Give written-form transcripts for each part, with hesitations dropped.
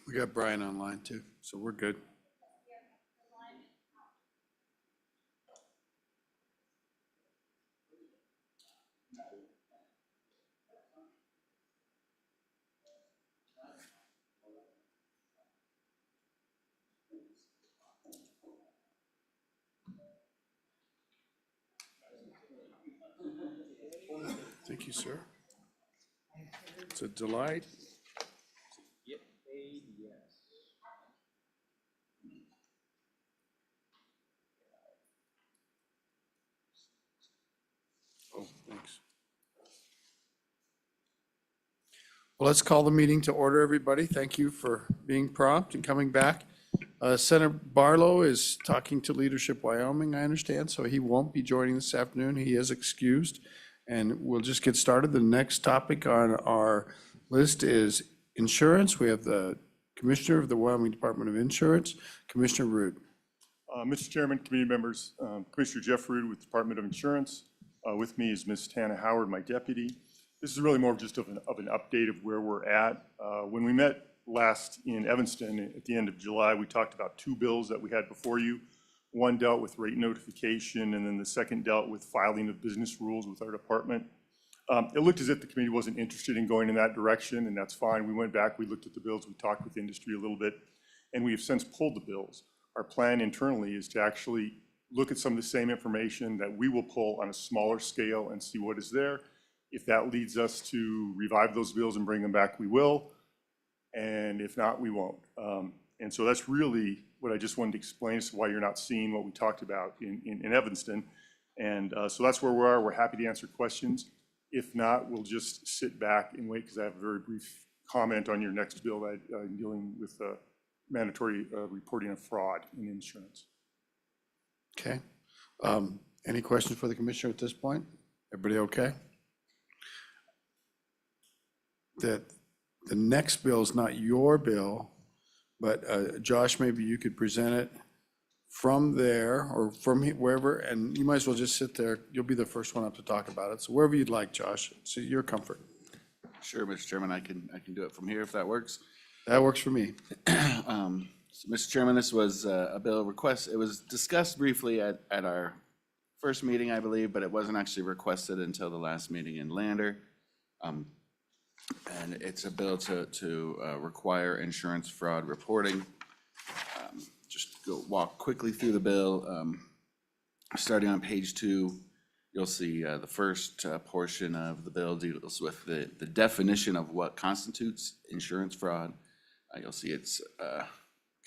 We got Brian online too, so we're good. Thank you, sir. It's a delight. Get paid, yes. Oh, thanks. Well, let's call the meeting to order, everybody. Thank you for being prompt and coming back. Senator Barlow is talking to Leadership Wyoming, I understand, so he won't be joining this afternoon. He is excused. And we'll just get started. The next topic on our list is insurance. We have the Commissioner of the Wyoming Department of Insurance, Commissioner Root. Mr. Chairman, committee members, Commissioner Jeff Rood with Department of Insurance. With me is Ms. Tana Howard, my deputy. This is really more of just of an update of where we're at. When we met last in Evanston at the end of July, we talked about two bills that we had before you. One dealt with rate notification, and then the second dealt with filing of business rules with our department. It looked as if the committee wasn't interested in going in that direction, and that's fine. We went back, we looked at the bills, we talked with the industry a little bit, and we have since pulled the bills. Our plan internally is to actually look at some of the same information that we will pull on a smaller scale and see what is there. If that leads us to revive those bills and bring them back, we will. And if not, we won't. And so that's really what I just wanted to explain as to why you're not seeing what we talked about in Evanston. And so that's where we are. We're happy to answer questions. If not, we'll just sit back and wait because I have a very brief comment on your next bill that I'm dealing with mandatory reporting of fraud in insurance. Okay. Any questions for the Commissioner at this point? Everybody okay? The next bill is not your bill, but Josh, maybe you could present it from there or from wherever, and you might as well just sit there. You'll be the first one up to talk about it. So wherever you'd like, Josh, to your comfort. Sure, Mr. Chairman, I can do it from here if that works. That works for me. So, Mr. Chairman, this was a bill request. It was discussed briefly at our first meeting, I believe, but it wasn't actually requested until the last meeting in Lander. And it's a bill to require insurance fraud reporting. Just go walk quickly through the bill. Starting on page 2, you'll see the first portion of the bill deals with the definition of what constitutes insurance fraud. You'll see it's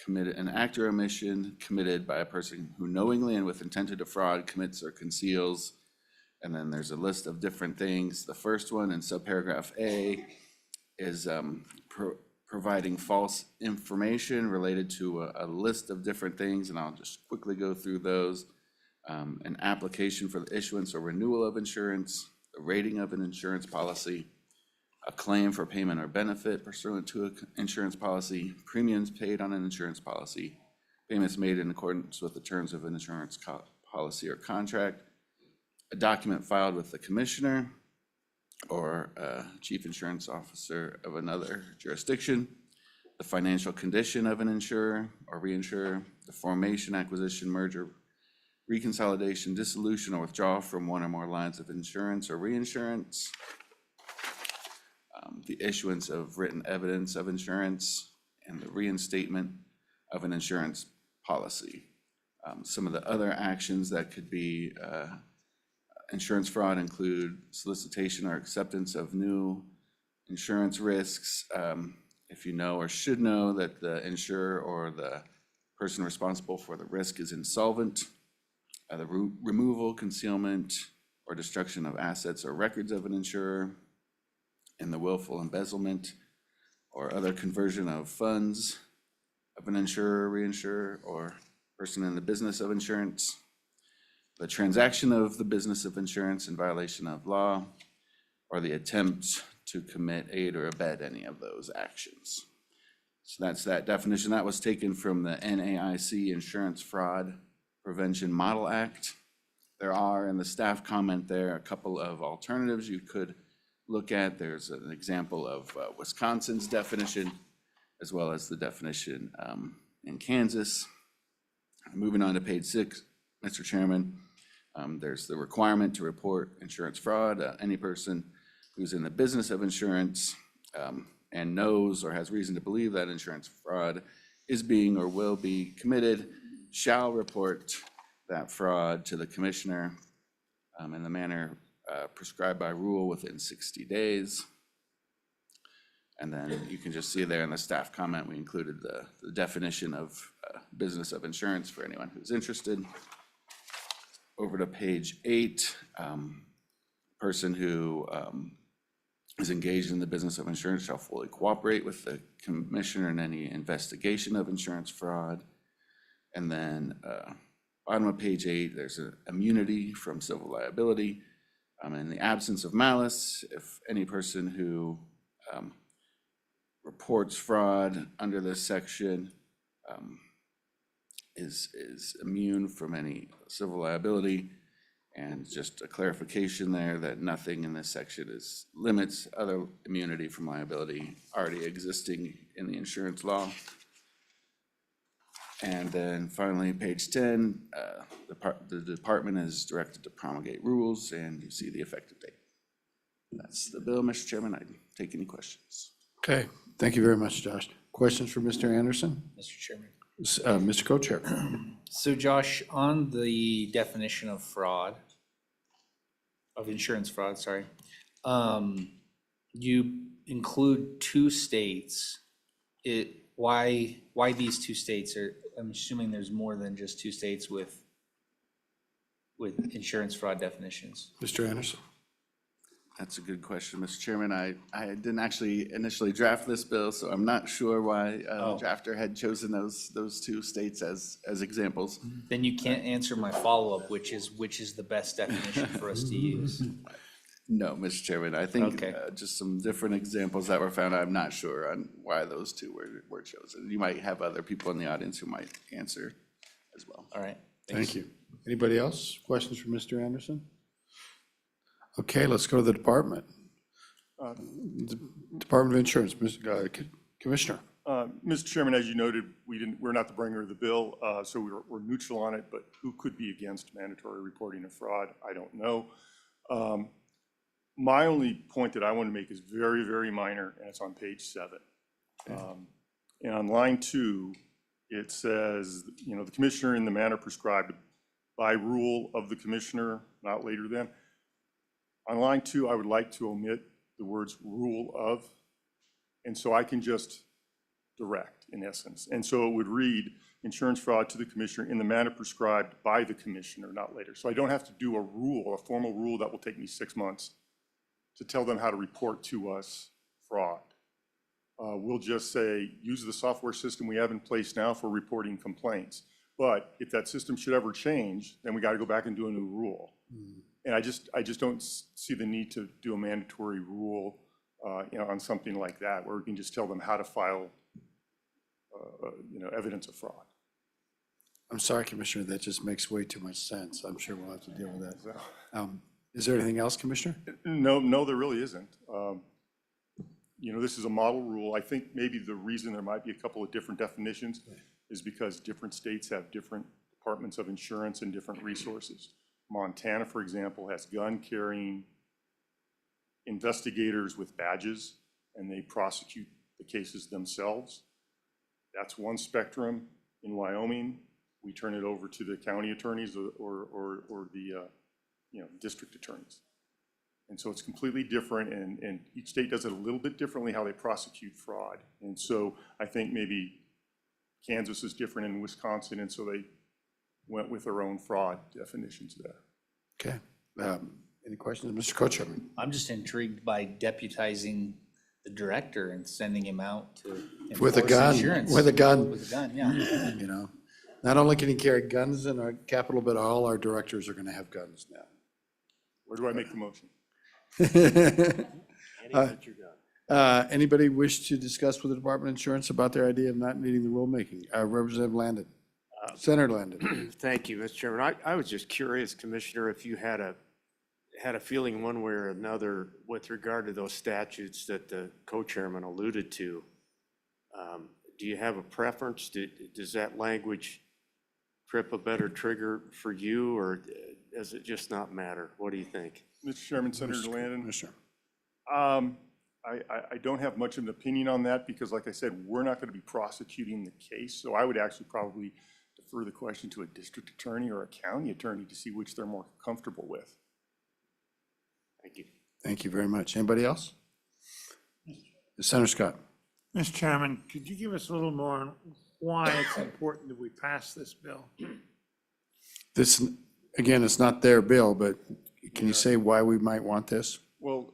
committed an act or omission committed by a person who knowingly and with intent to defraud commits or conceals. And then there's a list of different things. The first one in subparagraph A is providing false information related to a list of different things, and I'll just quickly go through those. An application for the issuance or renewal of insurance, the rating of an insurance policy, a claim for payment or benefit pursuant to an insurance policy, premiums paid on an insurance policy, payments made in accordance with the terms of an insurance policy or contract, a document filed with the commissioner or chief insurance officer of another jurisdiction, the financial condition of an insurer or reinsurer, the formation, acquisition, merger, reconsolidation, dissolution, or withdrawal from one or more lines of insurance or reinsurance, the issuance of written evidence of insurance, and the reinstatement of an insurance policy. Some of the other actions that could be insurance fraud include solicitation or acceptance of new insurance risks. If you know or should know that the insurer or the person responsible for the risk is insolvent, the removal, concealment, or destruction of assets or records of an insurer, and the willful embezzlement or other conversion of funds of an insurer, reinsurer, or person in the business of insurance, the transaction of the business of insurance in violation of law, or the attempt to commit, aid, or abet any of those actions. So that's that definition. That was taken from the NAIC Insurance Fraud Prevention Model Act. There are, in the staff comment there, a couple of alternatives you could look at. There's an example of Wisconsin's definition as well as the definition in Kansas. Moving on to page 6, Mr. Chairman, there's the requirement to report insurance fraud. Any person who's in the business of insurance and knows or has reason to believe that insurance fraud is being or will be committed shall report that fraud to the commissioner in the manner prescribed by rule within 60 days. And then you can just see there in the staff comment, we included the definition of business of insurance for anyone who's interested. Over to page 8, person who is engaged in the business of insurance shall fully cooperate with the commissioner in any investigation of insurance fraud. And then bottom of page 8, there's an immunity from civil liability. In the absence of malice, if any person who reports fraud under this section is immune from any civil liability. And just a clarification there that nothing in this section limits other immunity from liability already existing in the insurance law. And then finally, page 10, the department is directed to promulgate rules, and you see the effective date. That's the bill, Mr. Chairman. I'd take any questions. Okay, thank you very much, Josh. Questions for Mr. Anderson? Mr. Chairman. Mr. Co-Chair. So Josh, on the definition of fraud, of insurance fraud, sorry, you include 2 states. Why these 2 states? I'm assuming there's more than just 2 states with insurance fraud definitions. Mr. Anderson. That's a good question, Mr. Chairman. I didn't actually initially draft this bill, so I'm not sure why the drafter had chosen those 2 states as examples. Then you can't answer my follow-up, which is the best definition for us to use. No, Mr. Chairman, I think Okay. just some different examples that were found. I'm not sure on why those 2 were chosen. You might have other people in the audience who might answer as well. All right. Thank you. Anybody else? Questions for Mr. Anderson? Okay, let's go to the department. Department of Insurance, Commissioner. Mr. Chairman, as you noted, we're not the bringer of the bill, so we're neutral on it, but who could be against mandatory reporting of fraud? I don't know. My only point that I want to make is very, very minor, and it's on page 7. And on line 2, it says, the commissioner in the manner prescribed by rule of the commissioner, not later than. On line 2, I would like to omit the words rule of, and so I can just direct, in essence. And so it would read insurance fraud to the commissioner in the manner prescribed by the commissioner, not later. So I don't have to do a formal rule that will take me 6 months to tell them how to report to us fraud. We'll just say, use the software system we have in place now for reporting complaints. But if that system should ever change, then we got to go back and do a new rule. And I just don't see the need to do a mandatory rule, on something like that, where we can just tell them how to file, evidence of fraud. I'm sorry, Commissioner, that just makes way too much sense. I'm sure we'll have to deal with that. Is there anything else, Commissioner? No, there really isn't. This is a model rule. I think maybe the reason there might be a couple of different definitions is because different states have different departments of insurance and different resources. Montana, for example, has gun-carrying investigators with badges, and they prosecute the cases themselves. That's one spectrum. In Wyoming, we turn it over to the county attorneys or the district attorneys. And so it's completely different, and each state does it a little bit differently how they prosecute fraud. And so I think maybe Kansas is different in Wisconsin, and so they went with their own fraud definitions there. Okay. Any questions? Mr. Co-Chairman. I'm just intrigued by deputizing the director and sending him out to With a enforce gun, insurance. with a gun. With a gun, yeah. Not only can he carry guns in our capital, but all our directors are going to have guns now. Where do I make the motion? Anybody wish to discuss with the Department of Insurance about their idea of not needing the rulemaking? Representative Landon. Senator Landon. Thank you, Mr. Chairman. I was just curious, Commissioner, if you had a feeling one way or another with regard to those statutes that the co-chairman alluded to. Do you have a preference? Does that language trip a better trigger for you, or does it just not matter? What do you think? Mr. Chairman, Senator Landon, Commissioner. I don't have much of an opinion on that because, like I said, we're not going to be prosecuting the case. So I would actually probably defer the question to a district attorney or a county attorney to see which they're more comfortable with. Thank you. Thank you very much. Anybody else? Senator Scott. Mr. Chairman, could you give us a little more on why it's important that we pass this bill? This, again, it's not their bill, but can you say why we might want this? Well,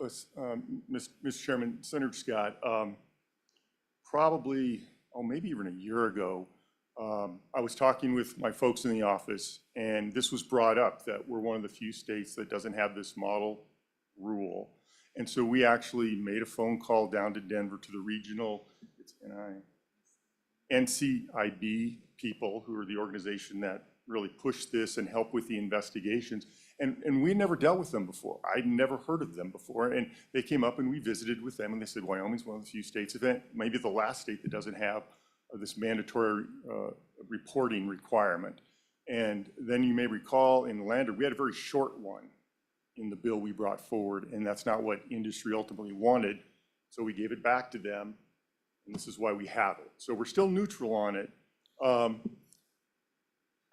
Mr. Chairman, Senator Scott, probably, maybe even a year ago, I was talking with my folks in the office, and this was brought up that we're one of the few states that doesn't have this model rule. And so we actually made a phone call down to Denver to the regional, it's NCIB people, who are the organization that really pushed this and help with the investigations. And we never dealt with them before. I'd never heard of them before. And they came up and we visited with them and they said, Wyoming's one of the few states, maybe the last state that doesn't have this mandatory reporting requirement. And then you may recall in Lander, we had a very short one in the bill we brought forward, and that's not what industry ultimately wanted. So we gave it back to them, and this is why we have it. So we're still neutral on it.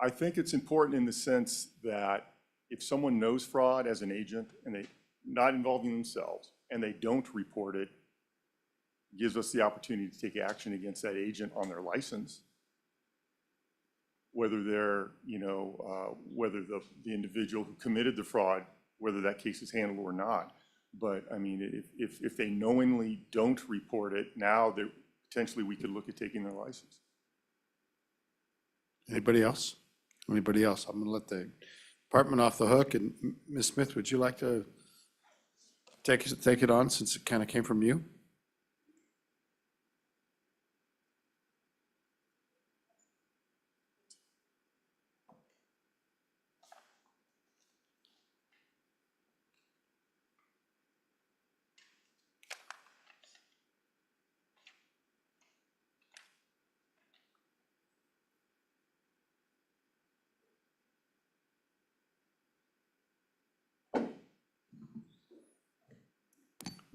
I think it's important in the sense that if someone knows fraud as an agent and they're not involving themselves and they don't report it, it gives us the opportunity to take action against that agent on their license, whether they're, whether the individual who committed the fraud, whether that case is handled or not. But I mean, if they knowingly don't report it, now potentially we could look at taking their license. Anybody else? Anybody else? I'm going to let the department off the hook. And Ms. Smith, would you like to take it on since it kind of came from you?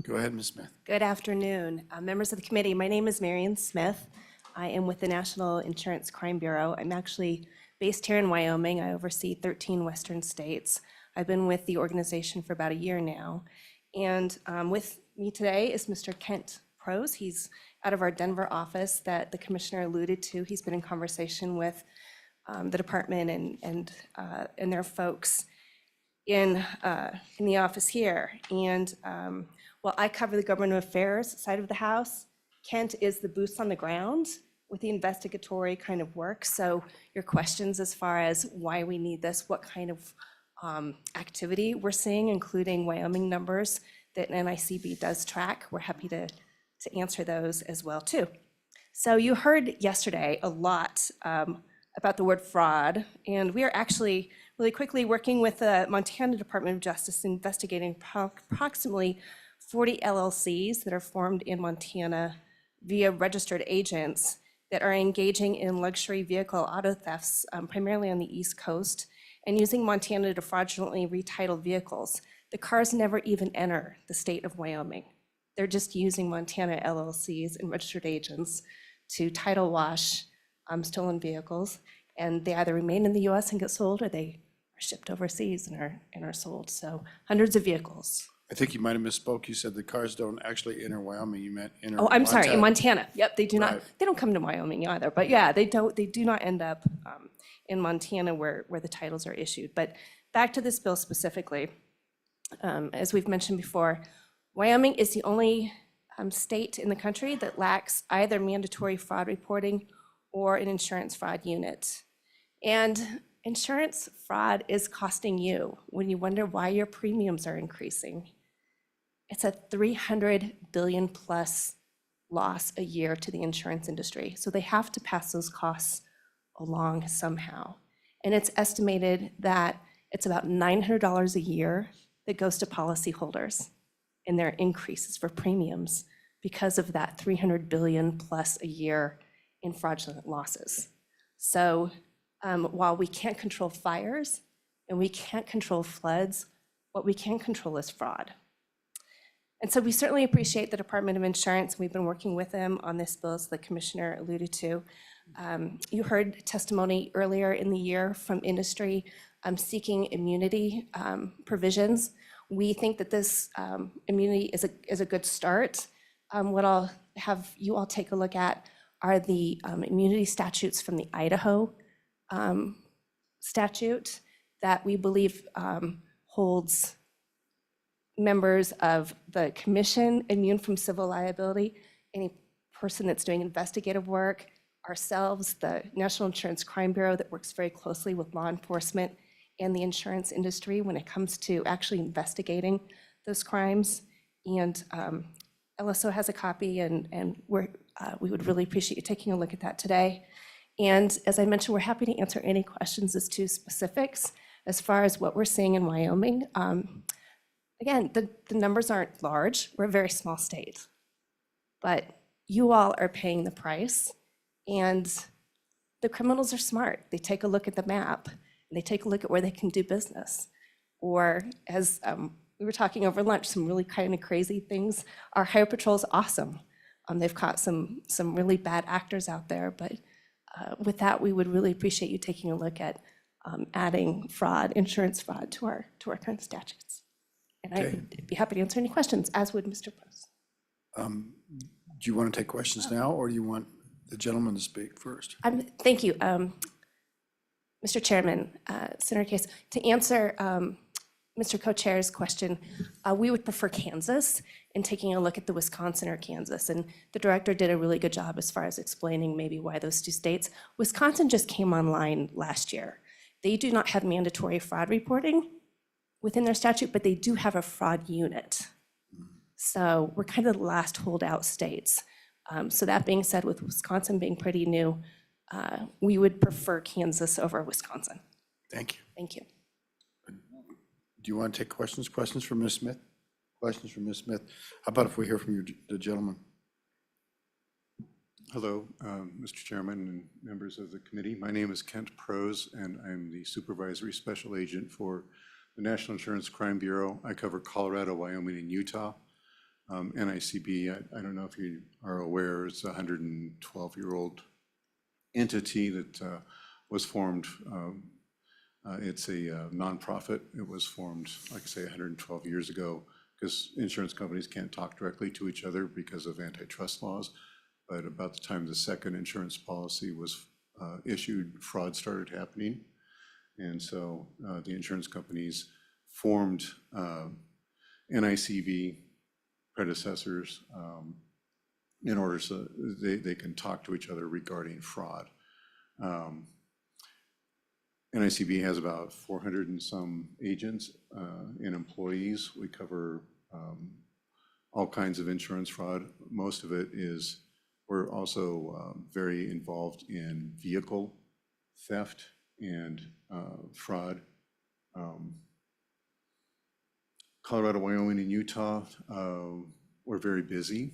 Go ahead, Ms. Smith. Good afternoon. Members of the committee, my name is Marion Smith. I am with the National Insurance Crime Bureau. I'm actually based here in Wyoming. I oversee 13 western states. I've been with the organization for about a year now. And with me today is Mr. Kent Prose. He's out of our Denver office that the commissioner alluded to. He's been in conversation with the department and their folks in the office here. And while I cover the government affairs side of the house, Kent is the boots on the ground with the investigatory kind of work. So your questions as far as why we need this, what kind of activity we're seeing, including Wyoming numbers that NICB does track, we're happy to answer those as well too. So you heard yesterday a lot about the word fraud, and we are actually really quickly working with the Montana Department of Justice investigating approximately 40 LLCs that are formed in Montana via registered agents that are engaging in luxury vehicle auto thefts, primarily on the East Coast, and using Montana to fraudulently retitle vehicles. The cars never even enter the state of Wyoming. They're just using Montana LLCs and registered agents to title wash stolen vehicles, and they either remain in the US and get sold, or they are shipped overseas and are sold. So hundreds of vehicles. I think you might have misspoke. You said the cars don't actually enter Wyoming. You meant enter Oh, I'm sorry, in Montana. Yep, they do not, Right. they don't come to Wyoming either, but yeah, they do not end up in Montana where the titles are issued. But back to this bill specifically, as we've mentioned before, Wyoming is the only state in the country that lacks either mandatory fraud reporting or an insurance fraud unit. And insurance fraud is costing you when you wonder why your premiums are increasing. It's a $300 billion plus loss a year to the insurance industry. So they have to pass those costs along somehow. And it's estimated that it's about $900 a year that goes to policyholders in their increases for premiums because of that 300 billion plus a year in fraudulent losses. So while we can't control fires and we can't control floods, what we can control is fraud. And so we certainly appreciate the Department of Insurance. We've been working with them on this bill, as the commissioner alluded to. You heard testimony earlier in the year from industry seeking immunity provisions. We think that this immunity is a good start. What I'll have you all take a look at are the immunity statutes from the Idaho statute that we believe holds members of the commission immune from civil liability, any person that's doing investigative work, ourselves, the National Insurance Crime Bureau that works very closely with law enforcement and the insurance industry when it comes to actually investigating those crimes. And LSO has a copy, and we would really appreciate you taking a look at that today. And as I mentioned, we're happy to answer any questions as to specifics as far as what we're seeing in Wyoming. Again, the numbers aren't large. We're a very small state. But you all are paying the price, and the criminals are smart. They take a look at the map, and they take a look at where they can do business. Or as we were talking over lunch, some really kind of crazy things. Our Highway Patrol is awesome. They've caught some really bad actors out there, but with that, we would really appreciate you taking a look at adding fraud, insurance fraud to our current statutes. And I would be happy to answer any questions, as would Mr. Prose. Do you want to take questions now, or do you want the gentleman to speak first? Thank you. Mr. Chairman, Senator Case, to answer Mr. Co-Chair's question, we would prefer Kansas in taking a look at the Wisconsin or Kansas. And the director did a really good job as far as explaining maybe why those two states. Wisconsin just came online last year. They do not have mandatory fraud reporting within their statute, but they do have a fraud unit. So we're kind of the last holdout states. So that being said, with Wisconsin being pretty new, we would prefer Kansas over Wisconsin. Thank you. Thank you. Do you want to take questions? Questions for Ms. Smith? Questions for Ms. Smith? How about if we hear from you, the gentleman? Hello, Mr. Chairman and members of the committee. My name is Kent Prose, and I'm the Supervisory Special Agent for the National Insurance Crime Bureau. I cover Colorado, Wyoming, and Utah. NICB, I don't know if you are aware, it's a 112-year-old entity that was formed. It's a nonprofit. It was formed, like I say, 112 years ago, because insurance companies can't talk directly to each other because of antitrust laws. But about the time the second insurance policy was issued, fraud started happening. And so the insurance companies formed NICB predecessors in order so they can talk to each other regarding fraud. NICB has about 400 and some agents and employees. We cover all kinds of insurance fraud. Most of it is, we're also very involved in vehicle theft and fraud. Colorado, Wyoming, and Utah, we're very busy.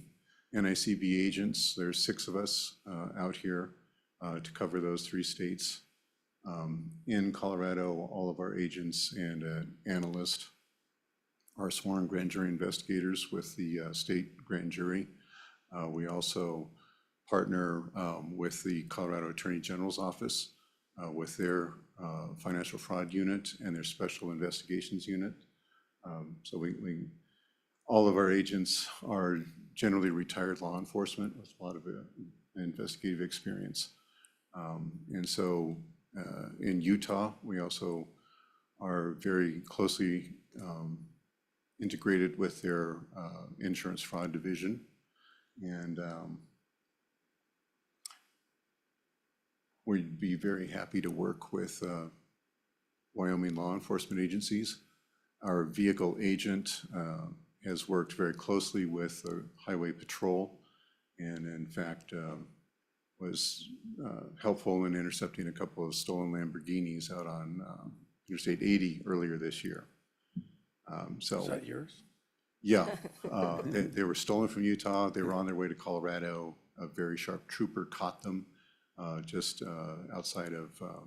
NICB agents, there's 6 of us out here to cover those 3 states. In Colorado, all of our agents and analysts are sworn grand jury investigators with the state grand jury. We also partner with the Colorado Attorney General's office with their financial fraud unit and their special investigations unit. So all of our agents are generally retired law enforcement with a lot of investigative experience. And so in Utah, we also are very closely integrated with their insurance fraud division. And we'd be very happy to work with Wyoming law enforcement agencies. Our vehicle agent has worked very closely with the Highway Patrol, and in fact was helpful in intercepting a couple of stolen Lamborghinis out on Interstate 80 earlier this year. Is that yours? Yeah, they were stolen from Utah. They were on their way to Colorado. A very sharp trooper caught them just outside of, I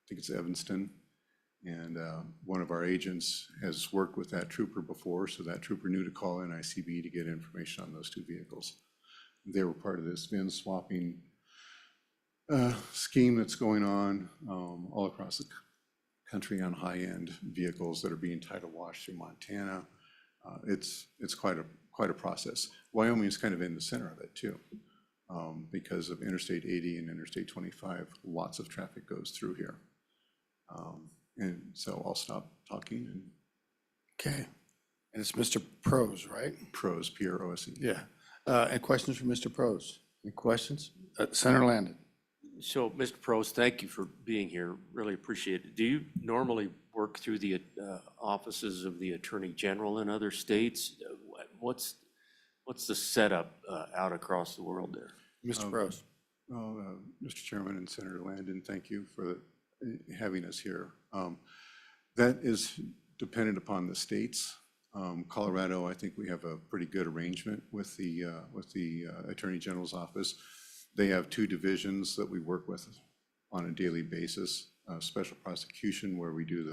think it's Evanston. And one of our agents has worked with that trooper before, so that trooper knew to call NICB to get information on those two vehicles. They were part of this VIN swapping scheme that's going on all across the country on high-end vehicles that are being title washed through Montana. It's quite a process. Wyoming is kind of in the center of it too, because of Interstate 80 and Interstate 25. Lots of traffic goes through here. And so I'll stop talking and Okay. And it's Mr. Prose, right? pros, P-R-O-S-E. Yeah. And questions for Mr. Prose? Any questions? Senator Landon? So, Mr. Prost, thank you for being here. Really appreciate it. Do you normally work through the offices of the Attorney General in other states? What's the setup out across the world there? Mr. Prose? Well, Mr. Chairman and Senator Landon, thank you for having us here. That is dependent upon the states. Colorado, I think we have a pretty good arrangement with the Attorney General's office. They have two divisions that we work with on a daily basis. Special prosecution, where we do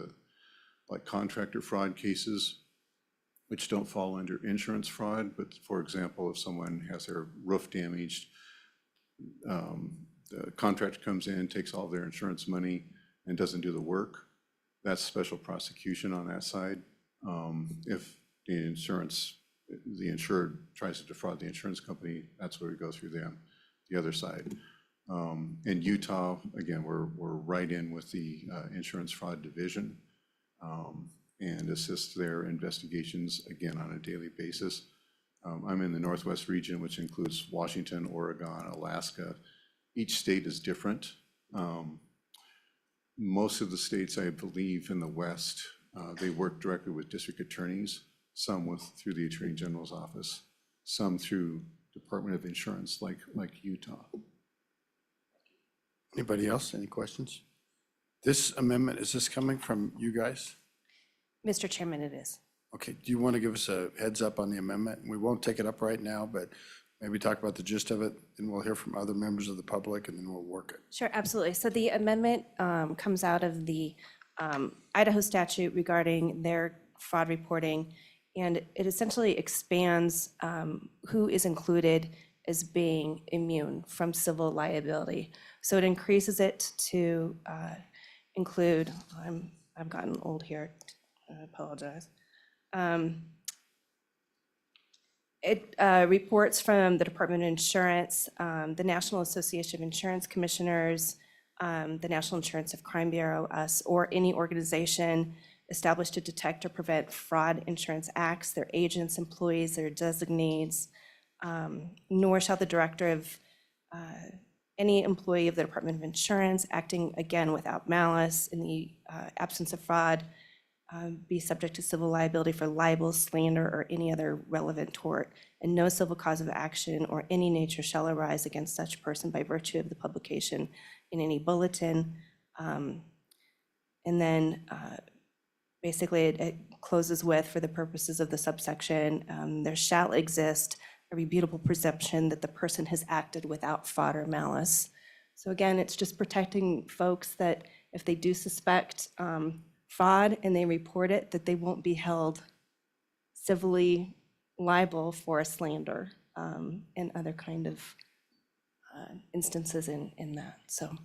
the contractor fraud cases, which don't fall under insurance fraud. But for example, if someone has their roof damaged, the contractor comes in, takes all their insurance money and doesn't do the work, that's special prosecution on that side. If the insured tries to defraud the insurance company, that's where we go through them, the other side. In Utah, again, we're right in with the insurance fraud division and assist their investigations, again, on a daily basis. I'm in the Northwest region, which includes Washington, Oregon, Alaska. Each state is different. Most of the states, I believe, in the West, they work directly with district attorneys, some through the Attorney General's office, some through Department of Insurance, like Utah. Anybody else? Any questions? This amendment, is this coming from you guys? Mr. Chairman, it is. Okay, do you want to give us a heads up on the amendment? We won't take it up right now, but maybe talk about the gist of it, and we'll hear from other members of the public, and then we'll work it. Sure, absolutely. So the amendment comes out of the Idaho statute regarding their fraud reporting, and it essentially expands who is included as being immune from civil liability. So it increases it to include, I've gotten old here, I apologize. It reports from the Department of Insurance, the National Association of Insurance Commissioners, the National Insurance of Crime Bureau, us, or any organization established to detect or prevent fraud insurance acts, their agents, employees, their designees, nor shall the director of any employee of the Department of Insurance acting, again, without malice in the absence of fraud, be subject to civil liability for libel, slander, or any other relevant tort, and no civil cause of action or any nature shall arise against such person by virtue of the publication in any bulletin. And then basically it closes with, for the purposes of the subsection, there shall exist a rebutable presumption that the person has acted without fraud or malice. So again, it's just protecting folks that if they do suspect fraud and they report it, that they won't be held civilly liable for slander and other kind of instances in that. So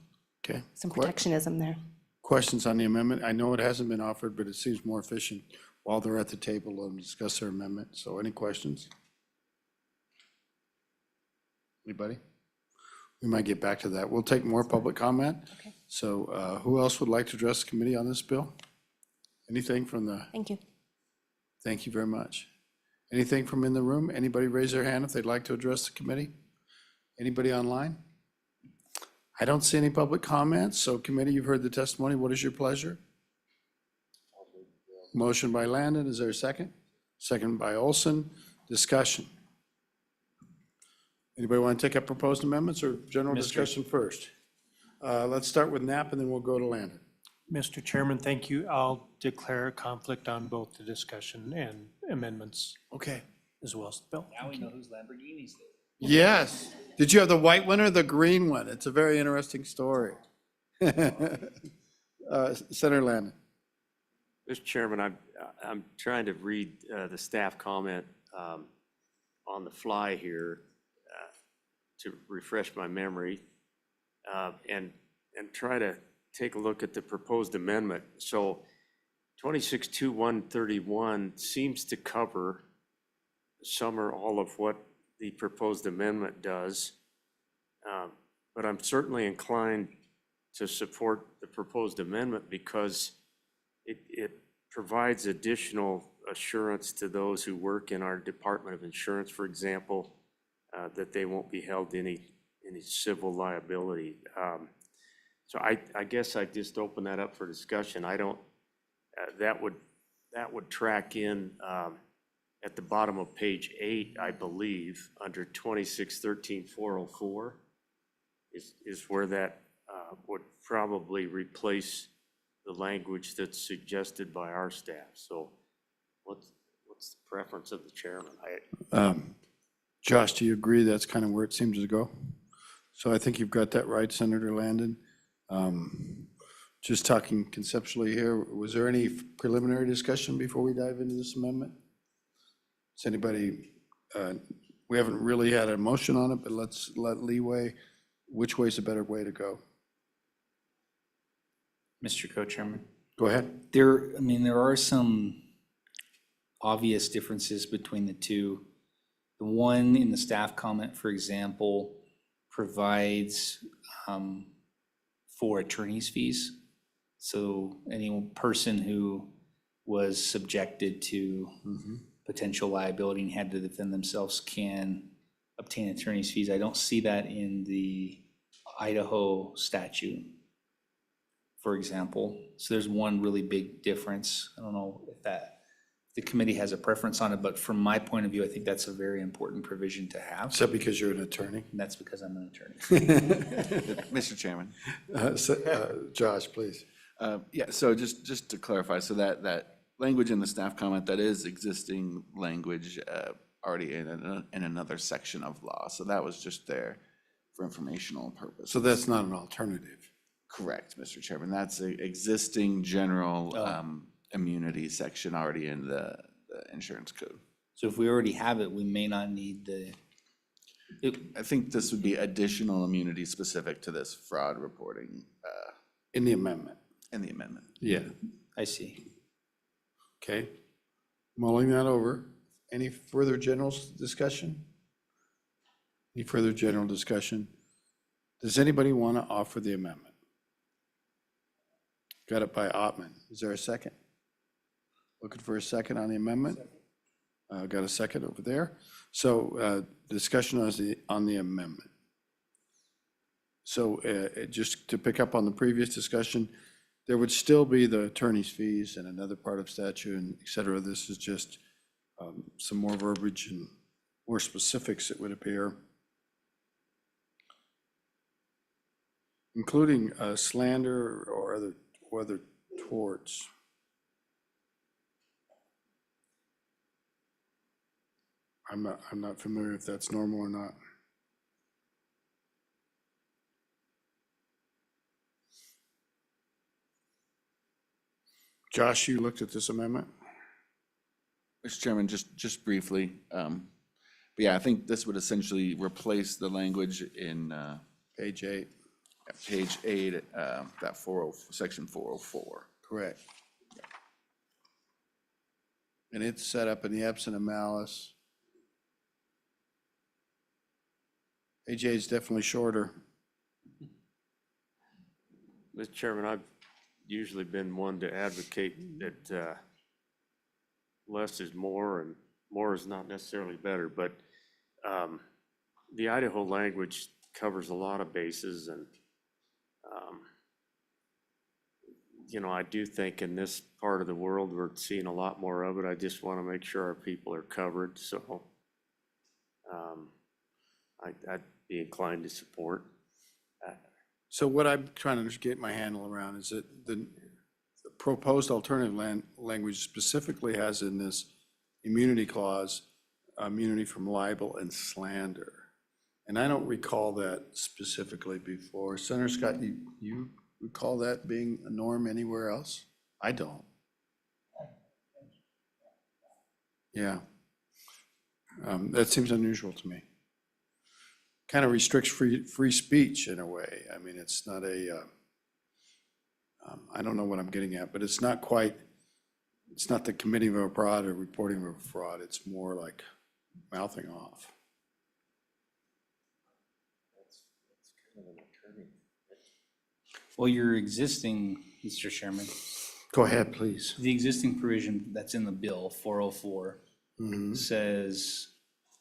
Okay. some protectionism there. Questions on the amendment? I know it hasn't been offered, but it seems more efficient while they're at the table, let them discuss their amendment. So any questions? Anybody? We might get back to that. We'll take more public comment. Okay. So who else would like to address the committee on this bill? Anything from the, Thank you. thank you very much. Anything from in the room? Anybody raise their hand if they'd like to address the committee? Anybody online? I don't see any public comments, so committee, you've heard the testimony. What is your pleasure? Motion by Landon, is there a second? Second by Olson. Discussion. Anybody want to take up proposed amendments or general discussion first? Let's start with Knapp and then we'll go to Landon. Mr. Chairman, thank you. I'll declare a conflict on both the discussion and amendments Okay. as well. Bill? Now we know whose Lamborghinis they were. Yes. Did you have the white one or the green one? It's a very interesting story. Senator Landon. Mr. Chairman, I'm trying to read the staff comment on the fly here to refresh my memory and try to take a look at the proposed amendment. So 262131 seems to cover some or all of what the proposed amendment does. But I'm certainly inclined to support the proposed amendment because it provides additional assurance to those who work in our Department of Insurance, for example, that they won't be held to any civil liability. So I guess I just open that up for discussion. I don't, that would track in at the bottom of page 8, I believe, under 2613-404 is where that would probably replace the language that's suggested by our staff. So what's the preference of the chairman? Josh, do you agree that's kind of where it seems to go? So I think you've got that right, Senator Landon. Just talking conceptually here, was there any preliminary discussion before we dive into this amendment? Does anybody, we haven't really had a motion on it, but let's let leeway. Which way is a better way to go? Mr. Co-Chairman. Go ahead. There are some obvious differences between the two. The one in the staff comment, for example, provides for attorney's fees. So any person who was subjected to potential liability and had to defend themselves can obtain attorney's fees. I don't see that in the Idaho statute, for example. So there's one really big difference. I don't know if the committee has a preference on it, but from my point of view, I think that's a very important provision to have. Is that because you're an attorney? And that's because I'm an attorney. Mr. Chairman. Josh, please. Yeah, so just to clarify, so that language in the staff comment, that is existing language already in another section of law. So that was just there for informational purposes. So that's not an alternative. Correct, Mr. Chairman. That's an existing general immunity section already in the insurance code. So if we already have it, we may not need I think this would be additional immunity specific to this fraud reporting In the amendment. in the amendment. Yeah. I see. Okay. Mulling that over. Any further general discussion? Any further general discussion? Does anybody want to offer the amendment? Got it by Ottman. Is there a second? Looking for a second on the amendment? Got a second over there. So discussion on the amendment. So just to pick up on the previous discussion, there would still be the attorney's fees and another part of statute and et cetera. This is just some more verbiage and more specifics, it would appear, including slander or other torts. I'm not familiar if that's normal or not. Josh, you looked at this amendment? Mr. Chairman, just briefly, but yeah, I think this would essentially replace the language in Page 8. page 8, that section 404. Correct. And it's set up in the absence of malice. Page 8 is definitely shorter. Mr. Chairman, I've usually been one to advocate that less is more and more is not necessarily better, but the Idaho language covers a lot of bases, and I do think in this part of the world we're seeing a lot more of it. I just want to make sure our people are covered, so I'd be inclined to support. So what I'm trying to get my handle around is that proposed alternative language specifically has in this immunity clause, immunity from libel and slander. And I don't recall that specifically before. Senator Scott, you recall that being a norm anywhere else? I don't. Yeah. That seems unusual to me. Kind of restricts free speech in a way. I mean, it's not a, I don't know what I'm getting at, but it's not quite, it's not the committing of a fraud or reporting of a fraud. It's more like mouthing off. Well, your existing, Mr. Chairman, Go ahead, please. the existing provision that's in the bill, 404, says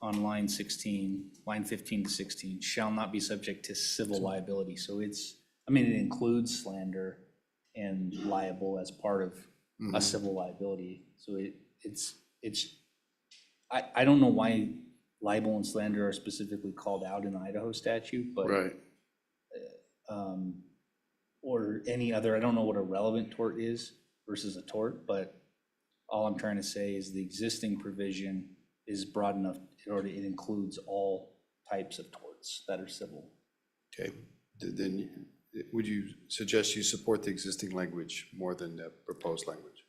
on line 16, line 15 to 16, shall not be subject to civil liability. So it's, I mean, it includes slander and liable as part of a civil liability. So I don't know why libel and slander are specifically called out in the Idaho statute, but Right. or any other, I don't know what a relevant tort is versus a tort, but all I'm trying to say is the existing provision is broad enough, it includes all types of torts that are civil. Okay. Then would you suggest you support the existing language more than the proposed language?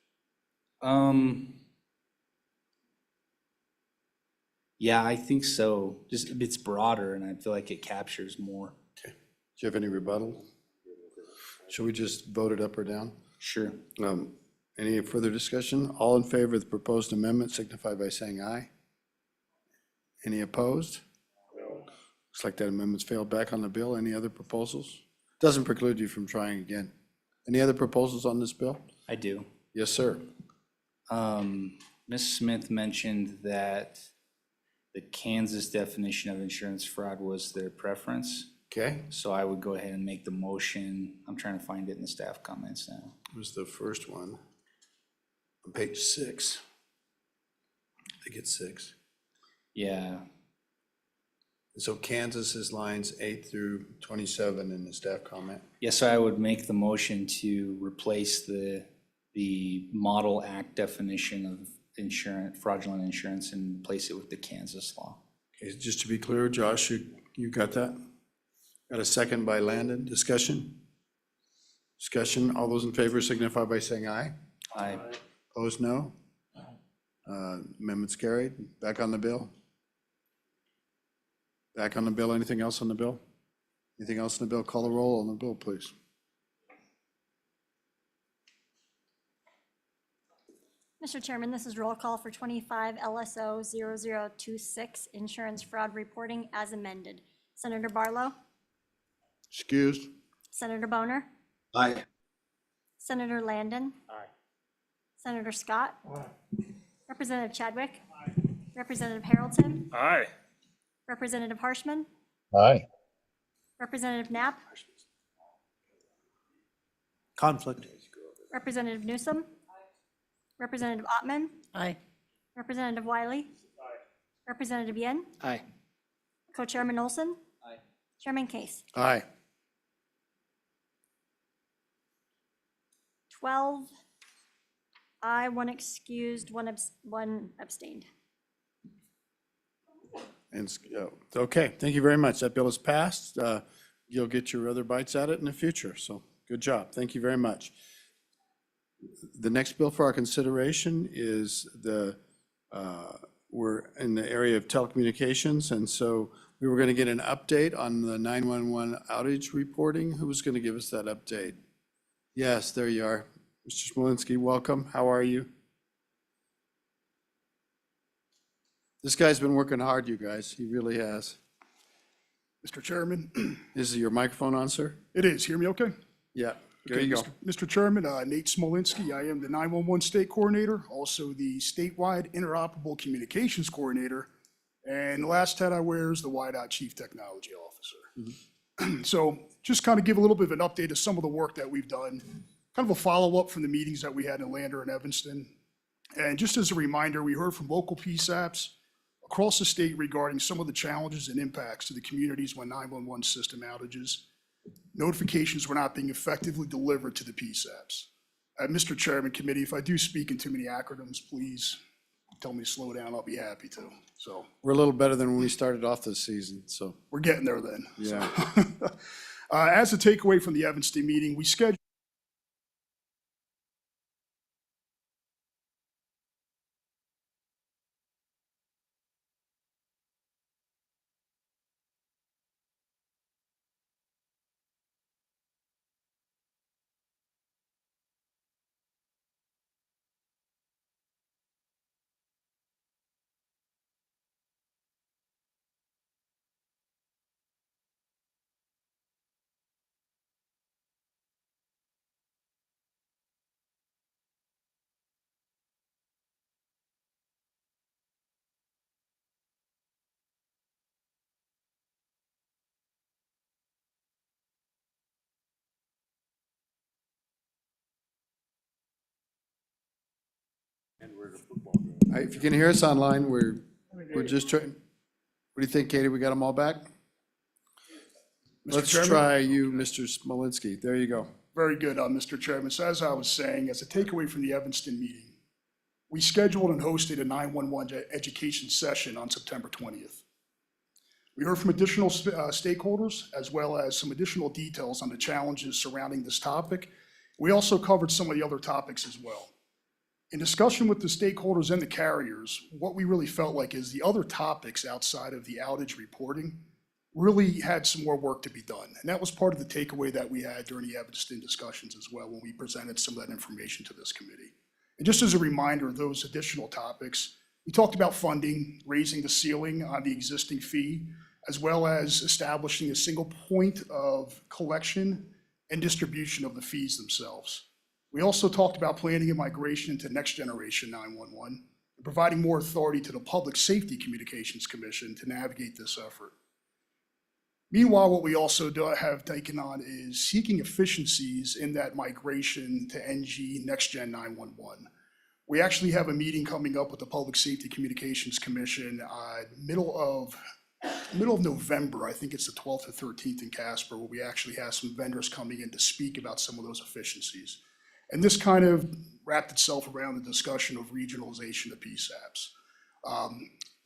Yeah, I think so. Just, it's broader and I feel like it captures more. Okay. Do you have any rebuttal? Should we just vote it up or down? Sure. Any further discussion? All in favor of the proposed amendment signify by saying aye. Any opposed? Looks like that amendment's failed. Back on the bill. Any other proposals? Doesn't preclude you from trying again. Any other proposals on this bill? I do. Yes, sir. Ms. Smith mentioned that the Kansas definition of insurance fraud was their preference. Okay. So I would go ahead and make the motion. I'm trying to find it in the staff comments now. It was the first one on page 6. I think it's 6. Yeah, So Kansas is lines 8 through 27 in the staff comment. yes, so I would make the motion to replace the Model Act definition of insurance, fraudulent insurance, and replace it with the Kansas law. Okay, just to be clear, Josh, you got that? Got a second by Landon. Discussion? Discussion. All those in favor signify by saying aye. Aye. Opposed, no. Amendment's carried. Back on the bill. Back on the bill. Anything else on the bill? Anything else on the bill? Call the roll on the bill, please. Mr. Chairman, this is roll call for 25 LSO 0026, insurance fraud reporting as amended. Senator Barlow, Excused. Senator Boner, Aye. Senator Landon. Aye. Senator Scott. Representative Chadwick. Representative Harrelson. Aye. Representative Harshman. Aye. Representative Knapp. Conflict. Representative Newsom. Representative Ottman. Aye. Representative Wiley. Representative Yen. Aye. Co-Chairman Olson. Aye. Chairman Case. Aye. 12 aye, 1 excused, 1 abstained. And, okay, thank you very much. That bill is passed. You'll get your other bites at it in the future, so good job. Thank you very much. The next bill for our consideration is we're in the area of telecommunications, and so we were going to get an update on the 911 outage reporting. Who's going to give us that update? Yes, there you are. Mr. Smolinski, welcome. How are you? This guy's been working hard, you guys. He really has. Mr. Chairman, Is your microphone on, sir? it is. Hear me okay? Yeah, there Okay, you go. Mr. Chairman, Nate Smolinski, I am the 911 State Coordinator, also the Statewide Interoperable Communications Coordinator, and the last hat I wear is the WIDOT Chief Technology Officer. So just kind of give a little bit of an update of some of the work that we've done, kind of a follow-up from the meetings that we had in Lander and Evanston. And just as a reminder, we heard from local PSAPs across the state regarding some of the challenges and impacts to the communities when 911 system outages. Notifications were not being effectively delivered to the PSAPs. Mr. Chairman, committee, if I do speak in too many acronyms, please tell me to slow down. I'll be happy to. So We're a little better than when we started off this season, so. we're getting there then. Yeah. As a takeaway from the Evanston meeting, we scheduled If you can hear us online, we're just trying, what do you think, Katie? We got them all back? Let's Chairman? try you, Mr. Smolinski. There you go. Very good, Mr. Chairman. So as I was saying, as a takeaway from the Evanston meeting, we scheduled and hosted a 911 education session on September 20th. We heard from additional stakeholders, as well as some additional details on the challenges surrounding this topic. We also covered some of the other topics as well. In discussion with the stakeholders and the carriers, what we really felt like is the other topics outside of the outage reporting really had some more work to be done. And that was part of the takeaway that we had during the Evanston discussions as well, when we presented some of that information to this committee. And just as a reminder of those additional topics, we talked about funding, raising the ceiling on the existing fee, as well as establishing a single point of collection and distribution of the fees themselves. We also talked about planning a migration into next generation 911 and providing more authority to the Public Safety Communications Commission to navigate this effort. Meanwhile, what we also have taken on is seeking efficiencies in that migration to NG Next Gen 911. We actually have a meeting coming up with the Public Safety Communications Commission middle of November. I think it's the 12th or 13th in Casper, where we actually have some vendors coming in to speak about some of those efficiencies. And this kind of wrapped itself around the discussion of regionalization of PSAPs.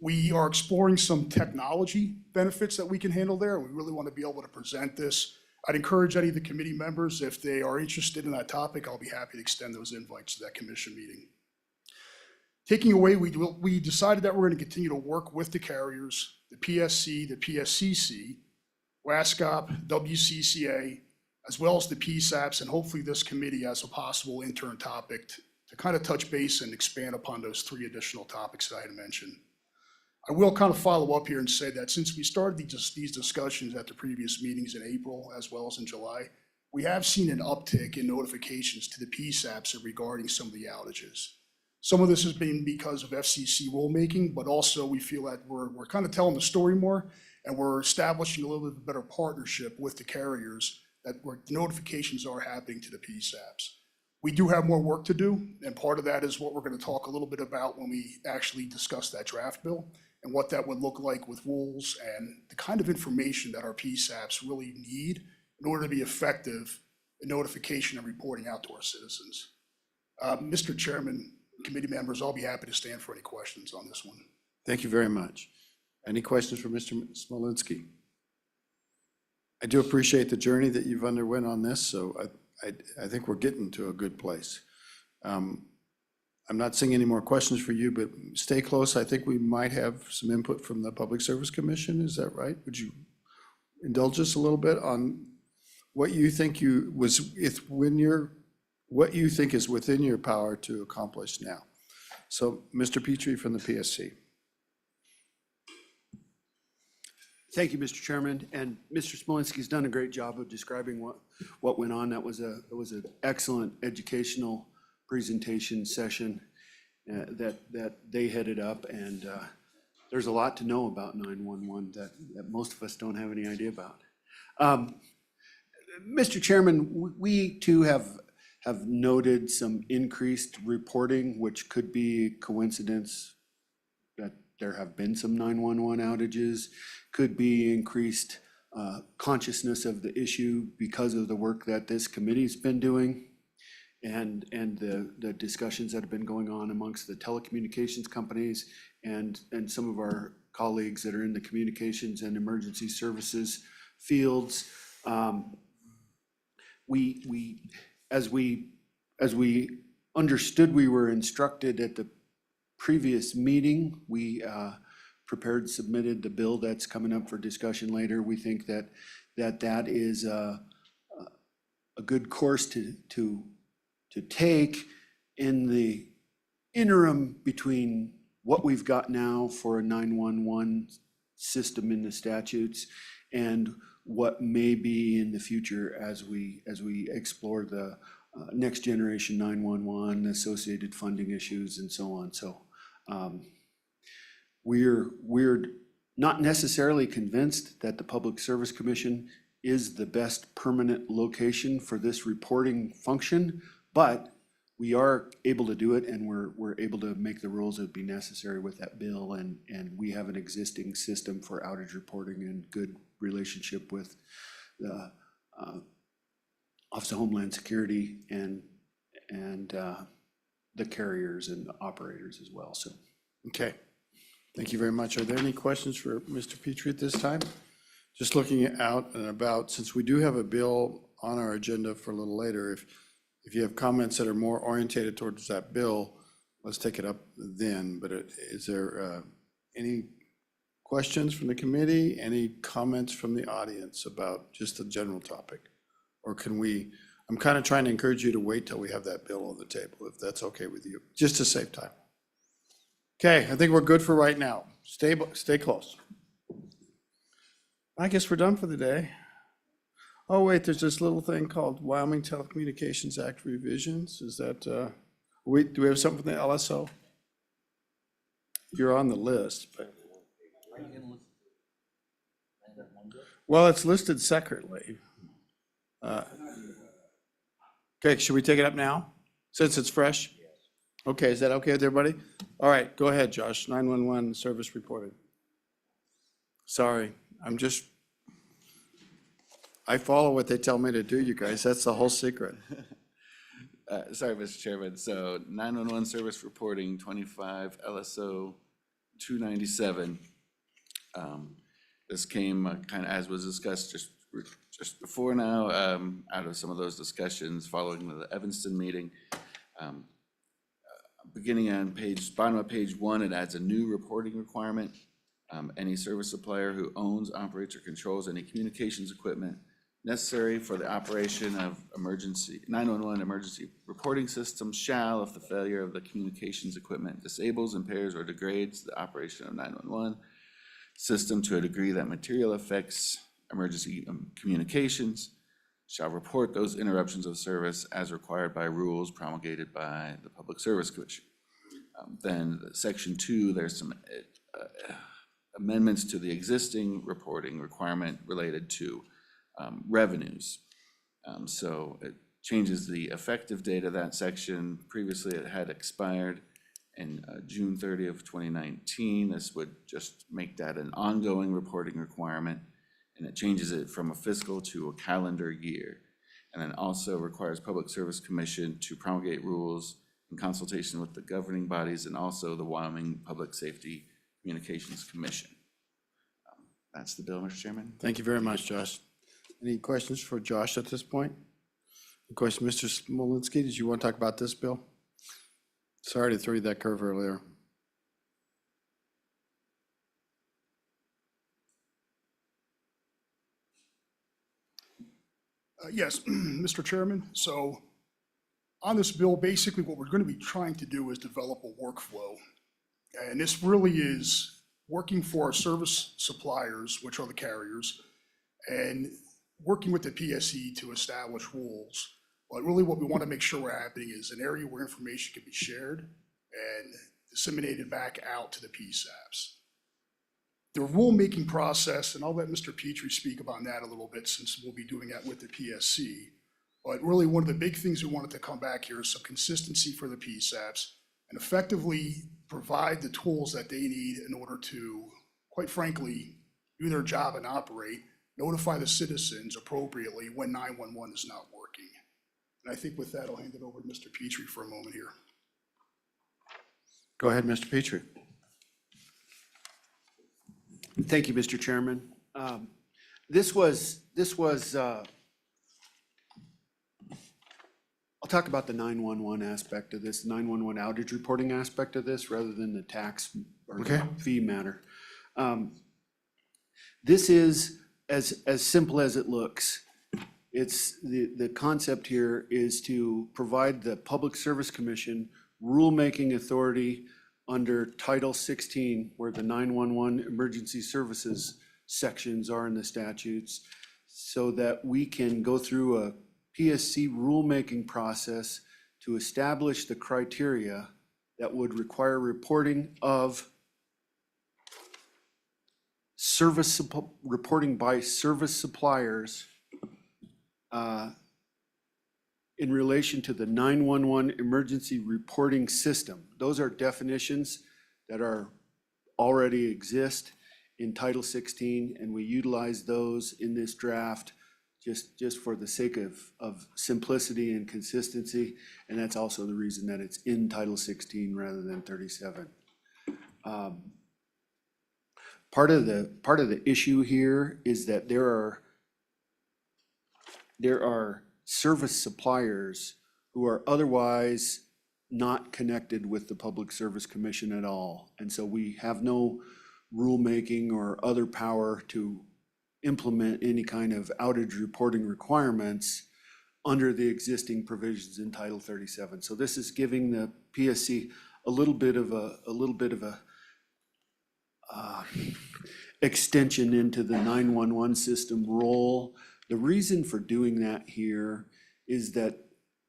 We are exploring some technology benefits that we can handle there. We really want to be able to present this. I'd encourage any of the committee members, if they are interested in that topic, I'll be happy to extend those invites to that commission meeting. Taking away, we decided that we're going to continue to work with the carriers, the PSC, the PSCC, WASCOP, WCCA, as well as the PSAPs, and hopefully this committee as a possible intern topic to kind of touch base and expand upon those three additional topics that I had mentioned. I will kind of follow up here and say that since we started these discussions at the previous meetings in April as well as in July, we have seen an uptick in notifications to the PSAPs regarding some of the outages. Some of this has been because of FCC rulemaking, but also we feel that we're kind of telling the story more, and we're establishing a little bit better partnership with the carriers that where notifications are happening to the PSAPs. We do have more work to do, and part of that is what we're going to talk a little bit about when we actually discuss that draft bill and what that would look like with rules and the kind of information that our PSAPs really need in order to be effective in notification and reporting out to our citizens. Mr. Chairman, committee members, I'll be happy to stand for any questions on this one. Thank you very much. Any questions for Mr. Smolinski? I do appreciate the journey that you've underwent on this, so I think we're getting to a good place. I'm not seeing any more questions for you, but stay close. I think we might have some input from the Public Service Commission. Is that right? Would you indulge us a little bit on what you think what you think is within your power to accomplish now? So, Mr. Petrie from the PSC. Thank you, Mr. Chairman, and Mr. Smolinski's done a great job of describing what went on. It was an excellent educational presentation session that they headed up, and there's a lot to know about 911 that most of us don't have any idea about. Mr. Chairman, we too have noted some increased reporting, which could be coincidence that there have been some 911 outages, could be increased consciousness of the issue because of the work that this committee's been doing. and the discussions that have been going on amongst the telecommunications companies and some of our colleagues that are in the communications and emergency services fields. As we understood, we were instructed at the previous meeting, we prepared, submitted the bill that's coming up for discussion later. We think that is a good course to take in the interim between what we've got now for a 911 system in the statutes and what may be in the future as we explore the next generation 911, associated funding issues and so on. So we're not necessarily convinced that the Public Service Commission is the best permanent location for this reporting function, but we are able to do it, and we're able to make the rules that would be necessary with that bill, and we have an existing system for outage reporting and good relationship with the Office of Homeland Security and the carriers and operators as well, so. Okay, thank you very much. Are there any questions for Mr. Petrie at this time? Just looking out and about, since we do have a bill on our agenda for a little later, if you have comments that are more orientated towards that bill, let's take it up then. But is there any questions from the committee? Any comments from the audience about just the general topic? Or can we, I'm kind of trying to encourage you to wait till we have that bill on the table, if that's okay with you, just to save time. Okay, I think we're good for right now. Stay close. I guess we're done for the day. Oh, wait, there's this little thing called Wyoming Telecommunications Act revisions. Is that, do we have something from the LSO? You're on the list, but. Well, it's listed separately. Okay, should we take it up now, since it's fresh? Okay, is that okay with everybody? All right, go ahead, Josh, 911 service reporting. Sorry, I follow what they tell me to do, you guys. That's the whole secret. Sorry, Mr. Chairman. So 911 service reporting 25 LSO 297. This came kind of, as was discussed just before now, out of some of those discussions following the Evanston meeting. Beginning on bottom of page 1, it adds a new reporting requirement. Any service supplier who owns, operates, or controls any communications equipment necessary for the operation of 911 emergency reporting systems shall, if the failure of the communications equipment disables, impairs, or degrades the operation of 911 system to a degree that material affects emergency communications, shall report those interruptions of service as required by rules promulgated by the Public Service Commission. Then section 2, there's some amendments to the existing reporting requirement related to revenues. So it changes the effective date of that section. Previously, it had expired in June 30th, 2019. This would just make that an ongoing reporting requirement, and it changes it from a fiscal to a calendar year. And then also requires Public Service Commission to promulgate rules in consultation with the governing bodies and also the Wyoming Public Safety Communications Commission. That's the bill, Mr. Chairman. Thank you very much, Josh. Any questions for Josh at this point? Any questions, Mr. Smolinski, did you want to talk about this bill? Sorry to throw you that curve earlier. Yes, Mr. Chairman. So on this bill, basically what we're going to be trying to do is develop a workflow. And this really is working for our service suppliers, which are the carriers, and working with the PSE to establish rules. But really what we want to make sure we're happening is an area where information can be shared and disseminated back out to the PSAPs. The rulemaking process, and I'll let Mr. Petrie speak about that a little bit since we'll be doing that with the PSC. But really one of the big things we wanted to come back here is some consistency for the PSAPs and effectively provide the tools that they need in order to, quite frankly, do their job and operate, notify the citizens appropriately when 911 is not working. And I think with that, I'll hand it over to Mr. Petrie for a moment here. Go ahead, Mr. Petrie. Thank you, Mr. Chairman. This was, I'll talk about the 911 aspect of this, 911 outage reporting aspect of this, rather than the tax or the Okay. fee matter. This is as simple as it looks. It's, the concept here is to provide the Public Service Commission rulemaking authority under Title 16, where the 911 emergency services sections are in the statutes, so that we can go through a PSC rulemaking process to establish the criteria that would require reporting of reporting by service suppliers in relation to the 911 emergency reporting system. Those are definitions that are already exist in Title 16, and we utilize those in this draft just for the sake of simplicity and consistency. And that's also the reason that it's in Title 16 rather than 37. Part of the issue here is that there are service suppliers who are otherwise not connected with the Public Service Commission at all. And so we have no rulemaking or other power to implement any kind of outage reporting requirements under the existing provisions in Title 37. So this is giving the PSC a little bit of a extension into the 911 system role. The reason for doing that here is that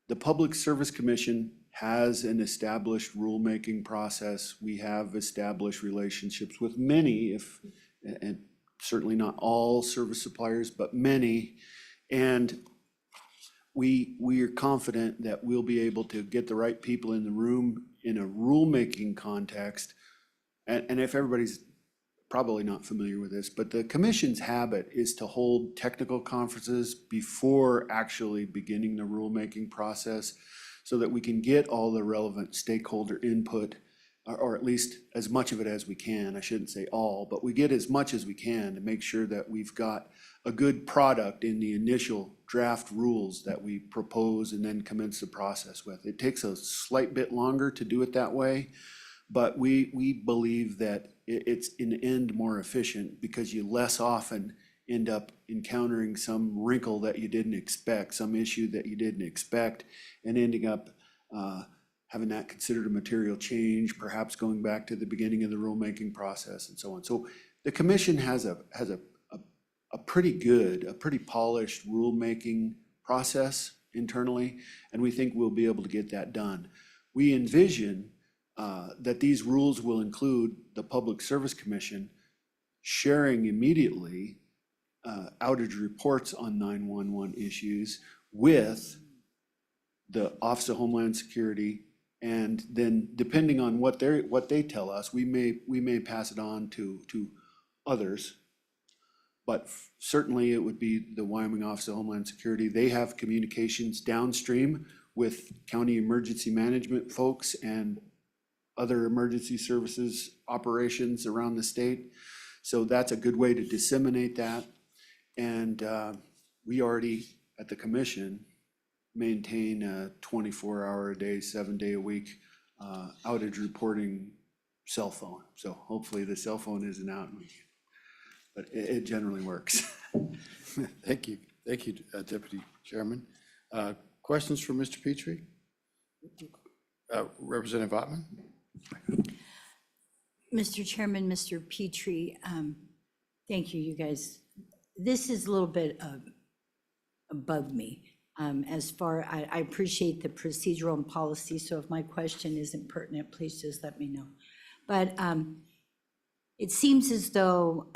the Public Service Commission has an established rulemaking process. We have established relationships with many, and certainly not all service suppliers, but many. And we are confident that we'll be able to get the right people in the room in a rulemaking context. And if everybody's probably not familiar with this, but the commission's habit is to hold technical conferences before actually beginning the rulemaking process, so that we can get all the relevant stakeholder input, or at least as much of it as we can. I shouldn't say all, but we get as much as we can to make sure that we've got a good product in the initial draft rules that we propose and then commence the process with. It takes a slight bit longer to do it that way, but we believe that it's in the end more efficient, because you less often end up encountering some wrinkle that you didn't expect, some issue that you didn't expect, and ending up having that considered a material change, perhaps going back to the beginning of the rulemaking process and so on. So the commission has a pretty polished rulemaking process internally, and we think we'll be able to get that done. We envision that these rules will include the Public Service Commission sharing immediately outage reports on 911 issues with the Office of Homeland Security, and then depending on what they tell us, we may pass it on to others. But certainly it would be the Wyoming Office of Homeland Security. They have communications downstream with county emergency management folks and other emergency services operations around the state. So that's a good way to disseminate that. And we already, at the commission, maintain a 24-hour-a-day, 7-day-a-week outage reporting cell phone. So hopefully the cell phone isn't out, but it generally works. Thank you. Thank you, Deputy Chairman. Questions for Mr. Petrie? Representative Ottman? Mr. Chairman, Mr. Petrie, thank you, you guys. This is a little bit above me. I appreciate the procedural and policy, so if my question isn't pertinent, please just let me know. But it seems as though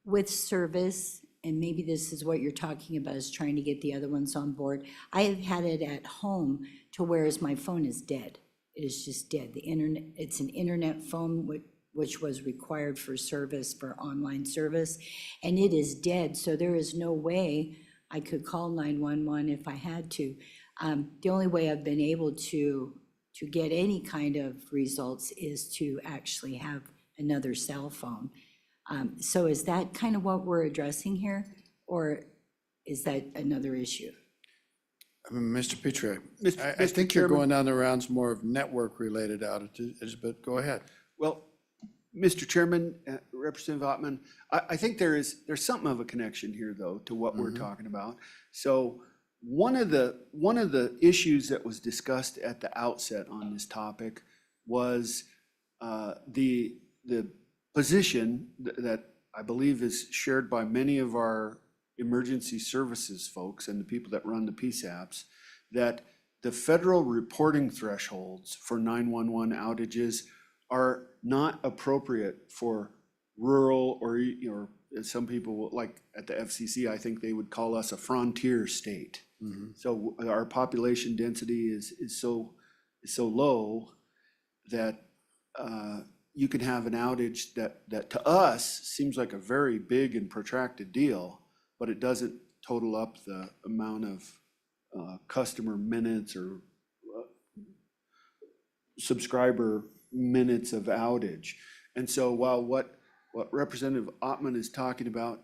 with service, and maybe this is what you're talking about, is trying to get the other ones on board. I have had it at home to whereas my phone is dead. It is just dead. The internet, it's an internet phone which was required for service, for online service, and it is dead. So there is no way I could call 911 if I had to. The only way I've been able to get any kind of results is to actually have another cell phone. So is that kind of what we're addressing here, or is that another issue? Mr. Petrie, Mr. I think you're Chairman. going down the rounds more of network-related outages, but go ahead. Well, Mr. Chairman, Representative Ottman, I think there's something of a connection here, though, to what we're talking about. So one of the issues that was discussed at the outset on this topic was the position that I believe is shared by many of our emergency services folks and the people that run the PSAPs, that the federal reporting thresholds for 911 outages are not appropriate for rural or some people, like at the FCC, I think they would call us a frontier state. So our population density is so low that you can have an outage that to us seems like a very big and protracted deal, but it doesn't total up the amount of customer minutes or subscriber minutes of outage. And so while what Representative Ottman is talking about,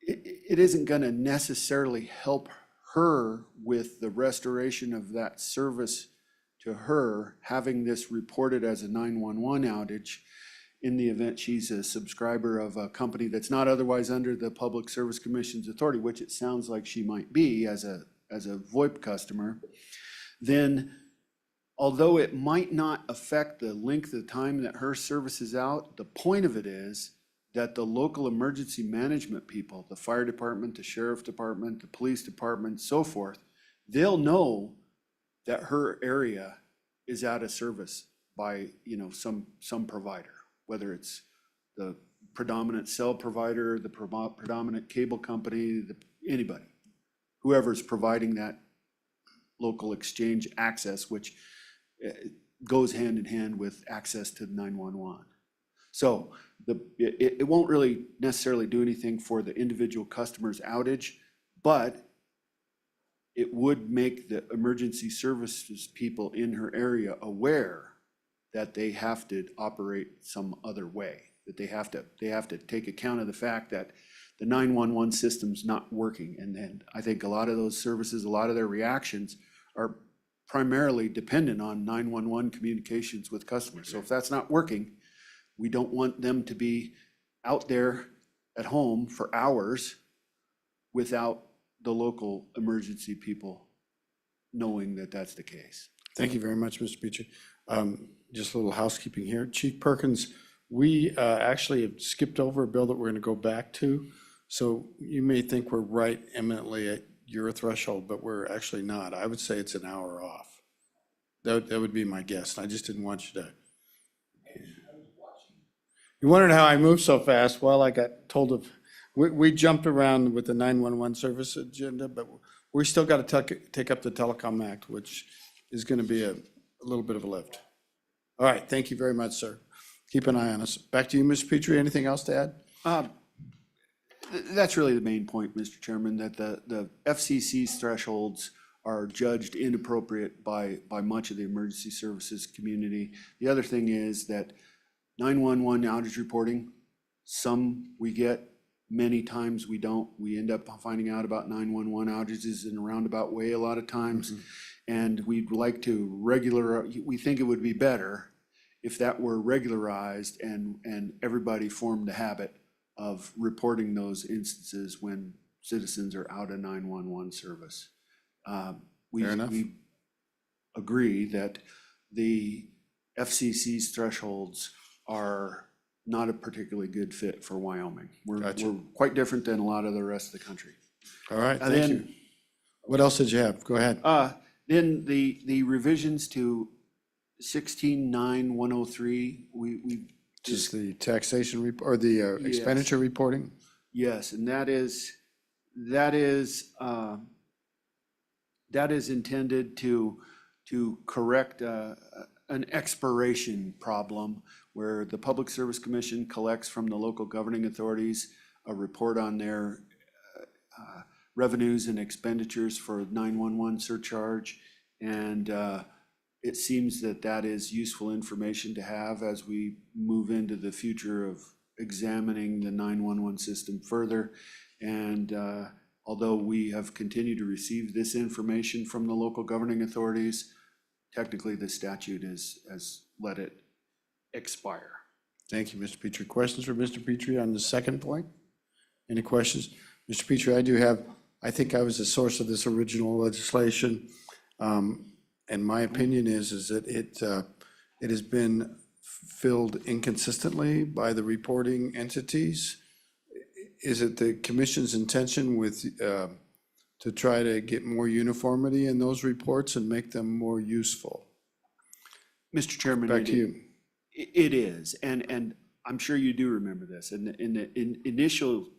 it isn't going to necessarily help her with the restoration of that service to her, having this reported as a 911 outage in the event she's a subscriber of a company that's not otherwise under the Public Service Commission's authority, which it sounds like she might be as a VoIP customer, then although it might not affect the length of time that her service is out, the point of it is that the local emergency management people, the fire department, the sheriff department, the police department, so forth, they'll know that her area is out of service by, some provider, whether it's the predominant cell provider, the predominant cable company, anybody, whoever's providing that local exchange access, which goes hand in hand with access to 911. So it won't really necessarily do anything for the individual customer's outage, but it would make the emergency services people in her area aware that they have to operate some other way, that they have to take account of the fact that the 911 system's not working. And then I think a lot of those services, a lot of their reactions are primarily dependent on 911 communications with customers. So if that's not working, we don't want them to be out there at home for hours without the local emergency people knowing that that's the case. Thank you very much, Mr. Petrie. Just a little housekeeping here. Chief Perkins, we actually have skipped over a bill that we're going to go back to. So you may think we're right eminently at your threshold, but we're actually not. I would say it's an hour off. That would be my guess. I just didn't want you to. You wondered how I moved so fast. Well, I got told of, we jumped around with the 911 service agenda, but we still got to take up the Telecom Act, which is going to be a little bit of a lift. All right, thank you very much, sir. Keep an eye on us. Back to you, Mr. Petrie. Anything else to add? That's really the main point, Mr. Chairman, that the FCC's thresholds are judged inappropriate by much of the emergency services community. The other thing is that 911 outage reporting, some we get, many times we don't. We end up finding out about 911 outages in a roundabout way a lot of times. And we'd like to we think it would be better if that were regularized and everybody formed the habit of reporting those instances when citizens are out of 911 service. Fair enough. We agree that the FCC's thresholds are not a particularly good fit for Wyoming. We're quite different than a lot of the rest of the country. All right, thank you. What else did you have? Go ahead. Then the revisions to 16.9.103, we Just the taxation or the expenditure reporting? yes, and that is intended to correct an expiration problem where the Public Service Commission collects from the local governing authorities a report on their revenues and expenditures for 911 surcharge. And it seems that that is useful information to have as we move into the future of examining the 911 system further. And although we have continued to receive this information from the local governing authorities, technically the statute has let it expire. Thank you, Mr. Petrie. Questions for Mr. Petrie on the second point? Any questions? Mr. Petrie, I think I was the source of this original legislation. And my opinion is that it has been filled inconsistently by the reporting entities. Is it the commission's intention to try to get more uniformity in those reports and make them more useful? Mr. Chairman. Back to you. It is, and I'm sure you do remember this. In the initial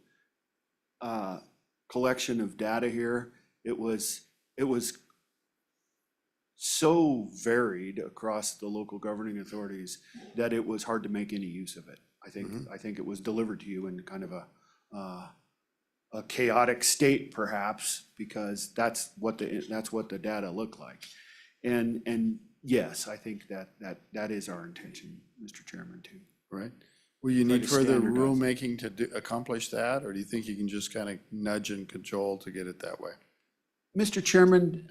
collection of data here, it was so varied across the local governing authorities that it was hard to make any use of it. I think it was delivered to you in kind of a chaotic state, perhaps, because that's what the data look like. And yes, I think that is our intention, Mr. Chairman, too. Right? Will you Try need to further standardize. rulemaking to accomplish that, or do you think you can just kind of nudge and control to get it that way? Mr. Chairman,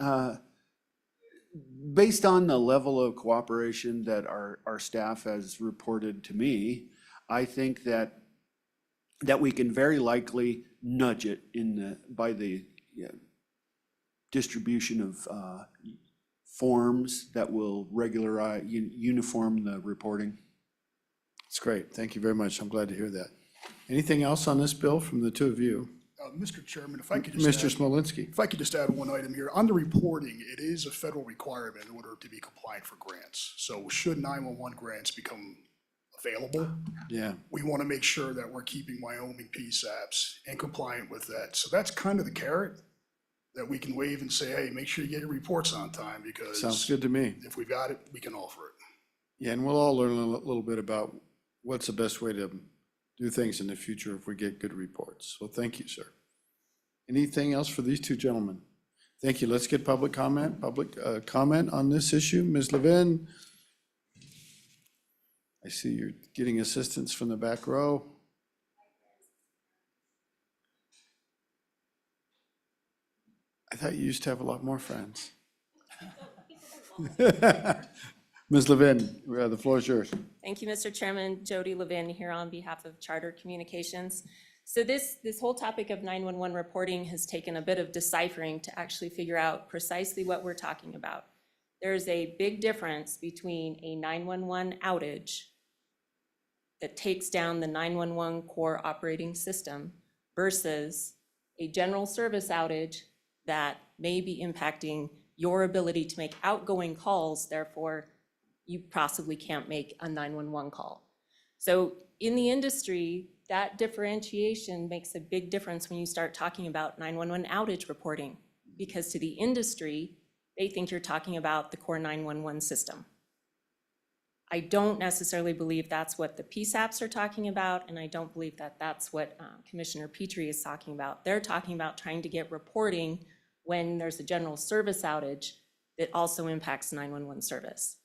based on the level of cooperation that our staff has reported to me, I think that we can very likely nudge it by the distribution of forms that will uniform the reporting. It's great. Thank you very much. I'm glad to hear that. Anything else on this bill from the two of you? Mr. Chairman, if I could just Mr. add, Smolinski? if I could just add one item here. On the reporting, it is a federal requirement in order to be compliant for grants. So should 911 grants become available, Yeah. we want to make sure that we're keeping Wyoming PSAPs in compliant with that. So that's kind of the carrot that we can wave and say, hey, make sure you get your reports on time, because Sounds good to me. if we've got it, we can offer it. Yeah, and we'll all learn a little bit about what's the best way to do things in the future if we get good reports. So thank you, sir. Anything else for these two gentlemen? Thank you. Let's get public comment on this issue. Ms. Levin? I see you're getting assistance from the back row. I thought you used to have a lot more friends. Ms. Levin, the floor is yours. Thank you, Mr. Chairman. Jody Levin here on behalf of Charter Communications. So this whole topic of 911 reporting has taken a bit of deciphering to actually figure out precisely what we're talking about. There's a big difference between a 911 outage that takes down the 911 core operating system versus a general service outage that may be impacting your ability to make outgoing calls, therefore you possibly can't make a 911 call. So in the industry, that differentiation makes a big difference when you start talking about 911 outage reporting, because to the industry, they think you're talking about the core 911 system. I don't necessarily believe that's what the PSAPs are talking about, and I don't believe that that's what Commissioner Petrie is talking about. They're talking about trying to get reporting when there's a general service outage that also impacts 911 service.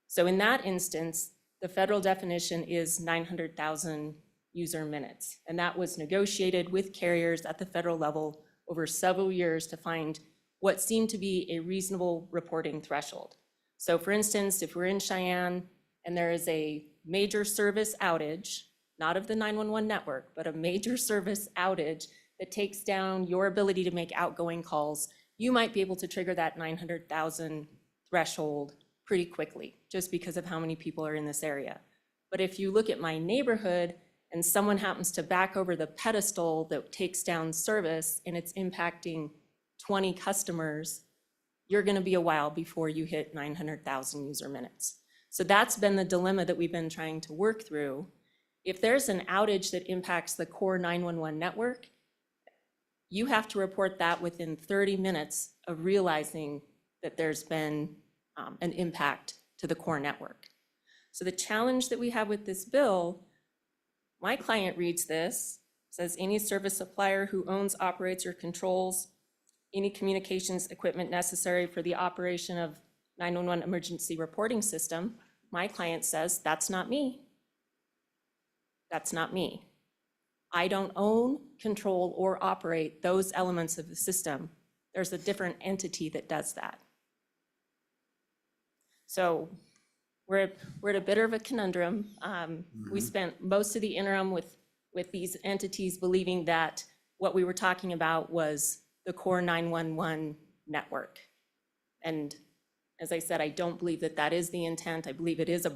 So in that instance, the federal definition is 900,000 user minutes, and that was negotiated with carriers at the federal level over several years to find what seemed to be a reasonable reporting threshold. So for instance, if we're in Cheyenne and there is a major service outage, not of the 911 network, but a major service outage that takes down your ability to make outgoing calls, you might be able to trigger that 900,000 threshold pretty quickly, just because of how many people are in this area. But if you look at my neighborhood and someone happens to back over the pedestal that takes down service and it's impacting 20 customers, you're gonna be a while before you hit 900,000 user minutes. So that's been the dilemma that we've been trying to work through. If there's an outage that impacts the core 911 network, you have to report that within 30 minutes of realizing that there's been an impact to the core network. So the challenge that we have with this bill, my client reads this Says any service supplier who owns, operates, or controls any communications equipment necessary for the operation of 911 emergency reporting system. My client says, that's not me. That's not me. I don't own, control, or operate those elements of the system. There's a different entity that does that. So we're at a bit of a conundrum. We spent most of the interim with these entities believing that what we were talking about was the core 911 network. And as I said, I don't believe that that is the intent. I believe it is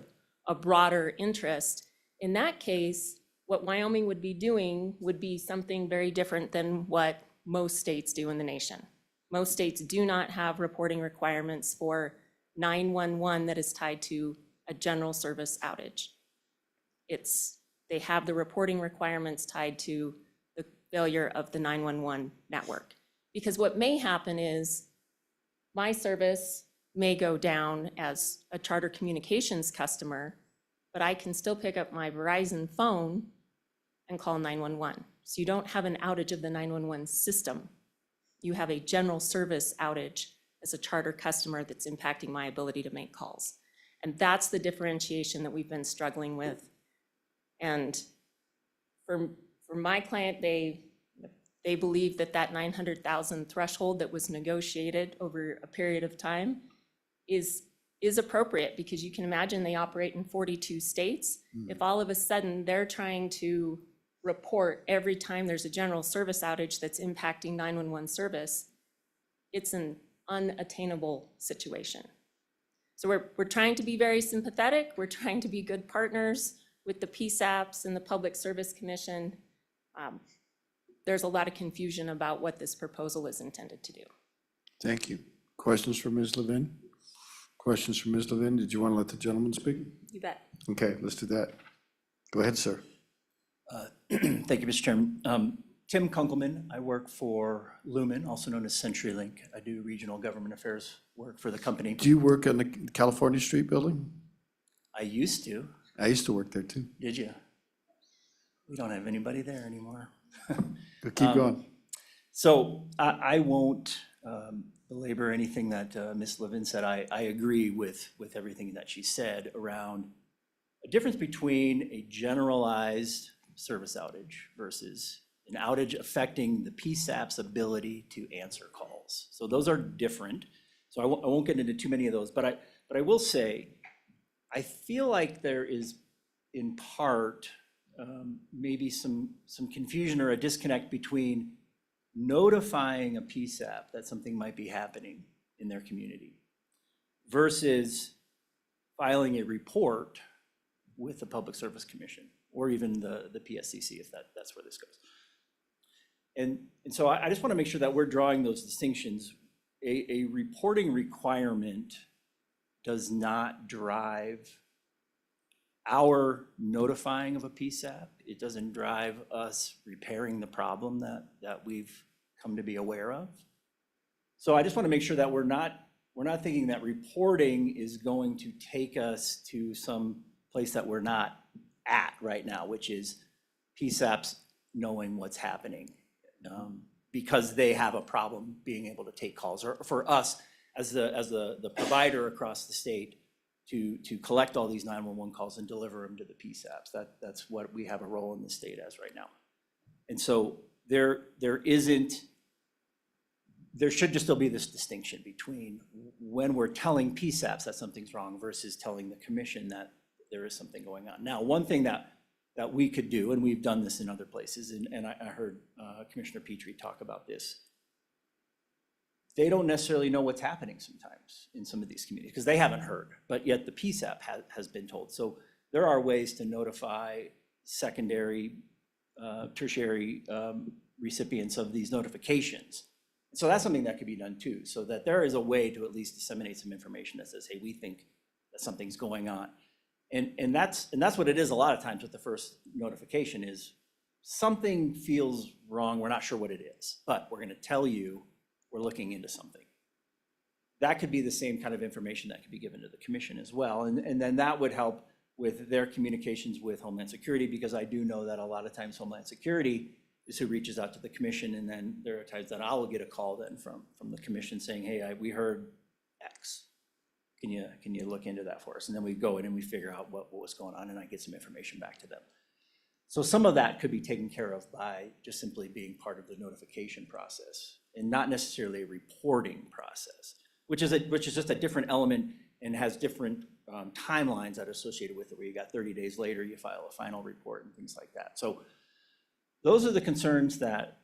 a broader interest. In that case, what Wyoming would be doing would be something very different than what most states do in the nation. Most states do not have reporting requirements for 911 that is tied to a general service outage. They have the reporting requirements tied to the failure of the 911 network. Because what may happen is my service may go down as a Charter Communications customer, but I can still pick up my Verizon phone and call 911. So you don't have an outage of the 911 system. You have a general service outage as a Charter customer that's impacting my ability to make calls. And that's the differentiation that we've been struggling with. And for my client, they believe that that 900,000 threshold that was negotiated over a period of time is appropriate, because you can imagine they operate in 42 states. If all of a sudden they're trying to report every time there's a general service outage that's impacting 911 service, it's an unattainable situation. So we're trying to be very sympathetic. We're trying to be good partners with the PSAPs and the Public Service Commission. There's a lot of confusion about what this proposal is intended to do. Thank you. Questions for Ms. Levin? Questions for Ms. Levin? Did you want to let the gentleman speak? You bet. Okay, let's do that. Go ahead, sir. Thank you, Mr. Chairman. Tim Kunkelman. I work for Lumen, also known as CenturyLink. I do regional government affairs work for the company. Do you work on the California Street building? I used to. I used to work there too. Did you? We don't have anybody there anymore. But keep going. So I won't belabor anything that Ms. Levin said. I agree with everything that she said around a difference between a generalized service outage versus an outage affecting the PSAP's ability to answer calls. So those are different. So I won't get into too many of those, but I will say, I feel like there is in part maybe some confusion or a disconnect between notifying a PSAP that something might be happening in their community versus filing a report with the Public Service Commission or even the PSCC, if that's where this goes. And so I just want to make sure that we're drawing those distinctions. A reporting requirement does not drive our notifying of a PSAP. It doesn't drive us repairing the problem that we've come to be aware of. So I just want to make sure that we're not thinking that reporting is going to take us to some place that we're not at right now, which is PSAPs knowing what's happening because they have a problem being able to take calls, or for us as the provider across the state to collect all these 911 calls and deliver them to the PSAPs. That's what we have a role in the state as right now. And so there should just still be this distinction between when we're telling PSAPs that something's wrong versus telling the commission that there is something going on. Now, one thing that we could do, and we've done this in other places, and I heard Commissioner Petrie talk about this, they don't necessarily know what's happening sometimes in some of these communities because they haven't heard, but yet the PSAP has been told. So there are ways to notify secondary, tertiary recipients of these notifications. So that's something that could be done too, so that there is a way to at least disseminate some information that says, hey, we think that something's going on. And that's what it is a lot of times with the first notification is something feels wrong, we're not sure what it is, but we're gonna tell you we're looking into something. That could be the same kind of information that could be given to the commission as well. And then that would help with their communications with Homeland Security, because I do know that a lot of times Homeland Security is who reaches out to the commission, and then there are times that I will get a call then from the commission saying, hey, we heard X. Can you look into that for us? And then we go in and we figure out what was going on, and I get some information back to them. So some of that could be taken care of by just simply being part of the notification process and not necessarily a reporting process, which is just a different element and has different timelines that are associated with it, where you got 30 days later, you file a final report and things like that. So those are the concerns that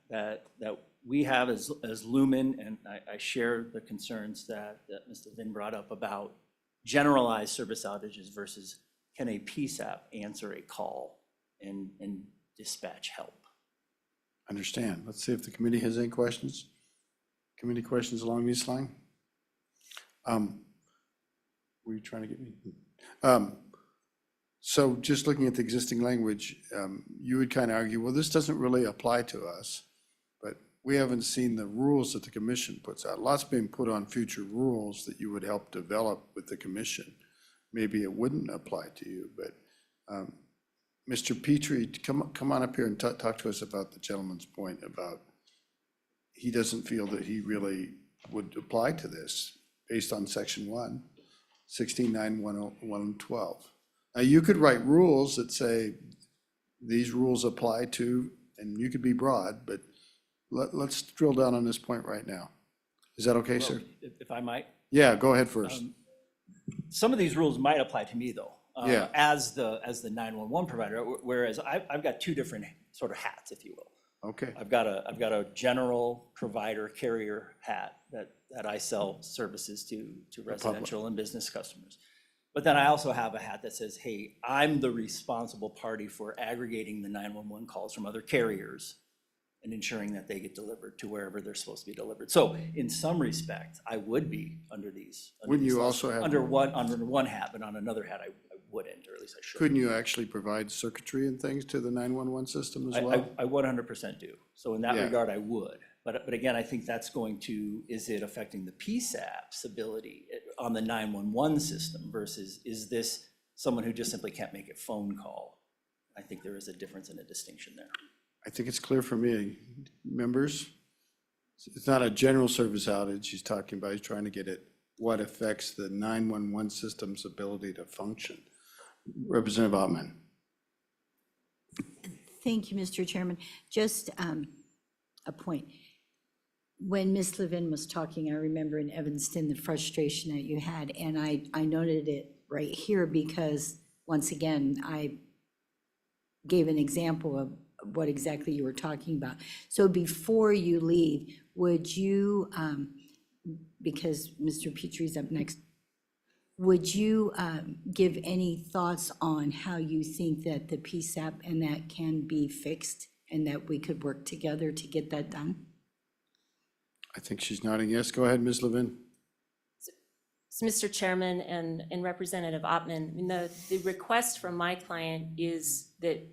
we have as Lumen, and I share the concerns that Mr. Vin brought up about generalized service outages versus can a PSAP answer a call and dispatch help. Understand. Let's see if the committee has any questions. Committee questions along these lines? Were you trying to get me? So just looking at the existing language, you would kind of argue, well, this doesn't really apply to us, but we haven't seen the rules that the commission puts out. Lots being put on future rules that you would help develop with the commission. Maybe it wouldn't apply to you, but Mr. Petrie, come on up here and talk to us about the gentleman's point about he doesn't feel that he really would apply to this based on section 1, 16.9.112. Now, you could write rules that say these rules apply to, and you could be broad, but let's drill down on this point right now. Is that okay, sir? If I might? Yeah, go ahead first. Some of these rules might apply to me, though. Yeah. As the 911 provider, whereas I've got two different sort of hats, if you will. Okay. I've got a general provider carrier hat that I sell services to residential and business customers. But then I also have a hat that says, hey, I'm the responsible party for aggregating the 911 calls from other carriers and ensuring that they get delivered to wherever they're supposed to be delivered. So in some respect, I would be under these. Wouldn't you also have? Under one hat, but on another hat, I wouldn't, or at least I should. Couldn't you actually provide circuitry and things to the 911 system as well? I 100% do. So in that Yeah. regard, I would. But again, I think that's going to, is it affecting the PSAP's ability on the 911 system versus is this someone who just simply can't make a phone call? I think there is a difference and a distinction there. I think it's clear for me. Members, it's not a general service outage he's talking about. He's trying to get at what affects the 911 system's ability to function. Representative Ottman. Thank you, Mr. Chairman. Just a point. When Ms. Levin was talking, I remember in Evanston, the frustration that you had, and I noted it right here because, once again, I gave an example of what exactly you were talking about. So before you leave, would you, because Mr. Petrie's up next, would you give any thoughts on how you think that the PSAP and that can be fixed and that we could work together to get that done? I think she's nodding yes. Go ahead, Ms. Levin. So, Mr. Chairman and Representative Ottman, I mean, the request from my client is that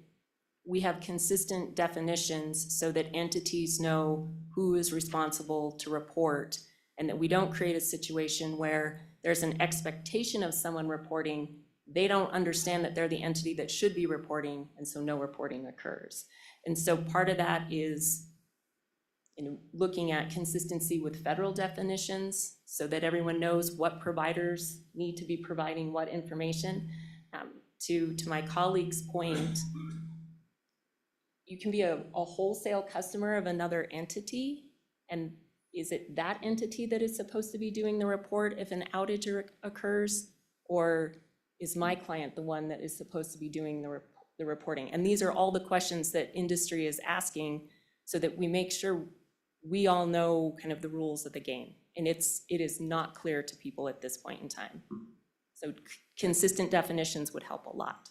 we have consistent definitions so that entities know who is responsible to report, and that we don't create a situation where there's an expectation of someone reporting, they don't understand that they're the entity that should be reporting, and so no reporting occurs. And so part of that is looking at consistency with federal definitions so that everyone knows what providers need to be providing what information. To my colleague's point, you can be a wholesale customer of another entity, and is it that entity that is supposed to be doing the report if an outage occurs, or is my client the one that is supposed to be doing the reporting? And these are all the questions that industry is asking so that we make sure we all know kind of the rules of the game. And it is not clear to people at this point in time. So consistent definitions would help a lot.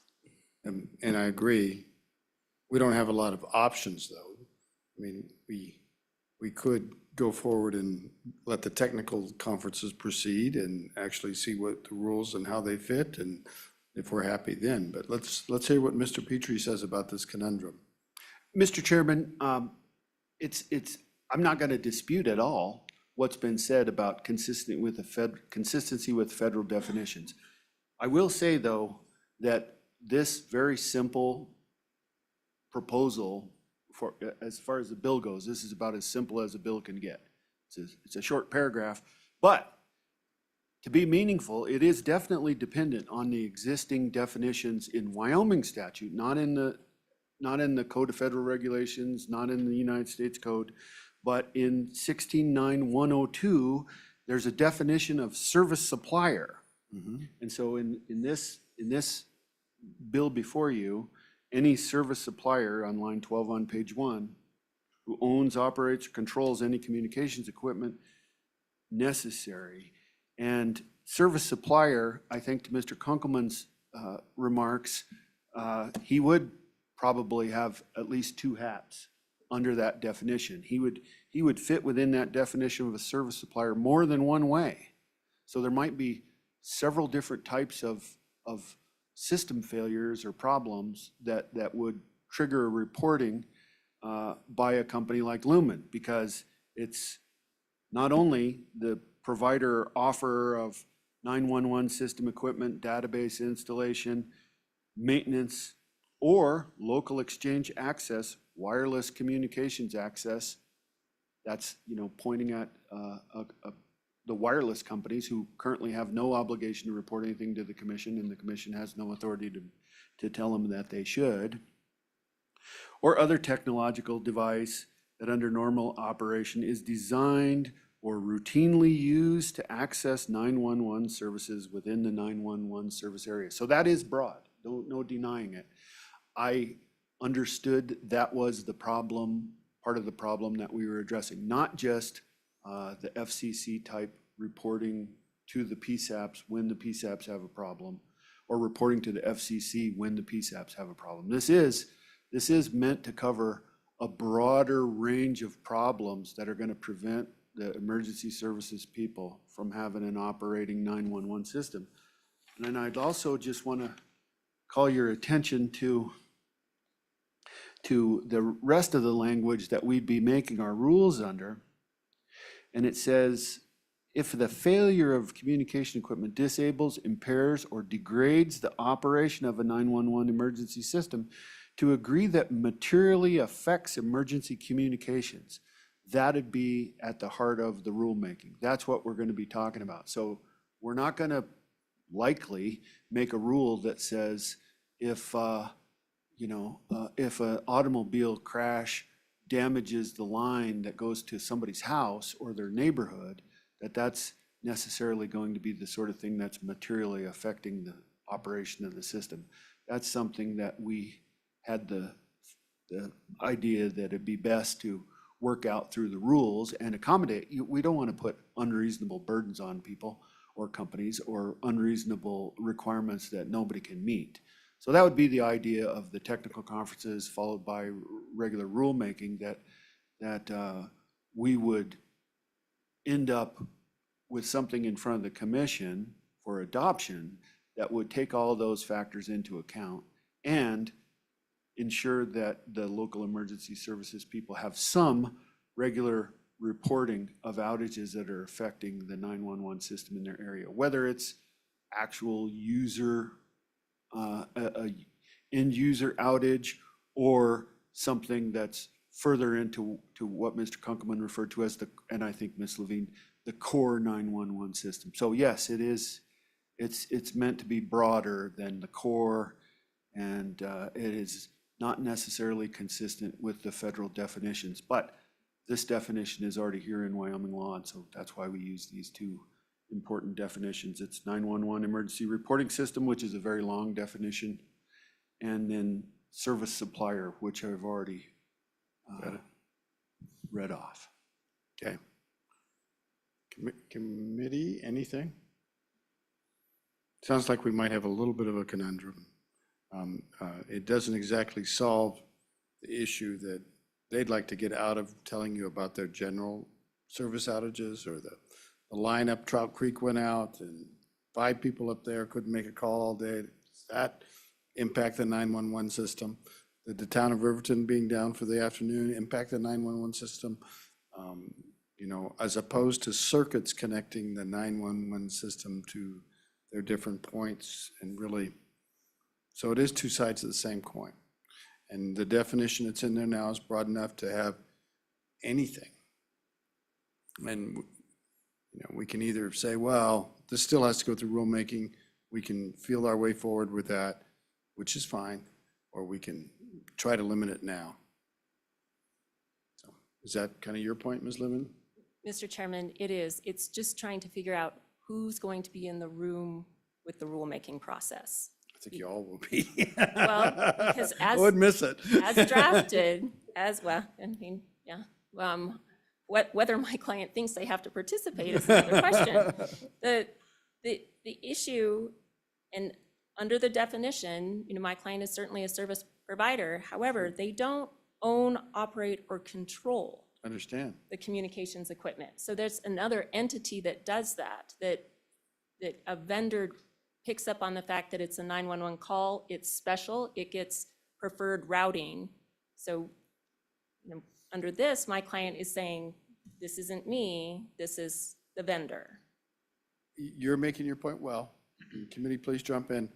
And I agree. We don't have a lot of options, though. I mean, we could go forward and let the technical conferences proceed and actually see what the rules and how they fit, and if we're happy then. But let's hear what Mr. Petrie says about this conundrum. Mr. Chairman, I'm not going to dispute at all what's been said about consistency with federal definitions. I will say, though, that this very simple proposal as far as the bill goes, this is about as simple as a bill can get. It's a short paragraph, but to be meaningful, it is definitely dependent on the existing definitions in Wyoming statute, not in the Code of Federal Regulations, not in the United States Code, but in 169102, there's a definition of service supplier. And so in this bill before you, any service supplier on line 12 on page 1 who owns, operates, or controls any communications equipment necessary. And service supplier, I think to Mr. Kunkelman's remarks, he would probably have at least 2 hats under that definition. He would fit within that definition of a service supplier more than one way. So there might be several different types of system failures or problems that would trigger a reporting by a company like Lumen, because it's not only the provider or offerer of 911 system equipment, database installation, maintenance, or local exchange access, wireless communications access. That's, pointing at the wireless companies who currently have no obligation to report anything to the commission, and the commission has no authority to tell them that they should. Or other technological device that under normal operation is designed or routinely used to access 911 services within the 911 service area. So that is broad, no denying it. I understood that was the problem, part of the problem that we were addressing, not just the FCC type reporting to the PSAPs when the PSAPs have a problem, or reporting to the FCC when the PSAPs have a problem. This is meant to cover a broader range of problems that are going to prevent the emergency services people from having an operating 911 system. And then I'd also just want to call your attention to the rest of the language that we'd be making our rules under. And it says, if the failure of communication equipment disables, impairs, or degrades the operation of a 911 emergency system, to agree that materially affects emergency communications. That'd be at the heart of the rulemaking. That's what we're going to be talking about. So we're not going to likely make a rule that says if an automobile crash damages the line that goes to somebody's house or their neighborhood, that's necessarily going to be the sort of thing that's materially affecting the operation of the system. That's something that we had the idea that it'd be best to work out through the rules and accommodate. We don't want to put unreasonable burdens on people or companies or unreasonable requirements that nobody can meet. So that would be the idea of the technical conferences followed by regular rulemaking, that we would end up with something in front of the commission for adoption that would take all those factors into account and ensure that the local emergency services people have some regular reporting of outages that are affecting the 911 system in their area, whether it's actual user, end user outage, or something that's further into what Mr. Kunkelman referred to as and I think Ms. Levine, the core 911 system. So yes, it's meant to be broader than the core, and it is not necessarily consistent with the federal definitions, but this definition is already here in Wyoming law, and so that's why we use these 2 important definitions. It's 911 emergency reporting system, which is a very long definition, and then service supplier, which I've already read off. Okay. Committee, anything? Sounds like we might have a little bit of a conundrum. It doesn't exactly solve the issue that they'd like to get out of telling you about their general service outages, or the line up Trout Creek went out and 5 people up there couldn't make a call all day. Does that impact the 911 system? Did the town of Riverton being down for the afternoon impact the 911 system? As opposed to circuits connecting the 911 system to their different points, and really, so it is 2 sides of the same coin. And the definition that's in there now is broad enough to have anything. And, we can either say, well, this still has to go through rulemaking. We can feel our way forward with that, which is fine, or we can try to limit it now. So, is that kind of your point, Ms. Livin? Mr. Chairman, it is. It's just trying to figure out who's going to be in the room with the rulemaking process. I think you all will be. Well, because I would miss it. as drafted, whether my client thinks they have to participate is another question. The issue, and under the definition, my client is certainly a service provider. However, they don't own, operate, or control Understand. the communications equipment. So there's another entity that does that a vendor picks up on the fact that it's a 911 call, it's special, it gets preferred routing. So, under this, my client is saying, this isn't me, this is the vendor. You're making your point well. Committee, please jump in.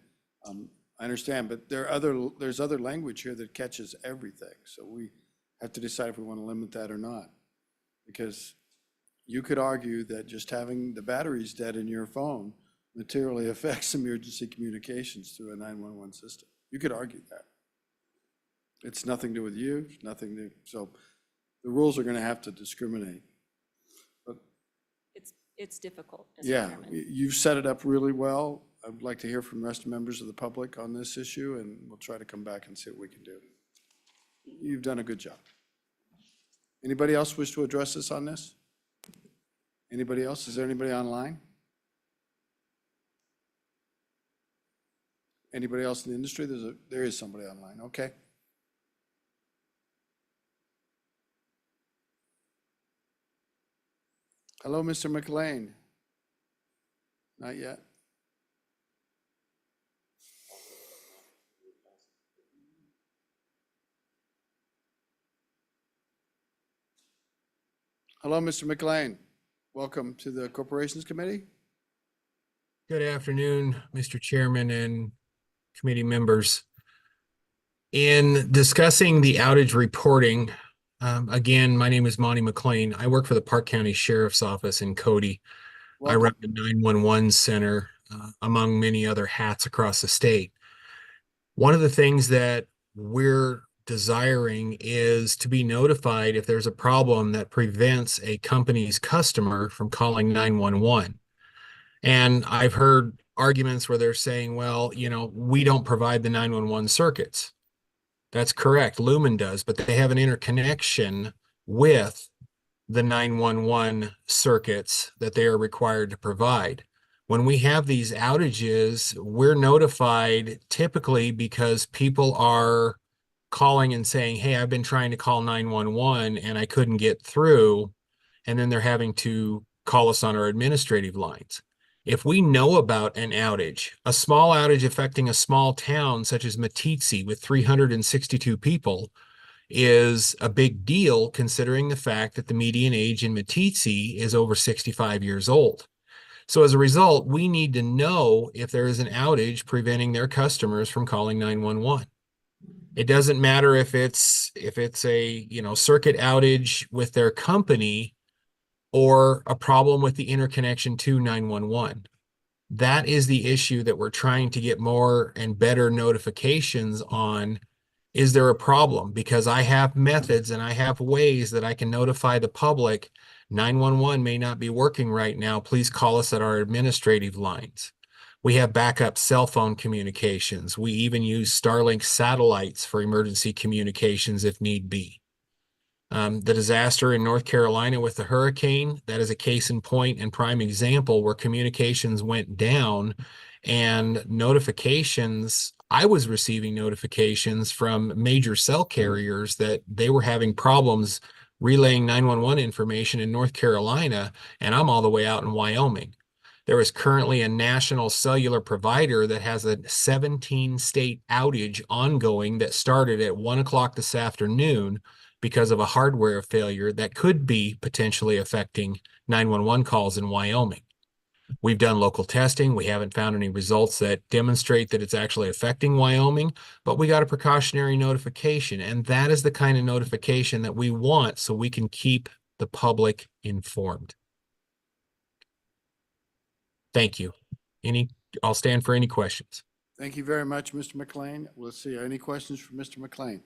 I understand, but there's other language here that catches everything. So we have to decide if we want to limit that or not. Because you could argue that just having the batteries dead in your phone materially affects emergency communications through a 911 system. You could argue that. It's nothing to do with you, nothing to, so the rules are going to have to discriminate. But It's difficult, Mr. yeah, Chairman. you've set it up really well. I'd like to hear from the rest of members of the public on this issue, and we'll try to come back and see what we can do. You've done a good job. Anybody else wish to address us on this? Anybody else? Is there anybody online? Anybody else in the industry? There is somebody online. Okay. Hello, Mr. McLean. Not yet. Hello, Mr. McLean. Welcome to the Corporations Committee. Good afternoon, Mr. Chairman and committee members. In discussing the outage reporting, again, my name is Monty McLean. I work for the Park County Sheriff's Office in Cody. I run the 911 center, among many other hats across the state. One of the things that we're desiring is to be notified if there's a problem that prevents a company's customer from calling 911. And I've heard arguments where they're saying, well, we don't provide the 911 circuits. That's correct. Lumen does, but they have an interconnection with the 911 circuits that they are required to provide. When we have these outages, we're notified typically because people are calling and saying, hey, I've been trying to call 911 and I couldn't get through. And then they're having to call us on our administrative lines. If we know about an outage, a small outage affecting a small town such as Meeteetse with 362 people is a big deal considering the fact that the median age in Meeteetse is over 65 years old. So as a result, we need to know if there is an outage preventing their customers from calling 911. It doesn't matter if it's a circuit outage with their company or a problem with the interconnection to 911. That is the issue that we're trying to get more and better notifications on. Is there a problem? Because I have methods and I have ways that I can notify the public 911 may not be working right now. Please call us at our administrative lines. We have backup cell phone communications. We even use Starlink satellites for emergency communications if need be. The disaster in North Carolina with the hurricane, that is a case in point and prime example where communications went down and notifications. I was receiving notifications from major cell carriers that they were having problems relaying 911 information in North Carolina, and I'm all the way out in Wyoming. There is currently a national cellular provider that has a 17-state outage ongoing that started at 1 o'clock this afternoon because of a hardware failure that could be potentially affecting 911 calls in Wyoming. We've done local testing. We haven't found any results that demonstrate that it's actually affecting Wyoming, but we got a precautionary notification, and that is the kind of notification that we want so we can keep the public informed. Thank you. I'll stand for any questions. Thank you very much, Mr. McLean. Let's see, any questions for Mr. McLean?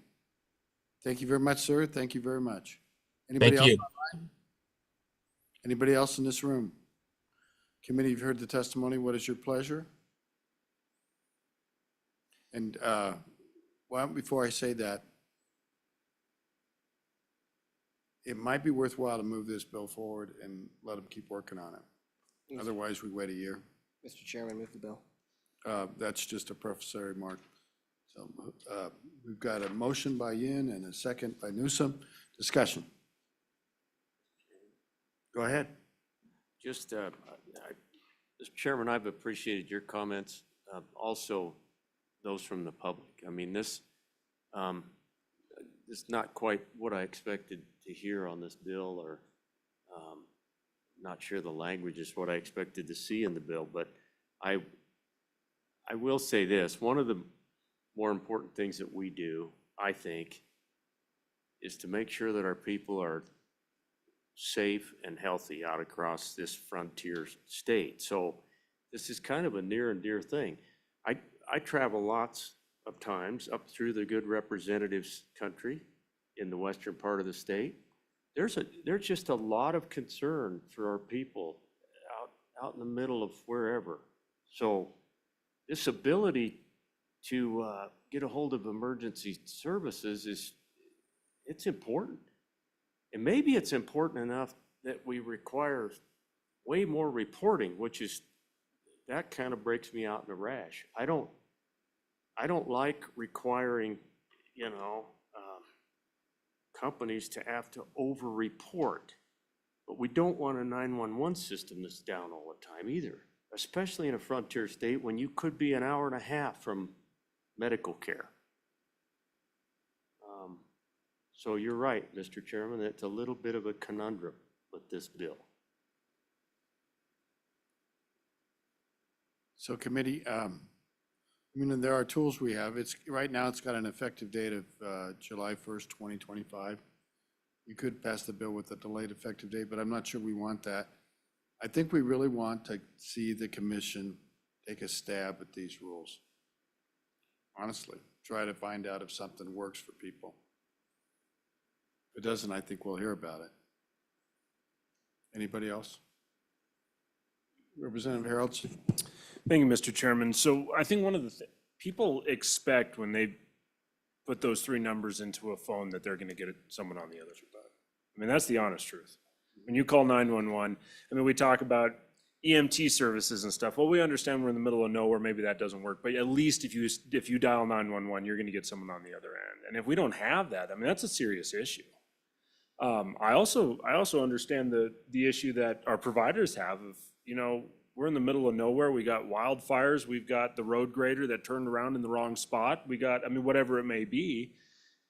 Thank you very much, sir. Thank you very much. Anybody Thank else you. online? Anybody else in this room? Committee, you've heard the testimony. What is your pleasure? And well, before I say that, it might be worthwhile to move this bill forward and let them keep working on it. Otherwise, we wait a year. Mr. Chairman, move the bill. That's just a professorial remark. So we've got a motion by Yin and a second by Newsom. Discussion. Go ahead. Just, Mr. Chairman, I've appreciated your comments, also those from the public. I mean, this is not quite what I expected to hear on this bill, or not sure the language is what I expected to see in the bill, but I will say this. One of the more important things that we do, I think, is to make sure that our people are safe and healthy out across this frontier state. So this is kind of a near and dear thing. I travel lots of times up through the good representatives country in the western part of the state. There's just a lot of concern for our people out in the middle of wherever. So this ability to get a hold of emergency services it's important. And maybe it's important enough that we require way more reporting, that kind of breaks me out in a rash. I don't like requiring, companies to have to over-report, but we don't want a 911 system that's down all the time either, especially in a frontier state when you could be an hour and a half from medical care. So you're right, Mr. Chairman, it's a little bit of a conundrum with this bill. So committee, there are tools we have. Right now, it's got an effective date of July 1st, 2025. You could pass the bill with a delayed effective date, but I'm not sure we want that. I think we really want to see the commission take a stab at these rules. Honestly, try to find out if something works for people. If it doesn't, I think we'll hear about it. Anybody else? Representative Harold? Thank you, Mr. Chairman. So I think one of the people expect when they put those three numbers into a phone that they're going to get someone on the other side. I mean, that's the honest truth. When you call 911, we talk about EMT services and stuff. Well, we understand we're in the middle of nowhere. Maybe that doesn't work. But at least if you dial 911, you're going to get someone on the other end. And if we don't have that, that's a serious issue. I also understand the issue that our providers have of, we're in the middle of nowhere. We got wildfires. We've got the road grader that turned around in the wrong spot. We got, whatever it may be.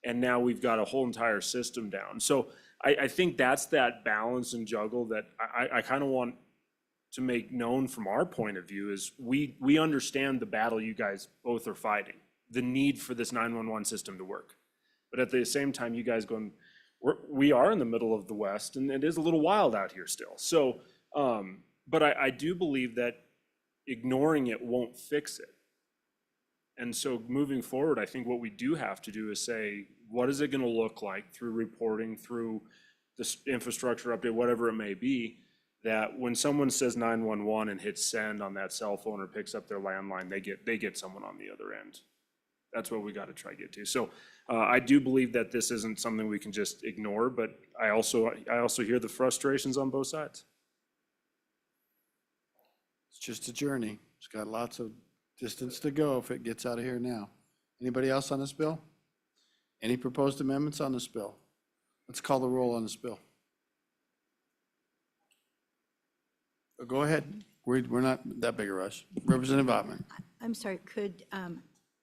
And now we've got a whole entire system down. So I think that's that balance and juggle that I kind of want to make known from our point of view is we understand the battle you guys both are fighting, the need for this 911 system to work. But at the same time, you guys going, we are in the middle of the West, and it is a little wild out here still. So, but I do believe that ignoring it won't fix it. And so moving forward, I think what we do have to do is say, what is it going to look like through reporting, through this infrastructure update, whatever it may be, that when someone says 911 and hits send on that cell phone or picks up their landline, they get someone on the other end. That's what we got to try to get to. So I do believe that this isn't something we can just ignore, but I also hear the frustrations on both sides. It's just a journey. It's got lots of distance to go if it gets out of here now. Anybody else on this bill? Any proposed amendments on this bill? Let's call the roll on this bill. Go ahead. We're not that big a rush. Representative Ottman. I'm sorry, could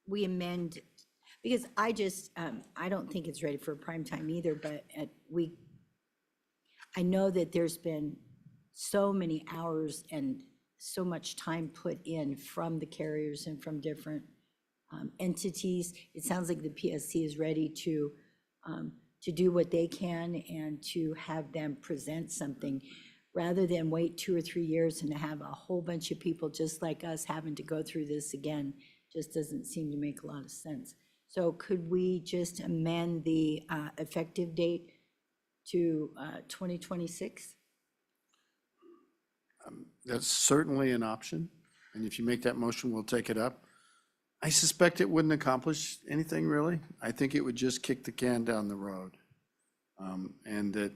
we amend, because I don't think it's ready for prime time either, but I know that there's been so many hours and so much time put in from the carriers and from different entities. It sounds like the PSC is ready to do what they can and to have them present something, rather than wait 2 or 3 years and have a whole bunch of people just like us having to go through this again. Just doesn't seem to make a lot of sense. So could we just amend the effective date to 2026? That's certainly an option, and if you make that motion, we'll take it up. I suspect it wouldn't accomplish anything really. I think it would just kick the can down the road. And that,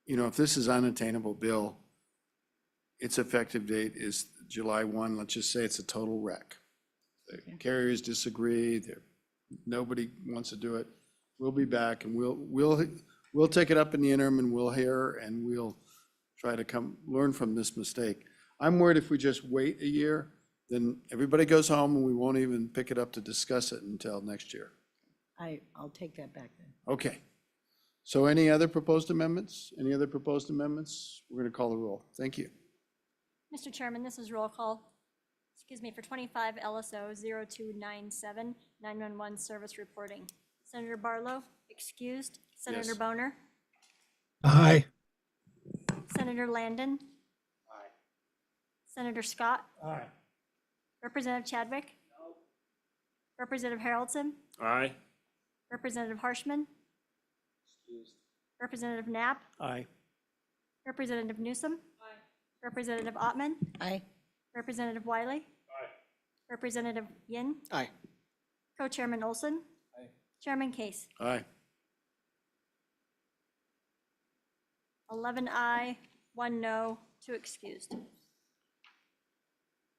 you know, if this is unattainable, Bill, its effective date is July 1. Let's just say it's a total wreck. The carriers disagree, nobody wants to do it. We'll be back and we'll take it up in the interim and we'll hear and we'll try to learn from this mistake. I'm worried if we just wait a year, then everybody goes home and we won't even pick it up to discuss it until next year. I'll take that back then. Okay. So any other proposed amendments? Any other proposed amendments? We're going to call the roll. Thank you. Mr. Chairman, this is roll call. Excuse me, for 25 LSO 0297, 911 service reporting. Senator Barlow, excused. Senator Yes. Boner, Aye. Senator Landon. Senator Scott, Aye. Representative Chadwick. Representative Haroldson, Aye. Representative Harshman. Representative Knapp, Aye. Representative Newsom. Representative Ottman, Aye. Representative Wiley. Representative Yin. Aye. Co-Chairman Olson. Chairman Case. Aye. 11 aye, 1 no, 2 excused.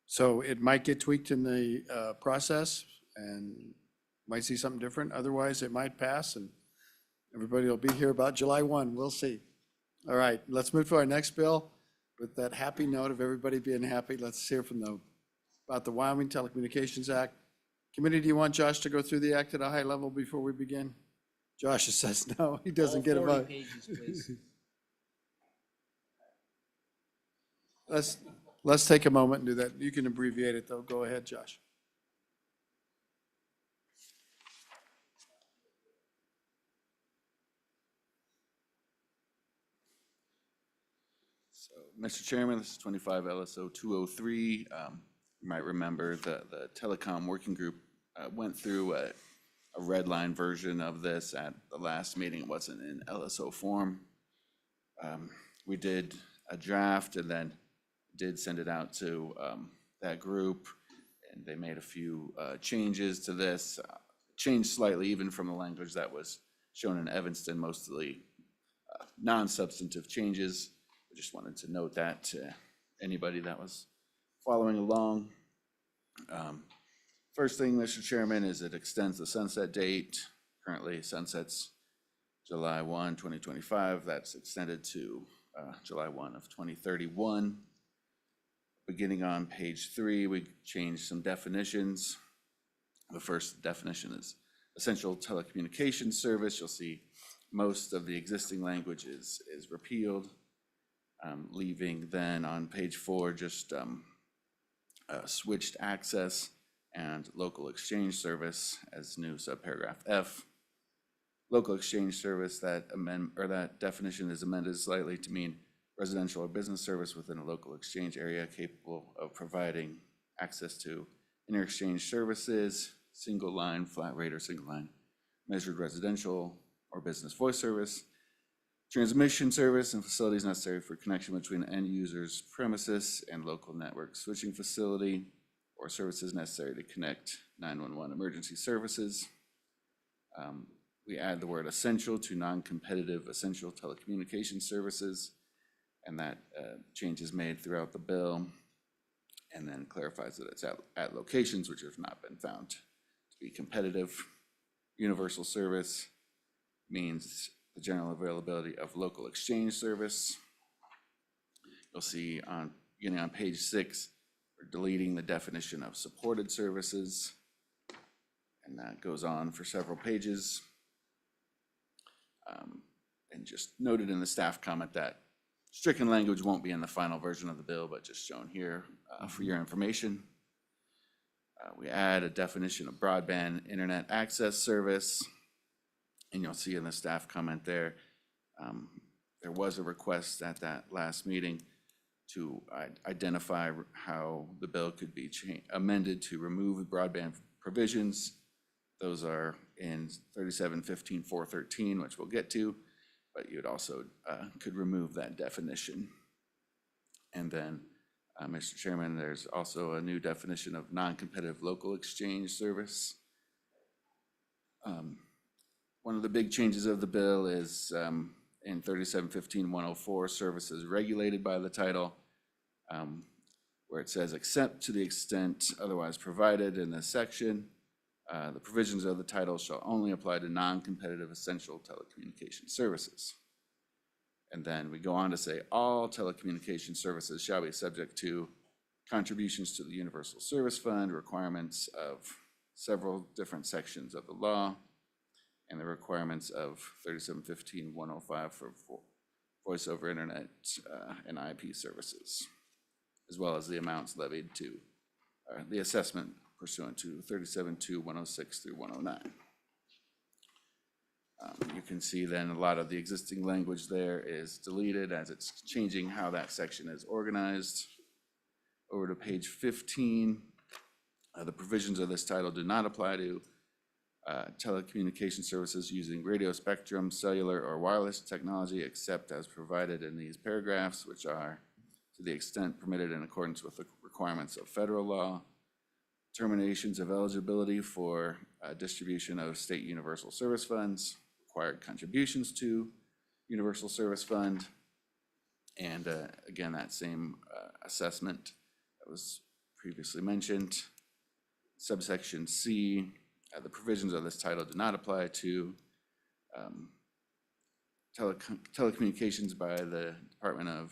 So it might get tweaked in the process and might see something different. Otherwise, it might pass and everybody will be here about July 1. We'll see. All right, let's move to our next bill. With that happy note of everybody being happy, let's hear from about the Wyoming Telecommunications Act. Committee, do you want Josh to go through the act at a high level before we begin? Josh says no, he doesn't get a vote. Let's take a moment and do that. You can abbreviate it though. Go ahead, Josh. So, Mr. Chairman, this is 25 LSO 203. You might remember the telecom working group went through a red line version of this at the last meeting. It wasn't in LSO form. We did a draft and then did send it out to that group, and they made a few changes to this, changed slightly even from the language that was shown in Evanston, mostly non-substantive changes. I just wanted to note that to anybody that was following along. First thing, Mr. Chairman, is it extends the sunset date. Currently sunsets July 1, 2025. That's extended to July 1 of 2031. Beginning on page 3, we changed some definitions. The first definition is essential telecommunications service. You'll see most of the existing language is repealed, leaving then on page 4 just switched access and local exchange service as new subparagraph F. Local exchange service, that definition is amended slightly to mean residential or business service within a local exchange area capable of providing access to inter-exchange services, single line, flat rate, or single line, measured residential or business voice service, transmission service, and facilities necessary for connection between end users' premises and local network switching facility, or services necessary to connect 911 emergency services. We add the word essential to non-competitive essential telecommunications services, and that change is made throughout the bill, and then clarifies that it's at locations which have not been found to be competitive. Universal service means the general availability of local exchange service. You'll see beginning on page 6, we're deleting the definition of supported services, and that goes on for several pages. And just noted in the staff comment that stricken language won't be in the final version of the bill, but just shown here for your information. We add a definition of broadband internet access service, and you'll see in the staff comment there, there was a request at that last meeting to identify how the bill could be amended to remove broadband provisions. Those are in 3715-413, which we'll get to, but you'd also could remove that definition. And then, Mr. Chairman, there's also a new definition of non-competitive local exchange service. One of the big changes of the bill is in 3715-104, services regulated by the title, where it says, except to the extent otherwise provided in this section, the provisions of the title shall only apply to non-competitive essential telecommunication services. And then we go on to say all telecommunication services shall be subject to contributions to the Universal Service Fund, requirements of several different sections of the law, and the requirements of 3715-105 for voice over internet and IP services, as well as the amounts levied to the assessment pursuant to 37-106 through 109. You can see then a lot of the existing language there is deleted as it's changing how that section is organized. Over to page 15, the provisions of this title do not apply to telecommunication services using radio spectrum, cellular, or wireless technology except as provided in these paragraphs, which are to the extent permitted in accordance with the requirements of federal law, terminations of eligibility for distribution of state universal service funds, required contributions to Universal Service Fund, and again, that same assessment that was previously mentioned. Subsection C, the provisions of this title do not apply to telecommunications by the Department of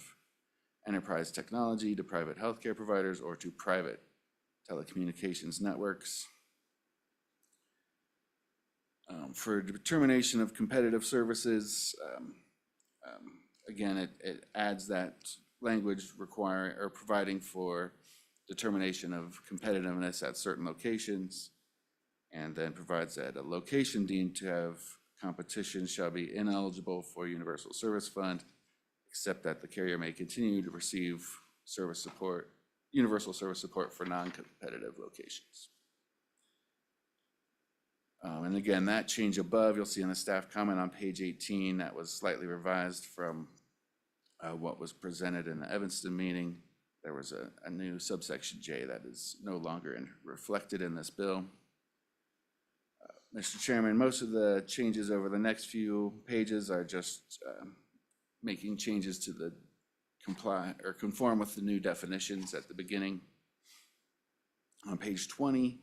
Enterprise Technology to private healthcare providers or to private telecommunications networks. For determination of competitive services, again, it adds that language requiring or providing for determination of competitiveness at certain locations, and then provides that a location deemed to have competition shall be ineligible for Universal Service Fund, except that the carrier may continue to receive service support, universal service support for non-competitive locations. And again, that change above, you'll see in the staff comment on page 18, that was slightly revised from what was presented in the Evanston meeting. There was a new subsection J that is no longer reflected in this bill. Mr. Chairman, most of the changes over the next few pages are just making changes to the conform with the new definitions at the beginning. On page 20,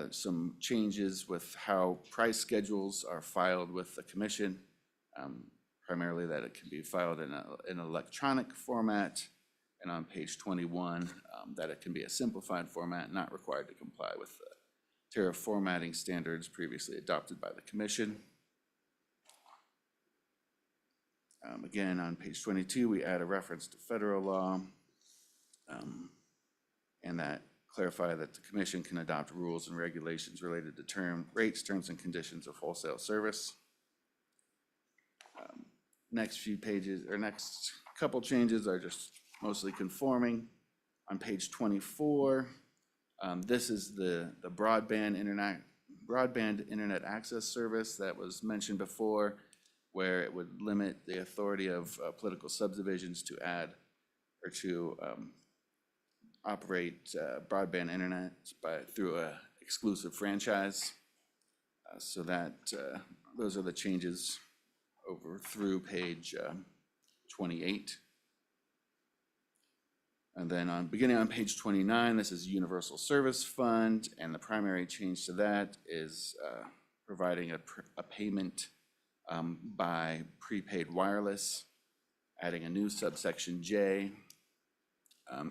some changes with how price schedules are filed with the commission, primarily that it can be filed in an electronic format, and on page 21, that it can be a simplified format, not required to comply with the tariff formatting standards previously adopted by the commission. Again, on page 22, we add a reference to federal law, and that clarify that the commission can adopt rules and regulations related to rates, terms, and conditions of wholesale service. Next few pages, or next couple changes are just mostly conforming. On page 24, this is the broadband internet access service that was mentioned before, where it would limit the authority of political subdivisions to add or to operate broadband internet through a exclusive franchise. So that those are the changes over through page 28. And then beginning on page 29, this is Universal Service Fund, and the primary change to that is providing a payment by prepaid wireless, adding a new subsection J,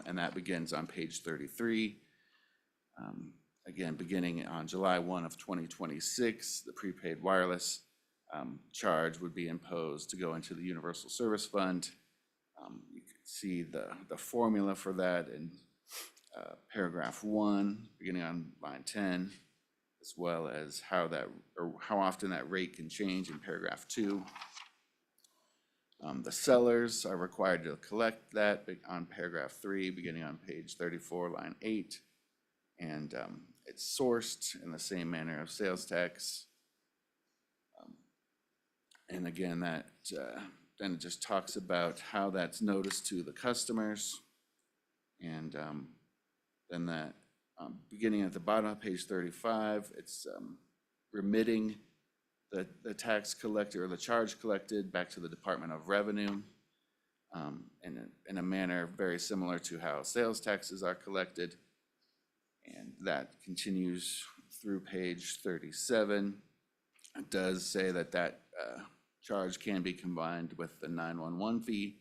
and that begins on page 33. Again, beginning on July 1 of 2026, the prepaid wireless charge would be imposed to go into the Universal Service Fund. You can see the formula for that in paragraph 1, beginning on line 10, as well as how that, or how often that rate can change in paragraph 2. The sellers are required to collect that on paragraph 3, beginning on page 34, line 8. And it's sourced in the same manner of sales tax. And again, that then it just talks about how that's noticed to the customers. And then that, beginning at the bottom of page 35, it's remitting the tax collector or the charge collected back to the Department of Revenue in a manner very similar to how sales taxes are collected. And that continues through page 37. It does say that charge can be combined with the 911 fee.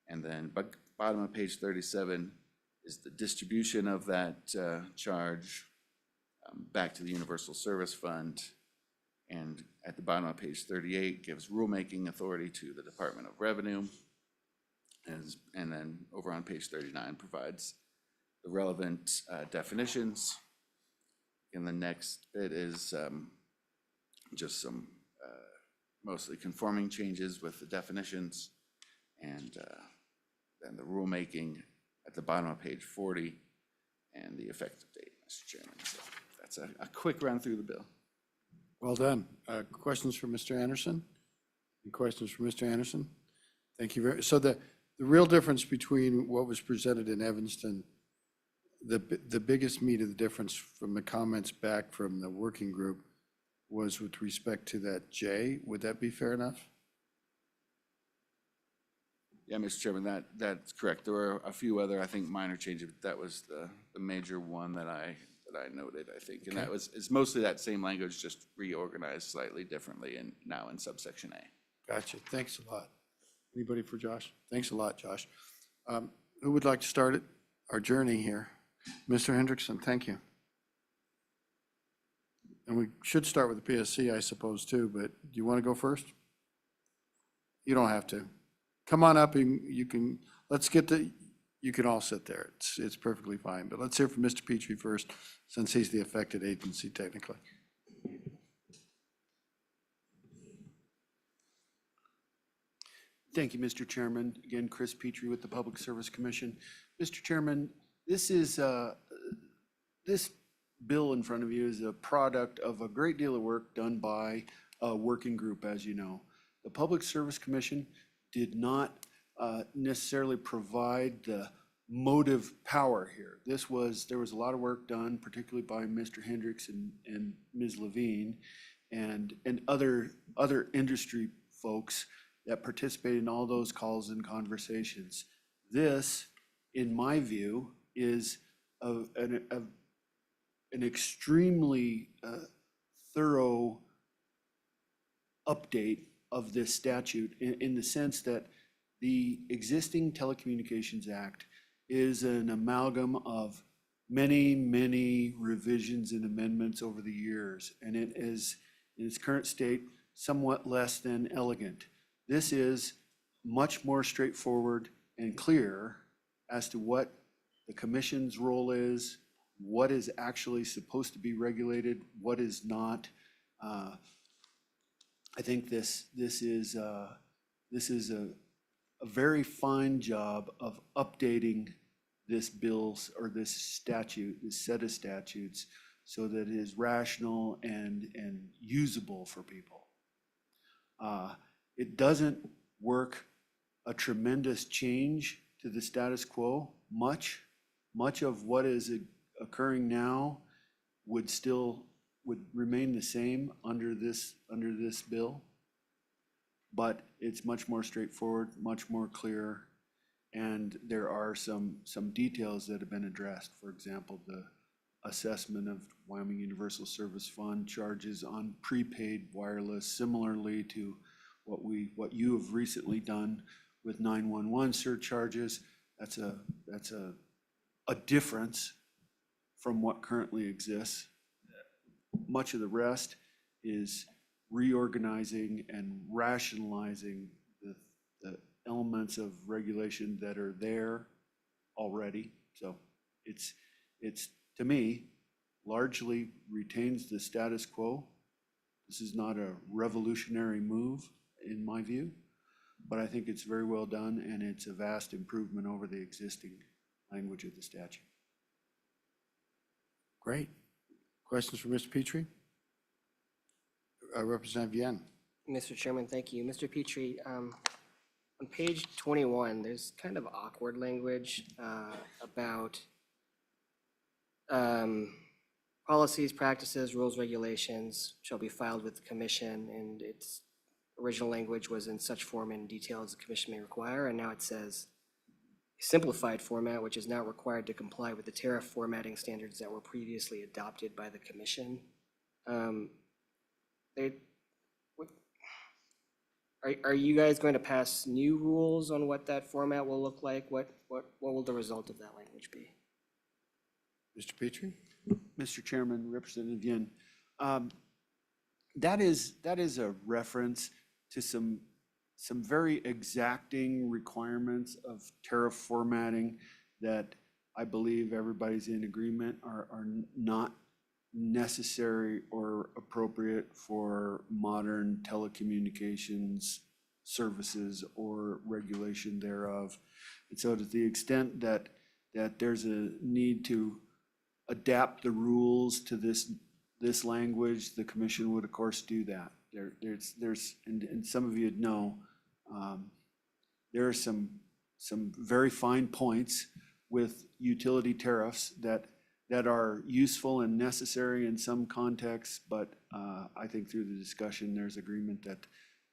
And then bottom of page 37 is the distribution of that charge back to the Universal Service Fund. And at the bottom of page 38 gives rulemaking authority to the Department of Revenue. And then over on page 39 provides the relevant definitions. And the next bit is just some mostly conforming changes with the definitions, and then the rulemaking at the bottom of page 40 and the effective date, Mr. Chairman. So that's a quick run through the bill. Well done. Questions for Mr. Anderson? Any questions for Mr. Anderson? Thank you very, so the real difference between what was presented in Evanston, the biggest meat of the difference from the comments back from the working group was with respect to that J. Would that be fair enough? Yeah, Mr. Chairman, that's correct. There were a few other, I think, minor changes, but that was the major one that I noted, I think. And that is mostly that same language, just reorganized slightly differently and now in subsection A. Gotcha. Thanks a lot. Anybody for Josh? Thanks a lot, Josh. Who would like to start it, our journey here? Mr. Hendrickson, thank you. And we should start with the PSC, I suppose, too, but do you want to go first? You don't have to. Come on up and you can, you can all sit there. It's perfectly fine. But let's hear from Mr. Petrie first, since he's the affected agency technically. Thank you, Mr. Chairman. Again, Chris Petrie with the Public Service Commission. Mr. Chairman, this bill in front of you is a product of a great deal of work done by a working group, as you know. The Public Service Commission did not necessarily provide the motive power here. There was a lot of work done, particularly by Mr. Hendricks and Ms. Levine and other industry folks that participated in all those calls and conversations. This, in my view, is an extremely thorough update of this statute in the sense that the existing Telecommunications Act is an amalgam of many, many revisions and amendments over the years, and it is, in its current state, somewhat less than elegant. This is much more straightforward and clear as to what the commission's role is, what is actually supposed to be regulated, what is not. I think this is a very fine job of updating this bill's or this statute, this set of statutes, so that it is rational and usable for people. It doesn't work a tremendous change to the status quo. Much of what is occurring now would remain the same under this bill, but it's much more straightforward, much more clear, and there are some details that have been addressed. For example, the assessment of Wyoming Universal Service Fund charges on prepaid wireless, similarly to what you have recently done with 911 surcharges. That's a difference from what currently exists. Much of the rest is reorganizing and rationalizing the elements of regulation that are there already. So it's, to me, largely retains the status quo. This is not a revolutionary move, in my view, but I think it's very well done, and it's a vast improvement over the existing language of the statute. Great. Questions for Mr. Petrie? Representative Yen. Mr. Chairman, thank you. Mr. Petrie, on page 21, there's kind of awkward language about policies, practices, rules, regulations shall be filed with the commission, and its original language was in such form and detail as the commission may require, and now it says a simplified format, which is not required to comply with the tariff formatting standards that were previously adopted by the commission. Are you guys going to pass new rules on what that format will look like? What will the result of that language be? Mr. Petrie? Mr. Chairman, Representative Yin, that is a reference to some very exacting requirements of tariff formatting that I believe everybody's in agreement are not necessary or appropriate for modern telecommunications services or regulation thereof. And so to the extent that there's a need to adapt the rules to this language, the commission would of course do that. And some of you know, there are some very fine points with utility tariffs that are useful and necessary in some contexts, but I think through the discussion, there's agreement that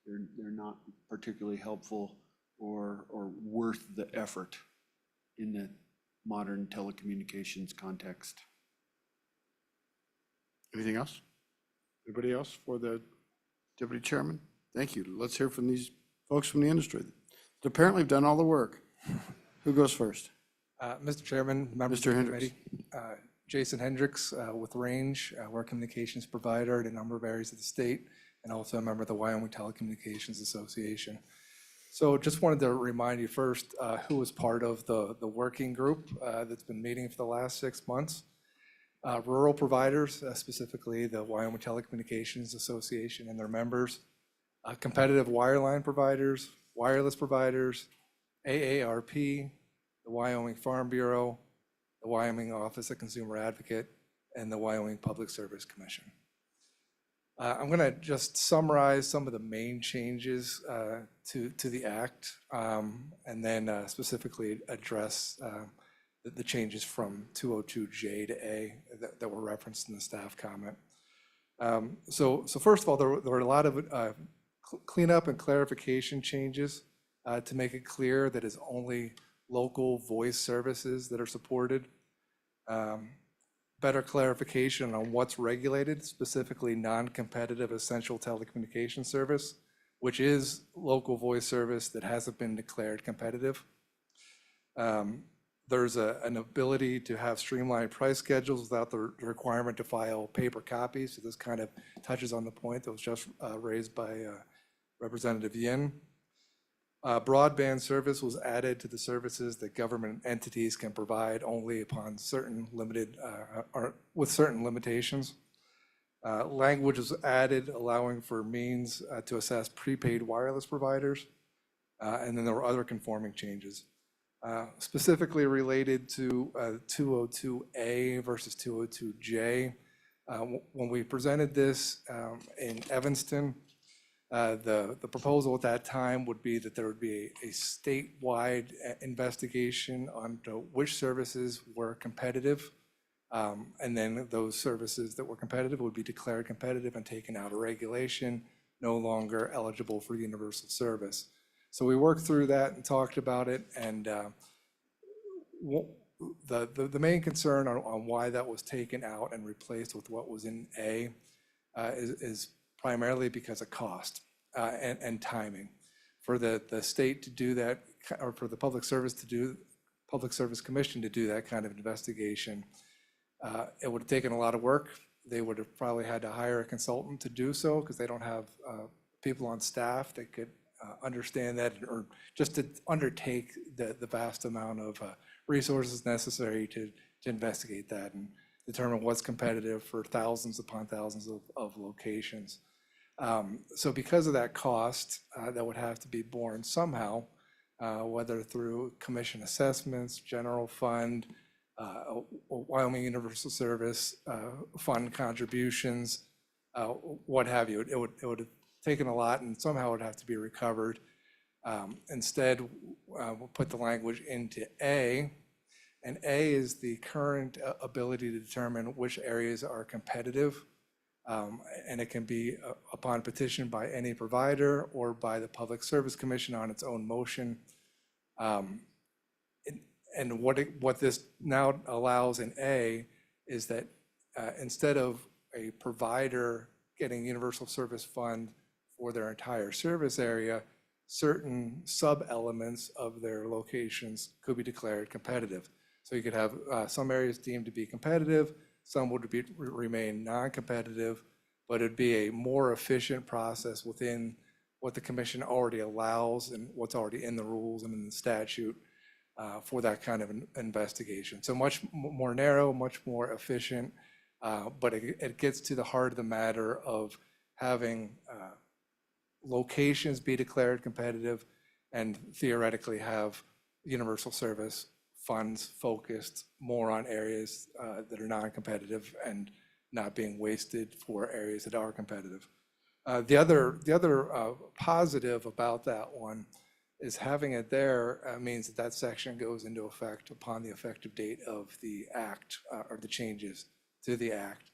they're not particularly helpful or worth the effort in the modern telecommunications context. Anything else? Anybody else for the Deputy Chairman? Thank you. Let's hear from these folks from the industry that apparently have done all the work. Who goes first? Mr. Chairman, members Mr. of the Hendricks. committee, Jason Hendricks with Range. We're a communications provider in a number of areas of the state, and also a member of the Wyoming Telecommunications Association. So just wanted to remind you first who was part of the working group that's been meeting for the last 6 months. Rural providers, specifically the Wyoming Telecommunications Association and their members, competitive wireline providers, wireless providers, AARP, the Wyoming Farm Bureau, the Wyoming Office of Consumer Advocate, and the Wyoming Public Service Commission. I'm going to just summarize some of the main changes to the act, and then specifically address the changes from 202J to A that were referenced in the staff comment. So first of all, there were a lot of cleanup and clarification changes to make it clear that it's only local voice services that are supported. Better clarification on what's regulated, specifically non-competitive essential telecommunications service, which is local voice service that hasn't been declared competitive. There's an ability to have streamlined price schedules without the requirement to file paper copies. So this kind of touches on the point that was just raised by Representative Yin. Broadband service was added to the services that government entities can provide only upon certain limited, or with certain limitations. Language was added allowing for means to assess prepaid wireless providers. And then there were other conforming changes. Specifically related to 202A versus 202J. When we presented this in Evanston, the proposal at that time would be that there would be a statewide investigation on which services were competitive. And then those services that were competitive would be declared competitive and taken out of regulation, no longer eligible for universal service. So we worked through that and talked about it, and the main concern on why that was taken out and replaced with what was in A is primarily because of cost and timing. For the state to do that, or for the Public Service Commission to do that kind of investigation, it would have taken a lot of work. They would have probably had to hire a consultant to do so because they don't have people on staff that could understand that, or just to undertake the vast amount of resources necessary to investigate that and determine what's competitive for thousands upon thousands of locations. So because of that cost, that would have to be borne somehow, whether through commission assessments, general fund, Wyoming Universal Service Fund contributions, what have you. It would have taken a lot and somehow it would have to be recovered. Instead, we'll put the language into A, and A is the current ability to determine which areas are competitive. And it can be upon petition by any provider or by the Public Service Commission on its own motion. And what this now allows in A is that instead of a provider getting universal service fund for their entire service area, certain sub-elements of their locations could be declared competitive. So you could have some areas deemed to be competitive, some would remain non-competitive, but it'd be a more efficient process within what the commission already allows and what's already in the rules and in the statute for that kind of investigation. So much more narrow, much more efficient, but it gets to the heart of the matter of having locations be declared competitive and theoretically have universal service funds focused more on areas that are non-competitive and not being wasted for areas that are competitive. The other positive about that one is having it there means that section goes into effect upon the effective date of the act or the changes to the act.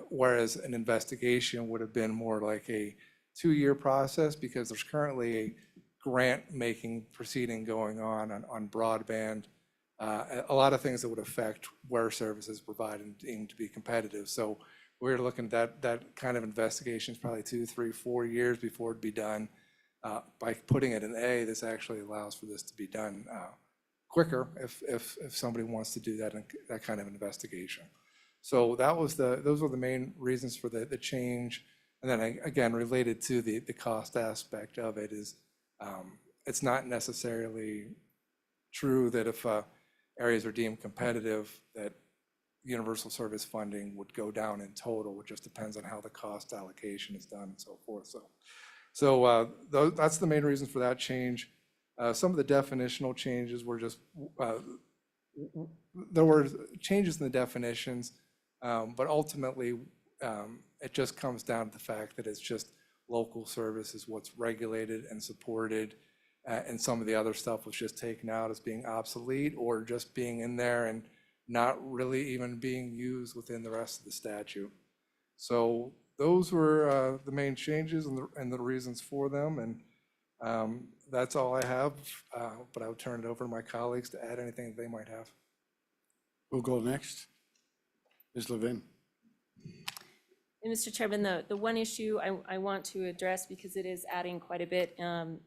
Whereas an investigation would have been more like a 2-year process because there's currently a grant-making proceeding going on broadband. A lot of things that would affect where services provided and deemed to be competitive. So we're looking at that kind of investigation is probably 2, 3, 4 years before it'd be done. By putting it in A, this actually allows for this to be done quicker if somebody wants to do that kind of investigation. So those were the main reasons for the change. And then again, related to the cost aspect of it is it's not necessarily true that if areas are deemed competitive, that universal service funding would go down in total. It just depends on how the cost allocation is done and so forth. So that's the main reason for that change. Some of the definitional changes were just, there were changes in the definitions, but ultimately it just comes down to the fact that it's just local service is what's regulated and supported. And some of the other stuff was just taken out as being obsolete or just being in there and not really even being used within the rest of the statute. So those were the main changes and the reasons for them. And that's all I have, but I would turn it over to my colleagues to add anything they might have. We'll go next. Ms. Levin. And Mr. Chairman, the one issue I want to address, because it is adding quite a bit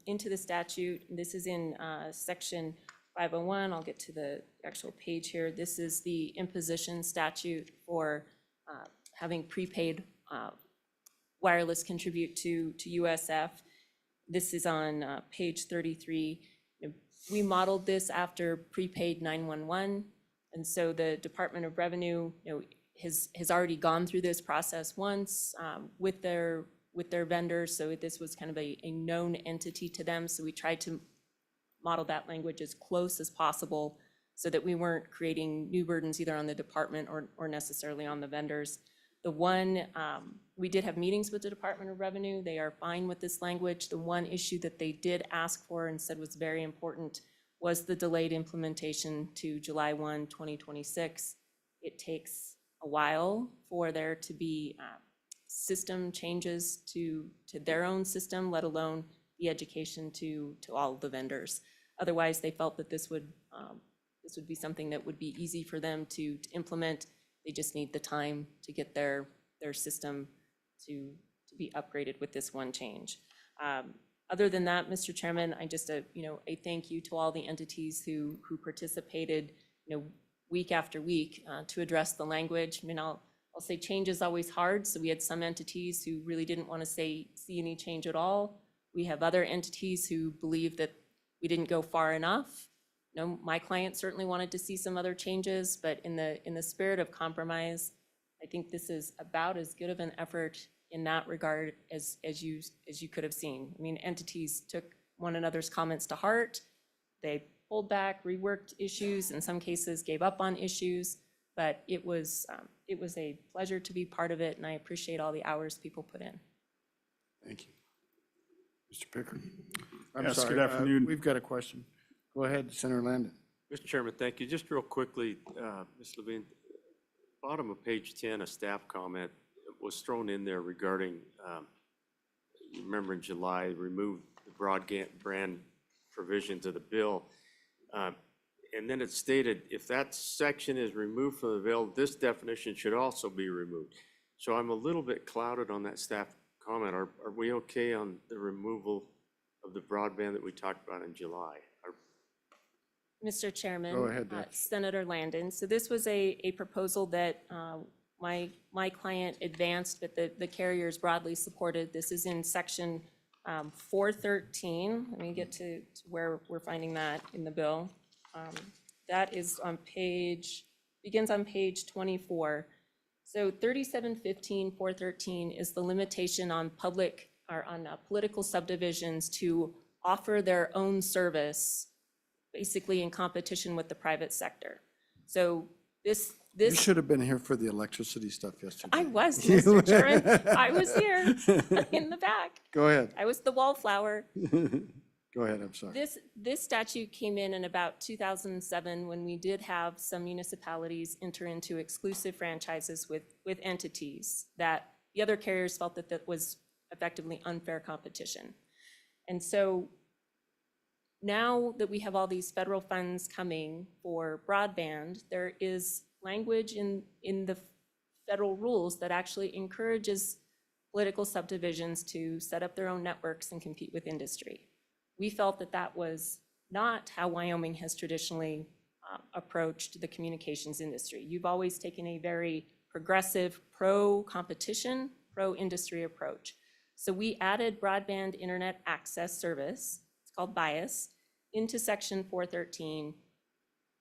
into the statute, this is in section 501. I'll get to the actual page here. This is the imposition statute for having prepaid wireless contribute to USF. This is on page 33. We modeled this after prepaid 911. And so the Department of Revenue, has already gone through this process once with their vendors. So this was kind of a known entity to them. So we tried to model that language as close as possible so that we weren't creating new burdens either on the department or necessarily on the vendors. The one, we did have meetings with the Department of Revenue. They are fine with this language. The one issue that they did ask for and said was very important was the delayed implementation to July 1, 2026. It takes a while for there to be system changes to their own system, let alone the education to all of the vendors. Otherwise, they felt that this would be something that would be easy for them to implement. They just need the time to get their system to be upgraded with this one change. Other than that, Mr. Chairman, I just a thank you to all the entities who participated, week after week to address the language. I mean, I'll say change is always hard. So we had some entities who really didn't want to see any change at all. We have other entities who believe that we didn't go far enough. No, my client certainly wanted to see some other changes, but in the spirit of compromise, I think this is about as good of an effort in that regard as you could have seen. I mean, entities took one another's comments to heart. They pulled back, reworked issues, in some cases gave up on issues, but it was a pleasure to be part of it, and I appreciate all the hours people put in. Thank you. Mr. Pickard? I'm Yes, sorry, good afternoon. we've got a question. Go ahead, Senator Landon. Mr. Chairman, thank you. Just real quickly, Ms. Levine, bottom of page 10, a staff comment was thrown in there regarding, you remember in July, removed the broadband provisions of the bill. And then it stated, if that section is removed from the bill, this definition should also be removed. So I'm a little bit clouded on that staff comment. Are we okay on the removal of the broadband that we talked about in July? Mr. Chairman. Go ahead, Deb. Senator Landon. So this was a proposal that my client advanced, but the carriers broadly supported. This is in section 413. Let me get to where we're finding that in the bill. That is on begins on page 24. So 3715.413 is the limitation on political subdivisions to offer their own service, basically in competition with the private sector. So You this should have been here for the electricity stuff yesterday. I was, Mr. Chairman. I was here in the back. Go ahead. I was the wallflower. Go ahead, I'm sorry. This statute came in about 2007 when we did have some municipalities enter into exclusive franchises with entities that the other carriers felt that was effectively unfair competition. And so now that we have all these federal funds coming for broadband, there is language in the federal rules that actually encourages political subdivisions to set up their own networks and compete with industry. We felt that that was not how Wyoming has traditionally approached the communications industry. You've always taken a very progressive, pro-competition, pro-industry approach. So we added broadband internet access service, it's called BIAS, into section 413.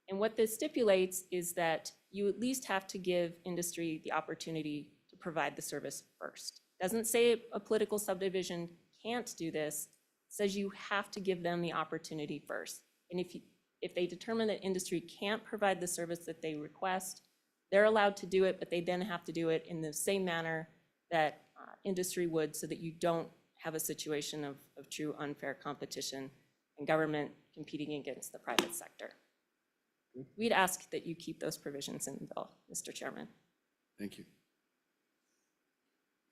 And what this stipulates is that you at least have to give industry the opportunity to provide the service first. Doesn't say a political subdivision can't do this, it says you have to give them the opportunity first. And if they determine that industry can't provide the service that they request, they're allowed to do it, but they then have to do it in the same manner that industry would, so that you don't have a situation of true unfair competition and government competing against the private sector. We'd ask that you keep those provisions in the bill, Mr. Chairman. Thank you.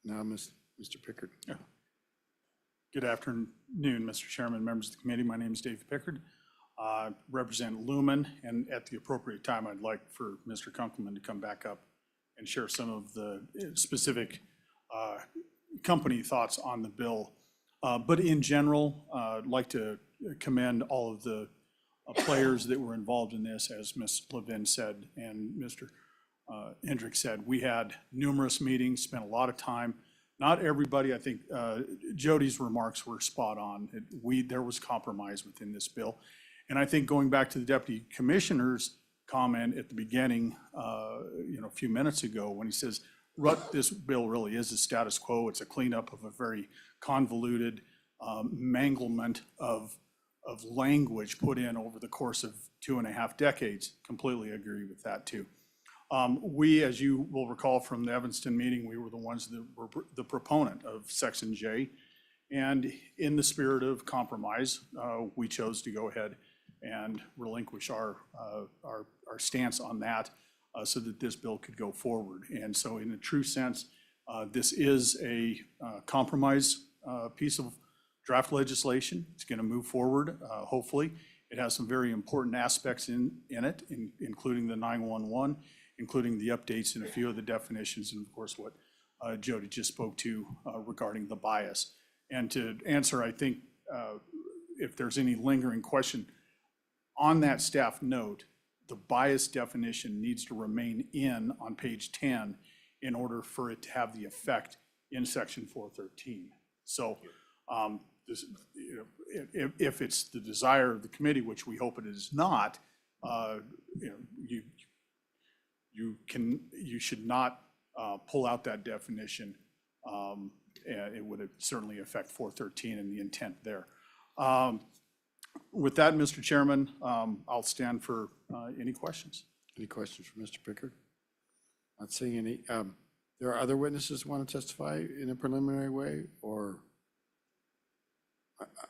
Now, Mr. Pickard. Good afternoon, Mr. Chairman, members of the committee. My name is Dave Pickard. I represent Lumen, and at the appropriate time, I'd like for Mr. Kunkelman to come back up and share some of the specific company thoughts on the bill. But in general, I'd like to commend all of the players that were involved in this, as Ms. Levin said and Mr. Hendricks said. We had numerous meetings, spent a lot of time. Not everybody, I think Jody's remarks were spot on. There was compromise within this bill. And I think going back to the Deputy Commissioner's comment at the beginning, a few minutes ago, when he says, this bill really is a status quo. It's a cleanup of a very convoluted manglement of language put in over the course of 2.5 decades. Completely agree with that too. We, as you will recall from the Evanston meeting, we were the ones that were the proponent of Section J. And in the spirit of compromise, we chose to go ahead and relinquish our stance on that so that this bill could go forward. And so in a true sense, this is a compromise piece of draft legislation. It's going to move forward, hopefully. It has some very important aspects in it, including the 911, including the updates in a few of the definitions, and of course what Jody just spoke to regarding the bias. And to answer, I think, if there's any lingering question, on that staff note, the bias definition needs to remain in on page 10 in order for it to have the effect in section 413. So This, you know, if it's the desire of the committee, which we hope it is not, you know, you should not pull out that definition. And it would certainly affect 413 and the intent there. With that, Mr. Chairman, I'll stand for any questions. Any questions for Mr. Pickard? Not seeing any. There are other witnesses who want to testify in a preliminary way, or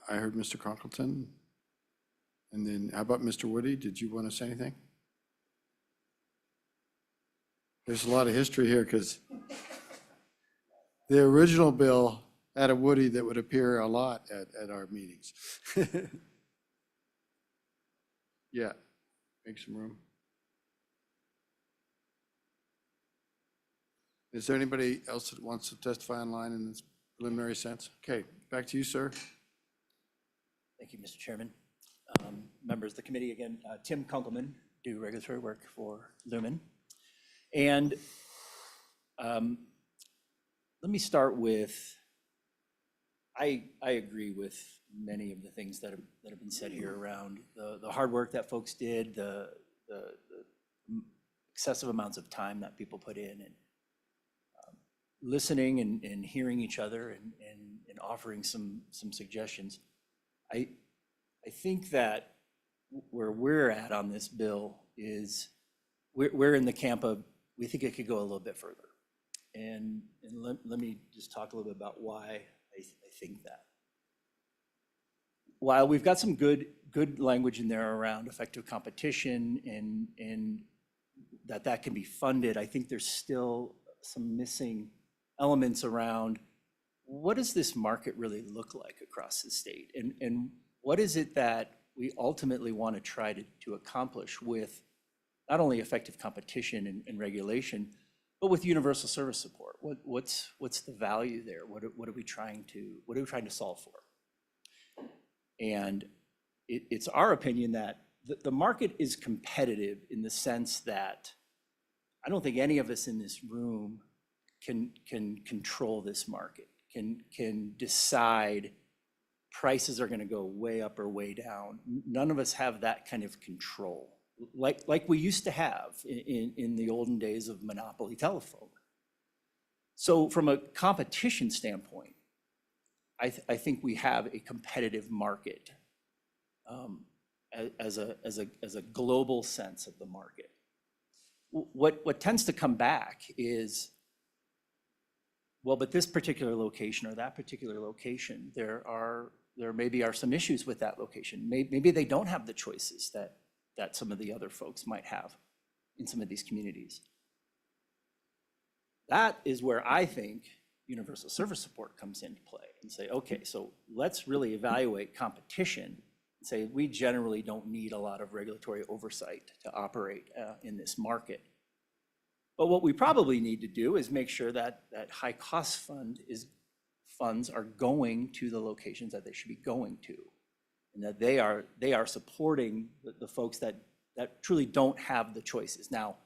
I heard Mr. Conkleton. And then how about Mr. Woody? Did you want to say anything? There's a lot of history here because the original bill had a Woody that would appear a lot at our meetings. Yeah, make some room. Is there anybody else that wants to testify online in this preliminary sense? Okay, back to you, sir. Thank you, Mr. Chairman. Members of the committee, again, Tim Kunkelman, do regulatory work for Lumen. And let me start with, I agree with many of the things that have been said here around the hard work that folks did, the excessive amounts of time that people put in, and listening and hearing each other and offering some suggestions. I think that where we're at on this bill is we're in the camp of, we think it could go a little bit further. And let me just talk a little bit about why I think that. While we've got some good language in there around effective competition and that can be funded, I think there's still some missing elements around what does this market really look like across the state? And what is it that we ultimately want to try to accomplish with not only effective competition and regulation, but with universal service support? What's the value there? What are we trying to solve for? And it's our opinion that the market is competitive in the sense that I don't think any of us in this room can control this market, can decide prices are going to go way up or way down. None of us have that kind of control, like we used to have in the olden days of monopoly telephone. So from a competition standpoint, I think we have a competitive market as a global sense of the market. What tends to come back is, well, but this particular location or that particular location, there maybe are some issues with that location. Maybe they don't have the choices that some of the other folks might have in some of these communities. That is where I think universal service support comes into play and say, okay, so let's really evaluate competition and say we generally don't need a lot of regulatory oversight to operate in this market. But what we probably need to do is make sure that high cost funds are going to the locations that they should be going to, and that they are supporting the folks that truly don't have the choices. Now,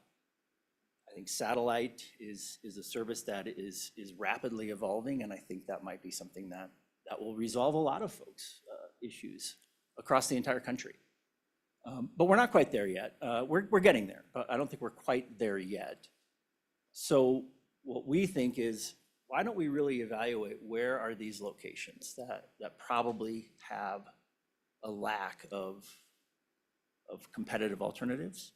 I think satellite is a service that is rapidly evolving, and I think that might be something that will resolve a lot of folks' issues across the entire country. But we're not quite there yet. We're getting there, but I don't think we're quite there yet. So what we think is, why don't we really evaluate where are these locations that probably have a lack of competitive alternatives?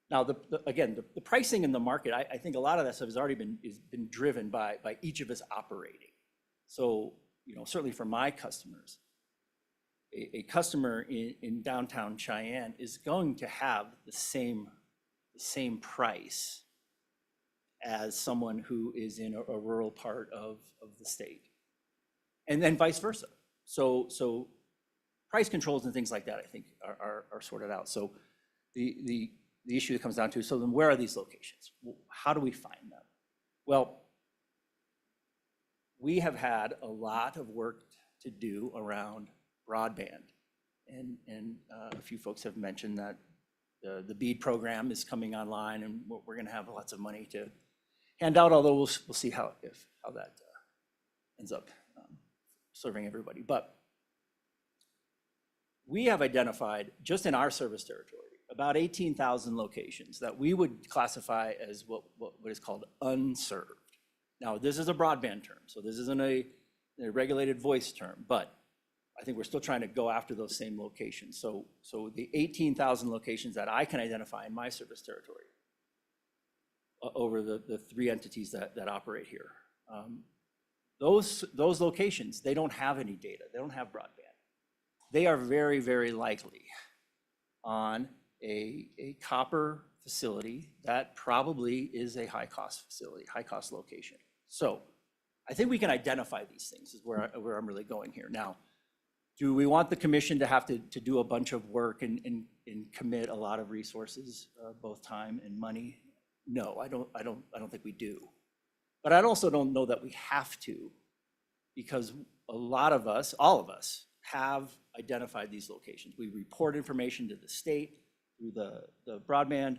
Now, again, the pricing in the market, I think a lot of that stuff has already been driven by each of us operating. So, certainly for my customers, a customer in downtown Cheyenne is going to have the same price as someone who is in a rural part of the state, and then vice versa. So price controls and things like that, I think, are sorted out. So the issue that comes down to, so then where are these locations? How do we find them? Well, we have had a lot of work to do around broadband, and a few folks have mentioned that the BEAD program is coming online, and we're going to have lots of money to hand out, although we'll see how that ends up serving everybody. But we have identified, just in our service territory, about 18,000 locations that we would classify as what is called unserved. Now, this is a broadband term, so this isn't a regulated voice term, but I think we're still trying to go after those same locations. So the 18,000 locations that I can identify in my service territory over the three entities that operate here, those locations, they don't have any data. They don't have broadband. They are very, very likely on a copper facility that probably is a high-cost facility, high-cost location. So I think we can identify these things is where I'm really going here. Now, do we want the commission to have to do a bunch of work and commit a lot of resources, both time and money? No, I don't think we do. But I also don't know that we have to, because a lot of us, all of us, have identified these locations. We report information to the state through the broadband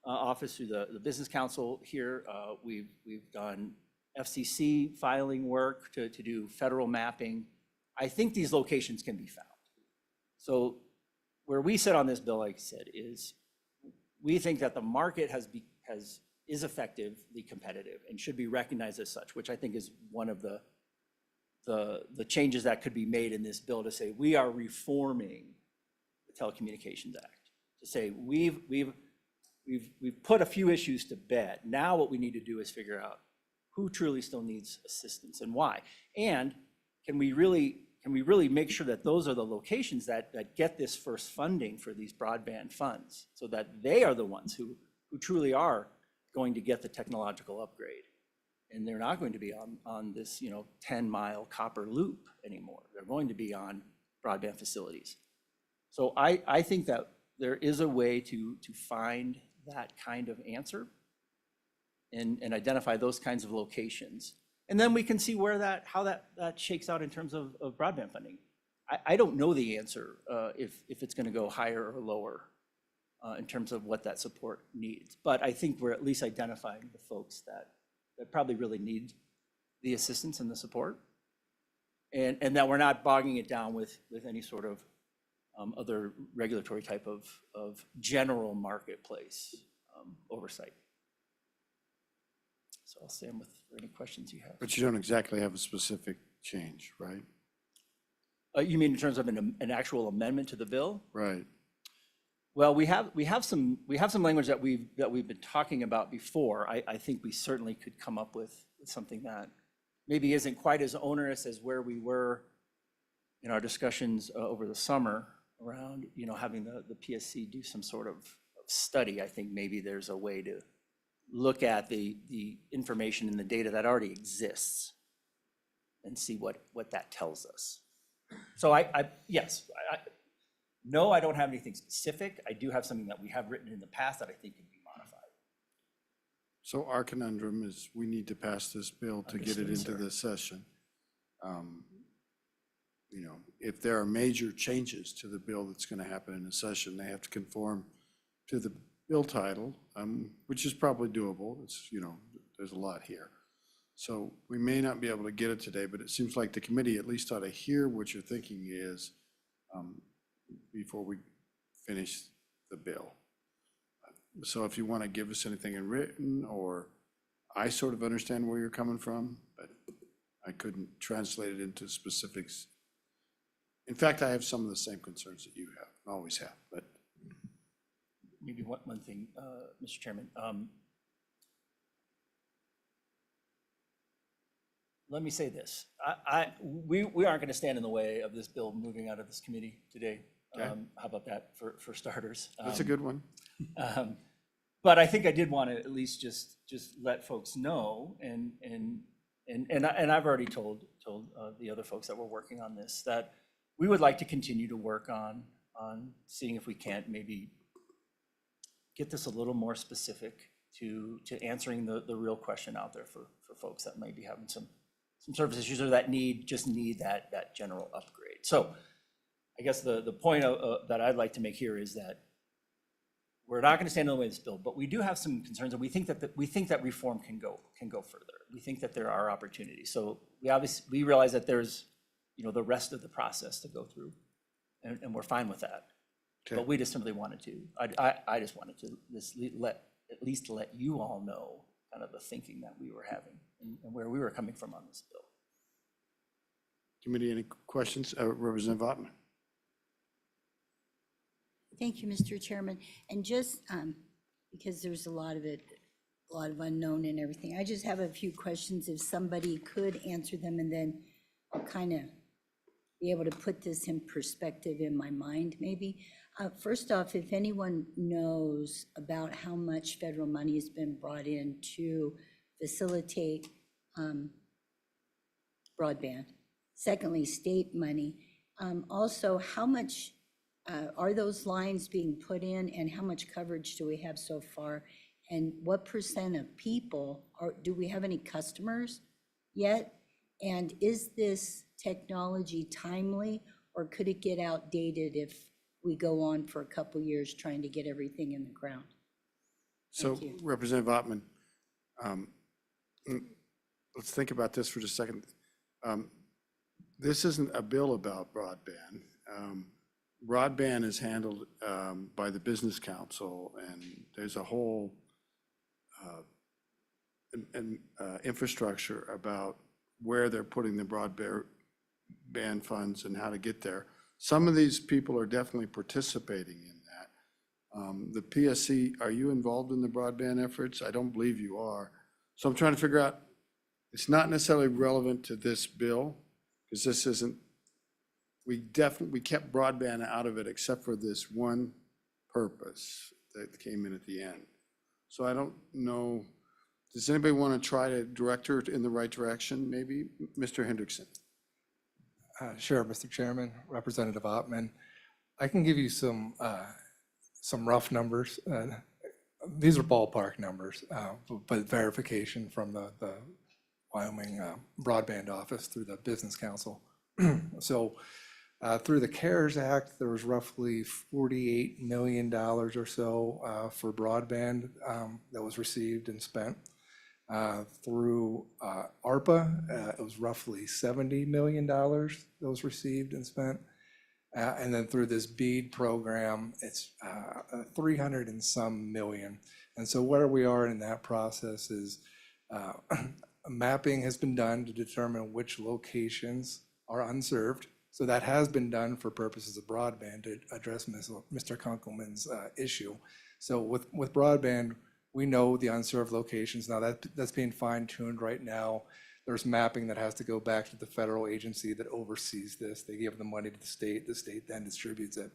office, through the business council here. We've done FCC filing work to do federal mapping. I think these locations can be found. So where we sit on this bill, like I said, is we think that the market is effectively competitive and should be recognized as such, which I think is one of the changes that could be made in this bill, to say we are reforming the Telecommunications Act, to say we've put a few issues to bed. Now what we need to do is figure out who truly still needs assistance and why. And can we really make sure that those are the locations that get this first funding for these broadband funds, so that they are the ones who truly are going to get the technological upgrade. And they're not going to be on this 10-mile copper loop anymore. They're going to be on broadband facilities. So I think that there is a way to find that kind of answer and identify those kinds of locations. And then we can see how that shakes out in terms of broadband funding. I don't know the answer if it's going to go higher or lower in terms of what that support needs. But I think we're at least identifying the folks that probably really need the assistance and the support, and that we're not bogging it down with any sort of other regulatory type of general marketplace oversight. So I'll stand with any questions you have. But you don't exactly have a specific change, right? You mean in terms of an actual amendment to the bill? Right. Well, we have some language that we've been talking about before. I think we certainly could come up with something that maybe isn't quite as onerous as where we were in our discussions over the summer around having the PSC do some sort of study. I think maybe there's a way to look at the information and the data that already exists and see what that tells us. So no, I don't have anything specific. I do have something that we have written in the past that I think can be modified. So our conundrum is we need to pass this bill to get it into the session. If there are major changes to the bill that's going to happen in a session, they have to conform to the bill title, which is probably doable. It's, there's a lot here. So we may not be able to get it today, but it seems like the committee at least ought to hear what your thinking is before we finish the bill. So if you want to give us anything in written, or I sort of understand where you're coming from, but I couldn't translate it into specifics. In fact, I have some of the same concerns that you have, always have, but. Maybe one thing, Mr. Chairman. Let me say this. We aren't going to stand in the way of this bill moving out of this committee today. Okay. How about that for starters? That's a good one. But I think I did want to at least just let folks know, and I've already told the other folks that were working on this that we would like to continue to work on seeing if we can't maybe get this a little more specific to answering the real question out there for folks that might be having some service issues or that need that general upgrade. So I guess the point that I'd like to make here is that we're not going to stand in the way of this bill, but we do have some concerns, and we think that reform can go further. We think that there are opportunities. So we realize that there's the rest of the process to go through. And we're fine with that. But we just simply wanted to, I just wanted to at least let you all know kind of the thinking that we were having and where we were coming from on this bill. Committee, any questions? Representative Ottman? Thank you, Mr. Chairman. And just because there's a lot of unknown and everything, I just have a few questions if somebody could answer them, and then I'll kind of be able to put this in perspective in my mind, maybe. First off, if anyone knows about how much federal money has been brought in to facilitate broadband. Secondly, state money. Also, how much are those lines being put in, and how much coverage do we have so far? And what percent of people do we have any customers yet? And is this technology timely, or could it get outdated if we go on for a couple years trying to get everything in the ground? So Representative Ottman, let's think about this for just a second. This isn't a bill about broadband. Broadband is handled by the Business Council, and there's a whole infrastructure about where they're putting the broadband funds and how to get there. Some of these people are definitely participating in that. The PSC, are you involved in the broadband efforts? I don't believe you are. So I'm trying to figure out, it's not necessarily relevant to this bill, because this isn't, we kept broadband out of it except for this one purpose that came in at the end. So I don't know, does anybody want to try to direct her in the right direction, maybe? Mr. Hendrickson. Sure, Mr. Chairman, Representative Ottman. I can give you some rough numbers. These are ballpark numbers, but verification from the Wyoming Broadband Office through the Business Council. So through the CARES Act, there was roughly $48 million or so for broadband that was received and spent. Through ARPA, it was roughly $70 million that was received and spent. And then through this BEAD program, it's 300 and some million. And so where we are in that process is mapping has been done to determine which locations are unserved. So that has been done for purposes of broadband to address Mr. Kunkelman's issue. So with broadband, we know the unserved locations. Now that's being fine-tuned right now. There's mapping that has to go back to the federal agency that oversees this. They give the money to the state then distributes it.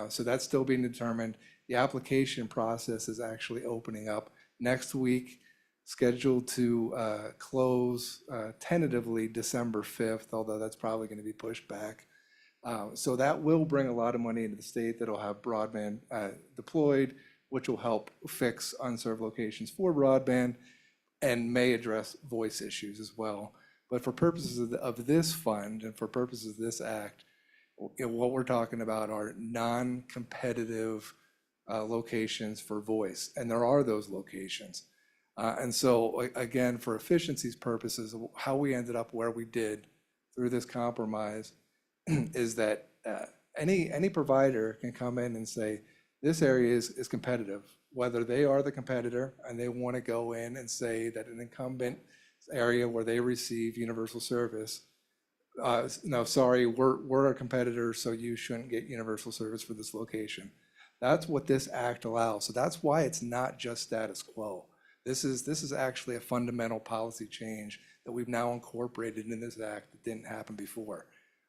So that's still being determined. The application process is actually opening up next week, scheduled to close tentatively December 5th, although that's probably going to be pushed back. So that will bring a lot of money into the state that'll have broadband deployed, which will help fix unserved locations for broadband and may address voice issues as well. But for purposes of this fund and for purposes of this act, what we're talking about are non-competitive locations for voice, and there are those locations. And so again, for efficiency's purposes, how we ended up where we did through this compromise is that any provider can come in and say, this area is competitive, whether they are the competitor and they want to go in and say that an incumbent area where they receive universal service, no, sorry, we're a competitor, so you shouldn't get universal service for this location. That's what this act allows. So that's why it's not just status quo. This is actually a fundamental policy change that we've now incorporated in this act that didn't happen before.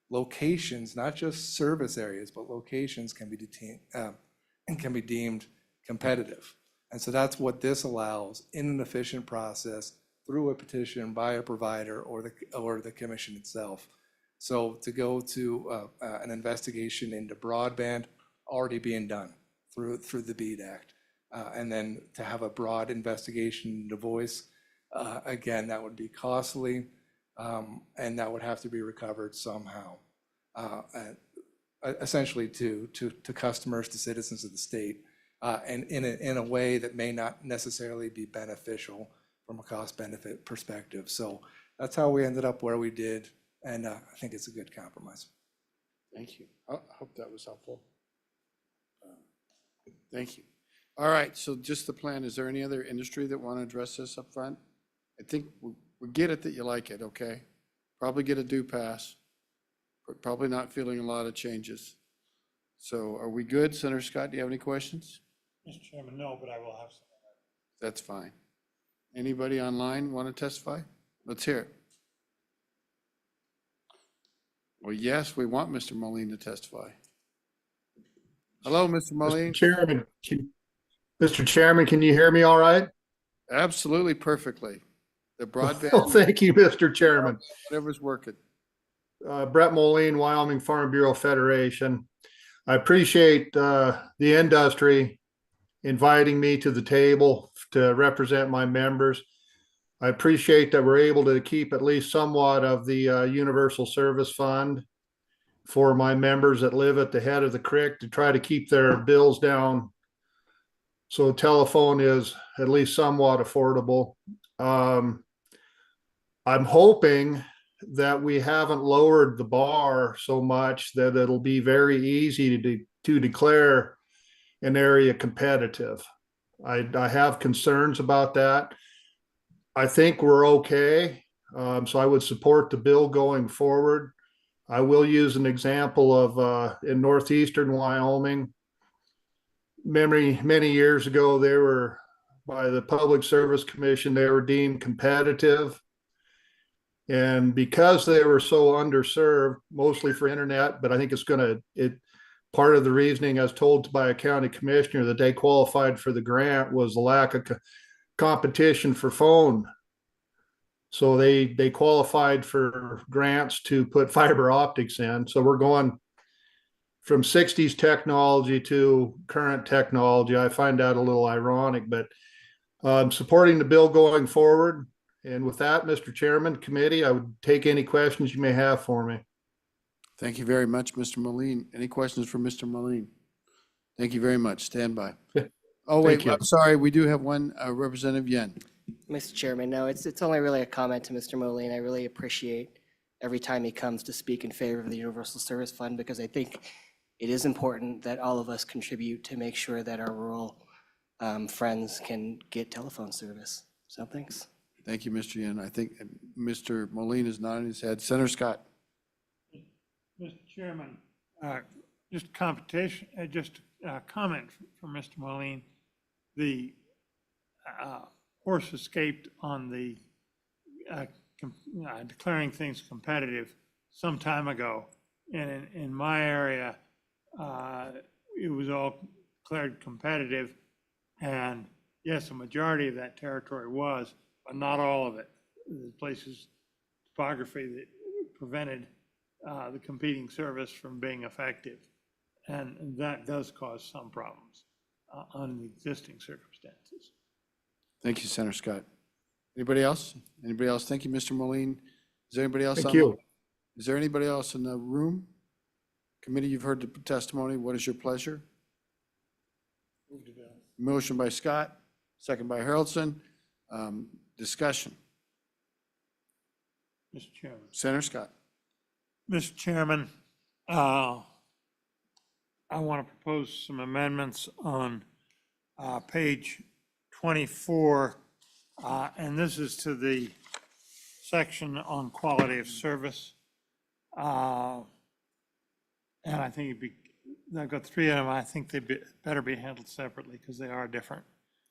Locations, not just service areas, but locations can be deemed competitive. And so that's what this allows in an efficient process through a petition by a provider or the commission itself. So to go to an investigation into broadband already being done through the BEAD Act. And then to have a broad investigation into voice, again, that would be costly, and that would have to be recovered somehow, essentially to customers, to citizens of the state, and in a way that may not necessarily be beneficial from a cost-benefit perspective. So that's how we ended up where we did. and I think it's a good compromise. Thank you. I hope that was helpful. Thank you. All right, so just the plan, is there any other industry that want to address this up front? I think we get it that you like it, okay? Probably get a due pass, but probably not feeling a lot of changes. So are we good? Senator Scott, do you have any questions? Mr. Chairman, no, but I will have some. That's fine. Anybody online want to testify? Let's hear it. Well, yes, we want Mr. Moline to testify. Hello, Mr. Moline. Mr. Chairman, can you hear me all right? Absolutely perfectly. The Well, broadband, thank you, Mr. Chairman. whatever's working. Brett Moline, Wyoming Farm Bureau Federation. I appreciate the industry inviting me to the table to represent my members. I appreciate that we're able to keep at least somewhat of the Universal Service Fund for my members that live at the head of the creek to try to keep their bills down. So telephone is at least somewhat affordable. I'm hoping that we haven't lowered the bar so much that it'll be very easy to declare an area competitive. I have concerns about that. I think we're okay. So I would support the bill going forward. I will use an example of in northeastern Wyoming. Many years ago, they were, by the Public Service Commission, they were deemed competitive. And because they were so underserved, mostly for internet, but I think part of the reasoning I was told by a county commissioner that they qualified for the grant was the lack of competition for phone. So they qualified for grants to put fiber optics in. So we're going from 60s technology to current technology. I find that a little ironic, but I'm supporting the bill going forward. And with that, Mr. Chairman, committee, I would take any questions you may have for me. Thank you very much, Mr. Moline. Any questions for Mr. Moline? Thank you very much. Stand by. Oh, wait, Thank you. I'm sorry. We do have one, Representative Yen. Mr. Chairman, no, it's only really a comment to Mr. Moline. I really appreciate every time he comes to speak in favor of the Universal Service Fund, because I think it is important that all of us contribute to make sure that our rural friends can get telephone service. So thanks. Thank you, Mr. Yen. I think Mr. Moline is nodding his head. Senator Scott. Mr. Chairman, just competition, just a comment from Mr. Moline. The horse escaped on the declaring things competitive some time ago. And in my area, it was all declared competitive. And yes, a majority of that territory was, but not all of it. The places, topography that prevented the competing service from being effective. And that does cause some problems on the existing circumstances. Thank you, Senator Scott. Anybody else? Anybody else? Thank you, Mr. Moline. Is there anybody else? Thank you. Is there anybody else in the room? Committee, you've heard the testimony. What is your pleasure? Move to bill. Motion by Scott, second by Harrelson. Discussion. Mr. Chairman. Senator Scott. Mr. Chairman, I want to propose some amendments on page 24, and this is to the section on quality of service. And I think I've got three of them. I think they better be handled separately because they are different.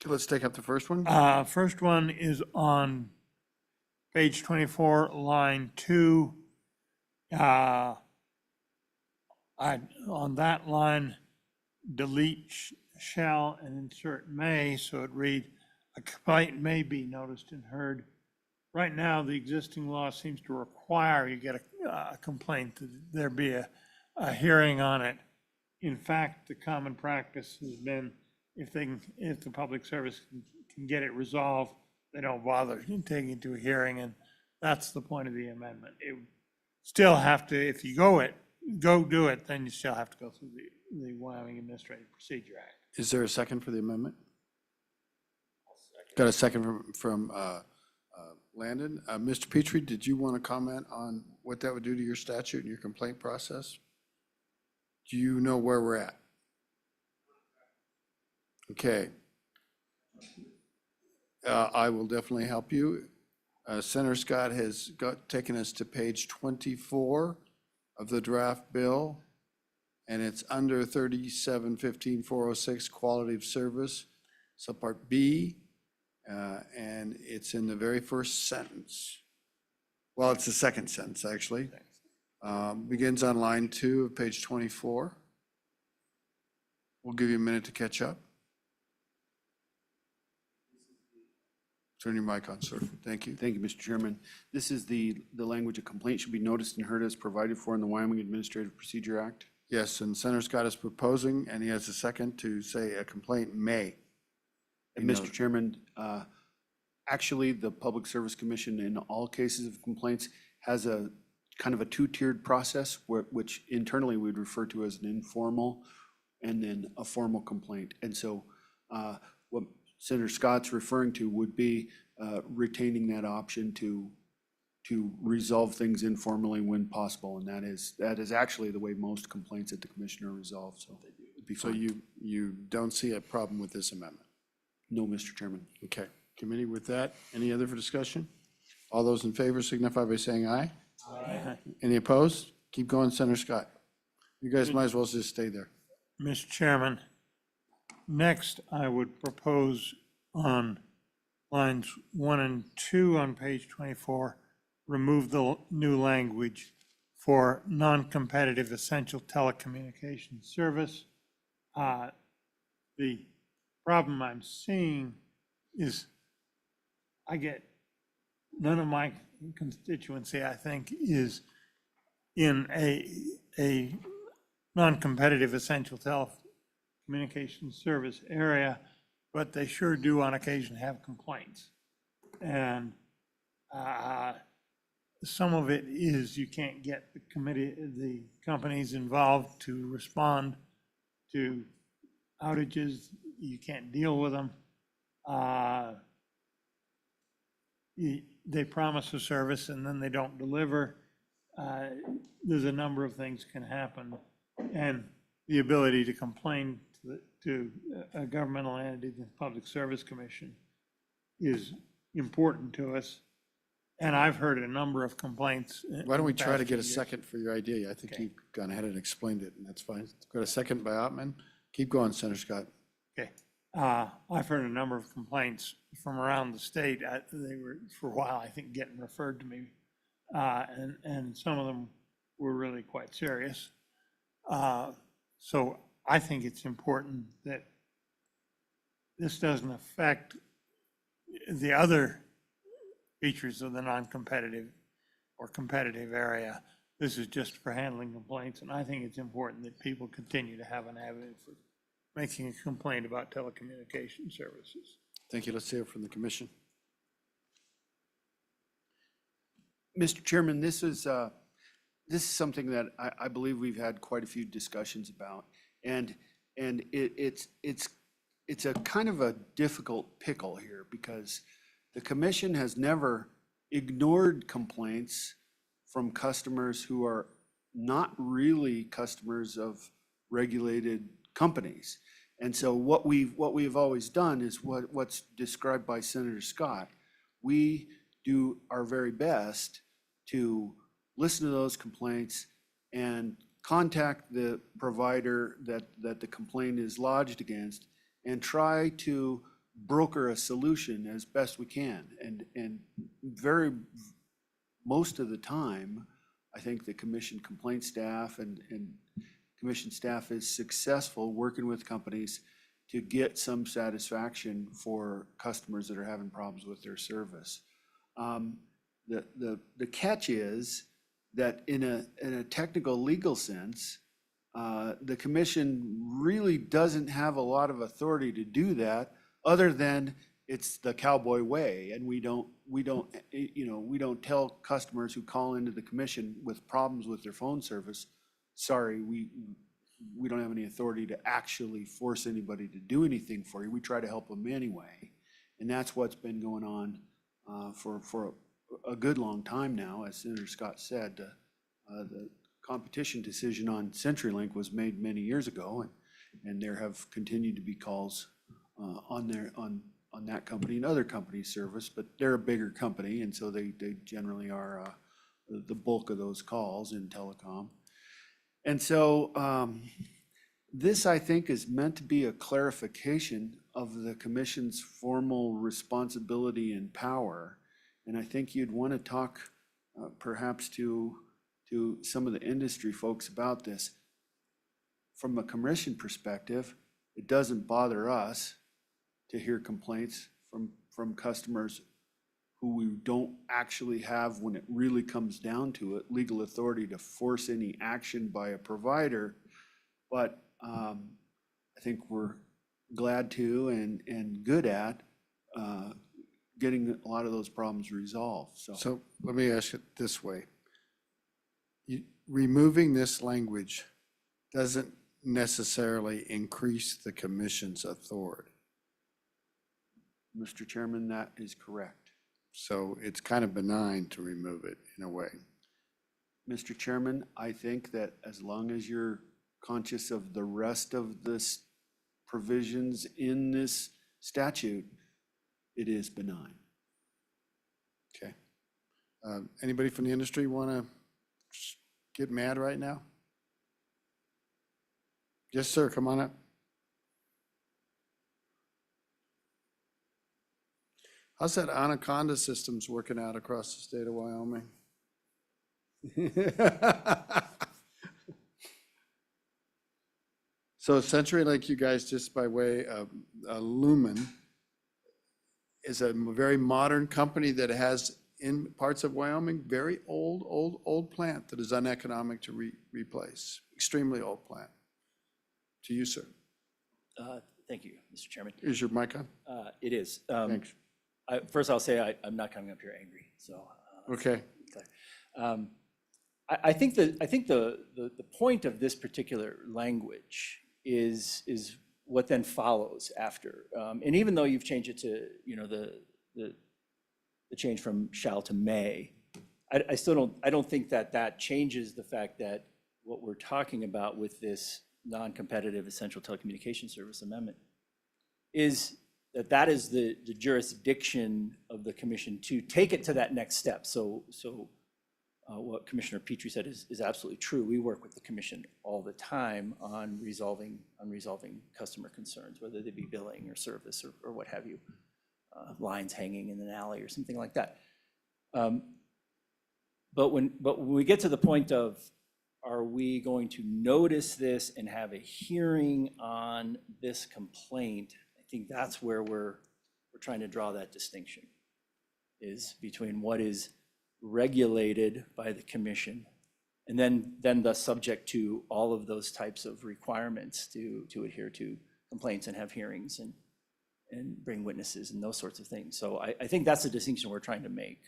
Let's take up the first one. First one is on page 24, line 2. On that line, delete shall and insert may, so it read, a complaint may be noticed and heard. Right now, the existing law seems to require you get a complaint, that there be a hearing on it. In fact, the common practice has been if the public service can get it resolved, they don't bother taking it to a hearing, and that's the point of the amendment. It still have to, if you go do it, then you still have to go through the Wyoming Administrative Procedure Act. Is there a second for the amendment? Got a second from Landon. Mr. Petrie, did you want to comment on what that would do to your statute and your complaint process? Do you know where we're at? Okay. I will definitely help you. Senator Scott has taken us to page 24 of the draft bill, and it's under 3715-406, quality of service, subpart B, and it's in the very first sentence. Well, it's the second sentence, actually. Begins on line 2 of page 24. We'll give you a minute to catch up. Turn your mic on, sir. Thank you. Thank you, Mr. Chairman. This is the language: a complaint should be noticed and heard as provided for in the Wyoming Administrative Procedure Act. Yes, and Senator Scott is proposing, and he has a second to say a complaint may. And Mr. Chairman, actually, the Public Service Commission in all cases of complaints has a kind of a two-tiered process which internally we'd refer to as an informal and then a formal complaint. And so what Senator Scott's referring to would be retaining that option to resolve things informally when possible. And that is actually the way most complaints at the commission are resolved. So it'd be So fine. you don't see a problem with this amendment? No, Mr. Chairman. Okay. Committee, with that, any other for discussion? All those in favor signify by saying aye. Aye. Any opposed? Keep going, Senator Scott. You guys might as well just stay there. Mr. Chairman, next I would propose on lines 1 and 2 on page 24, remove the new language for non-competitive essential telecommunications service. The problem I'm seeing is none of my constituency, I think, is in a non-competitive essential telecommunications service area, but they sure do on occasion have complaints. And some of it is you can't get the companies involved to respond to outages. You can't deal with them. They promise a service and then they don't deliver. There's a number of things can happen. And the ability to complain to a governmental entity, the Public Service Commission, is important to us. And I've heard a number of complaints. Why don't we in the try to past get a few years. second for your idea? I think Okay. you've gone ahead and explained it, and that's fine. Got a second by Ottman? Keep going, Senator Scott. Okay. I've heard a number of complaints from around the state. They were, for a while, I think, getting referred to me. And some of them were really quite serious. So I think it's important that this doesn't affect the other features of the non-competitive or competitive area. This is just for handling complaints, and I think it's important that people continue to have an avenue for making a complaint about telecommunication services. Thank you. Let's hear from the commission. Mr. Chairman, this is something that I believe we've had quite a few discussions about. And it's a kind of a difficult pickle here because the commission has never ignored complaints from customers who are not really customers of regulated companies. And so what we've always done is what's described by Senator Scott. We do our very best to listen to those complaints and contact the provider that the complaint is lodged against and try to broker a solution as best we can. And most of the time, I think the commission complaint staff and commission staff is successful working with companies to get some satisfaction for customers that are having problems with their service. The catch is that in a technical legal sense, the commission really doesn't have a lot of authority to do that, other than it's the cowboy way, and we don't tell customers who call into the commission with problems with their phone service, sorry, we don't have any authority to actually force anybody to do anything for you. We try to help them anyway, and that's what's been going on for a good long time now. As Senator Scott said, the competition decision on CenturyLink was made many years ago, and there have continued to be calls on that company and other companies' service, but they're a bigger company, and so they generally are the bulk of those calls in telecom. And so this, I think, is meant to be a clarification of the commission's formal responsibility and power. And I think you'd want to talk perhaps to some of the industry folks about this. From a commission perspective, it doesn't bother us to hear complaints from customers who we don't actually have, when it really comes down to it, legal authority to force any action by a provider. But I think we're glad to and good at getting a lot of those problems resolved. So let me ask it this way. Removing this language doesn't necessarily increase the commission's authority. Mr. Chairman, that is correct. So it's kind of benign to remove it in a way. Mr. Chairman, I think that as long as you're conscious of the rest of the provisions in this statute, it is benign. Okay. Anybody from the industry want to get mad right now? Yes, sir. Come on up. How's that Anaconda Systems working out across the state of Wyoming? So CenturyLink, you guys, just by way of Lumen, is a very modern company that has in parts of Wyoming, very old plant that is uneconomic to replace. Extremely old plant. To you, sir. Thank you, Mr. Chairman. Is your mic on? It is. Thanks. First, I'll say I'm not coming up here angry, so. Okay. I think the point of this particular language is what then follows after. And even though you've changed it to, the change from shall to may, I still don't think that changes the fact that what we're talking about with this non-competitive essential telecommunications service amendment is that is the jurisdiction of the commission to take it to that next step. So what Commissioner Petrie said is absolutely true. We work with the commission all the time on resolving customer concerns, whether they be billing or service or what have you, lines hanging in an alley or something like that. But when we get to the point of, are we going to notice this and have a hearing on this complaint? I think that's where we're trying to draw that distinction, is between what is regulated by the commission and then thus subject to all of those types of requirements to adhere to complaints and have hearings and bring witnesses and those sorts of things. So I think that's the distinction we're trying to make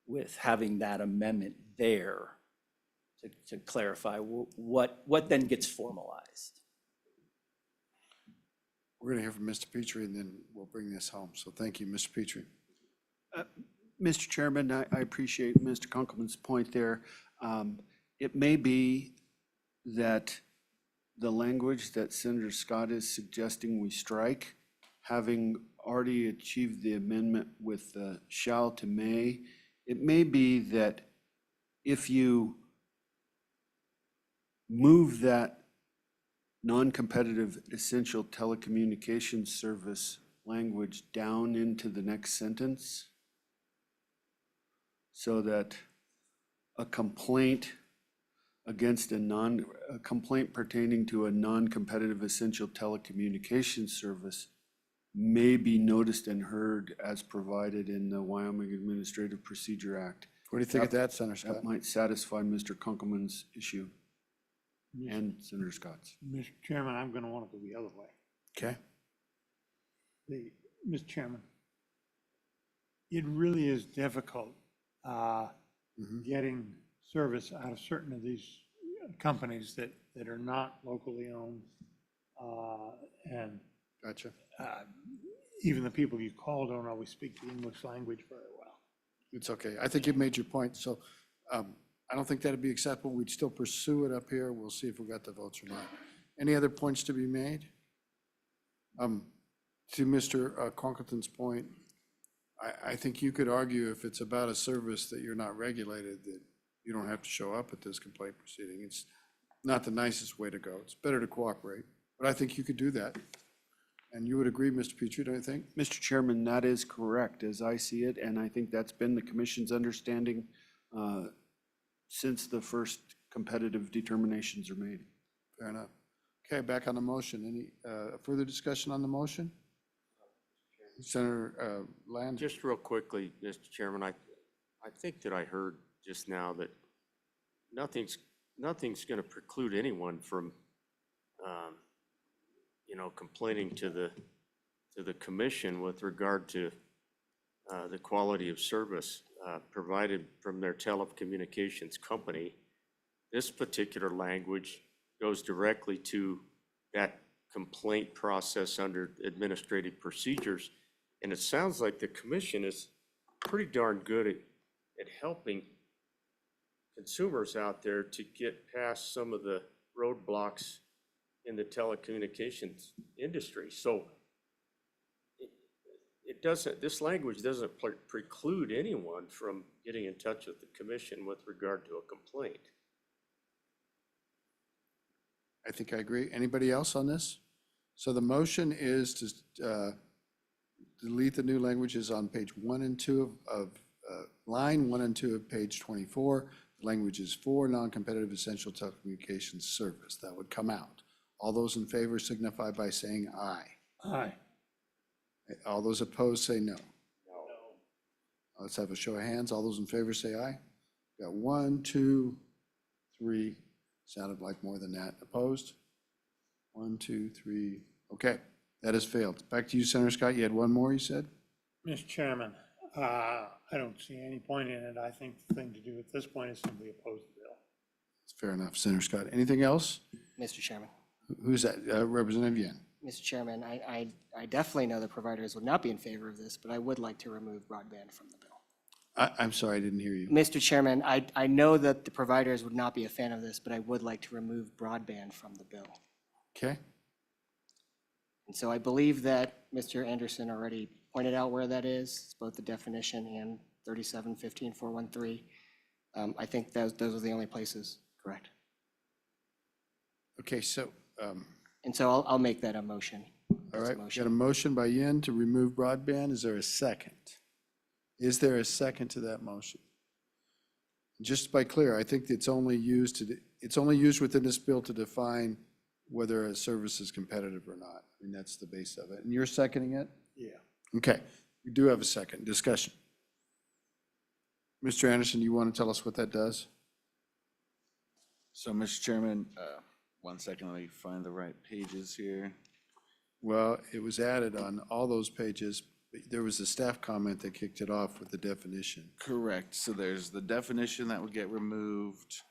with having that amendment there to clarify what then gets formalized. We're going to hear from Mr. Petrie and then we'll bring this home. So thank you, Mr. Petrie. Mr. Chairman, I appreciate Mr. Kunkelman's point there. It may be that the language that Senator Scott is suggesting we strike, having already achieved the amendment with shall to may, it may be that if you move that non-competitive essential telecommunications service language down into the next sentence, so that a complaint against a complaint pertaining to a non-competitive essential telecommunications service may be noticed and heard as provided in the Wyoming Administrative Procedure Act. What do you think of that, Senator Scott? That might satisfy Mr. Kunkelman's issue and Senator Scott's. Mr. Chairman, I'm going to want to go the other way. Okay. Mr. Chairman, it really is difficult getting service out of certain of these companies that are not locally owned. And gotcha. Even the people you call don't always speak the English language very well. It's okay. I think you made your point, so I don't think that'd be acceptable. We'd still pursue it up here. We'll see if we got the votes or not. Any other points to be made? To Mr. Conkelton's point, I think you could argue if it's about a service that you're not regulated, that you don't have to show up at this complaint proceeding. It's not the nicest way to go. It's better to cooperate, but I think you could do that. And you would agree, Mr. Petrie, don't you think? Mr. Chairman, that is correct as I see it, and I think that's been the commission's understanding since the first competitive determinations are made. Fair enough. Okay, back on the motion. Any further discussion on the motion? Senator Land? Just real quickly, Mr. Chairman, I think that I heard just now that nothing's going to preclude anyone from, complaining to the commission with regard to the quality of service provided from their telecommunications company. This particular language goes directly to that complaint process under administrative procedures. And it sounds like the commission is pretty darn good at helping consumers out there to get past some of the roadblocks in the telecommunications industry. So this language doesn't preclude anyone from getting in touch with the commission with regard to a complaint. I think I agree. Anybody else on this? So the motion is to delete the new languages on page 1 and 2 of line 1 and 2 of page 24. The language is for non-competitive essential telecommunications service. That would come out. All those in favor signify by saying aye. Aye. All those opposed say no. No. Let's have a show of hands. All those in favor say aye. Got 1, 2, 3. Sounded like more than that. Opposed? 1, 2, 3. Okay, that has failed. Back to you, Senator Scott. You had one more, you said? Mr. Chairman, I don't see any point in it. I think the thing to do at this point is simply oppose the bill. That's fair enough, Senator Scott. Anything else? Mr. Chairman. Who's that? Representative Yen. Mr. Chairman, I definitely know the providers would not be in favor of this, but I would like to remove broadband from the bill. I'm sorry, I didn't hear you. Mr. Chairman, I know that the providers would not be a fan of this, but I would like to remove broadband from the bill. Okay. And so I believe that Mr. Anderson already pointed out where that is. It's both the definition and 3715.413. I think those are the only places, correct? Okay, so, And so I'll make that a motion. all right, we got a motion by Yen to remove broadband. Is there a second? Is there a second to that motion? Just to be clear, I think it's only used within this bill to define whether a service is competitive or not. I mean, that's the base of it. And you're seconding it? Yeah. Okay, we do have a second. Discussion. Mr. Anderson, you want to tell us what that does? So, Mr. Chairman, 1 second, let me find the right pages here. Well, it was added on all those pages. There was a staff comment that kicked it off with the definition. Correct. So there's the definition that would get removed,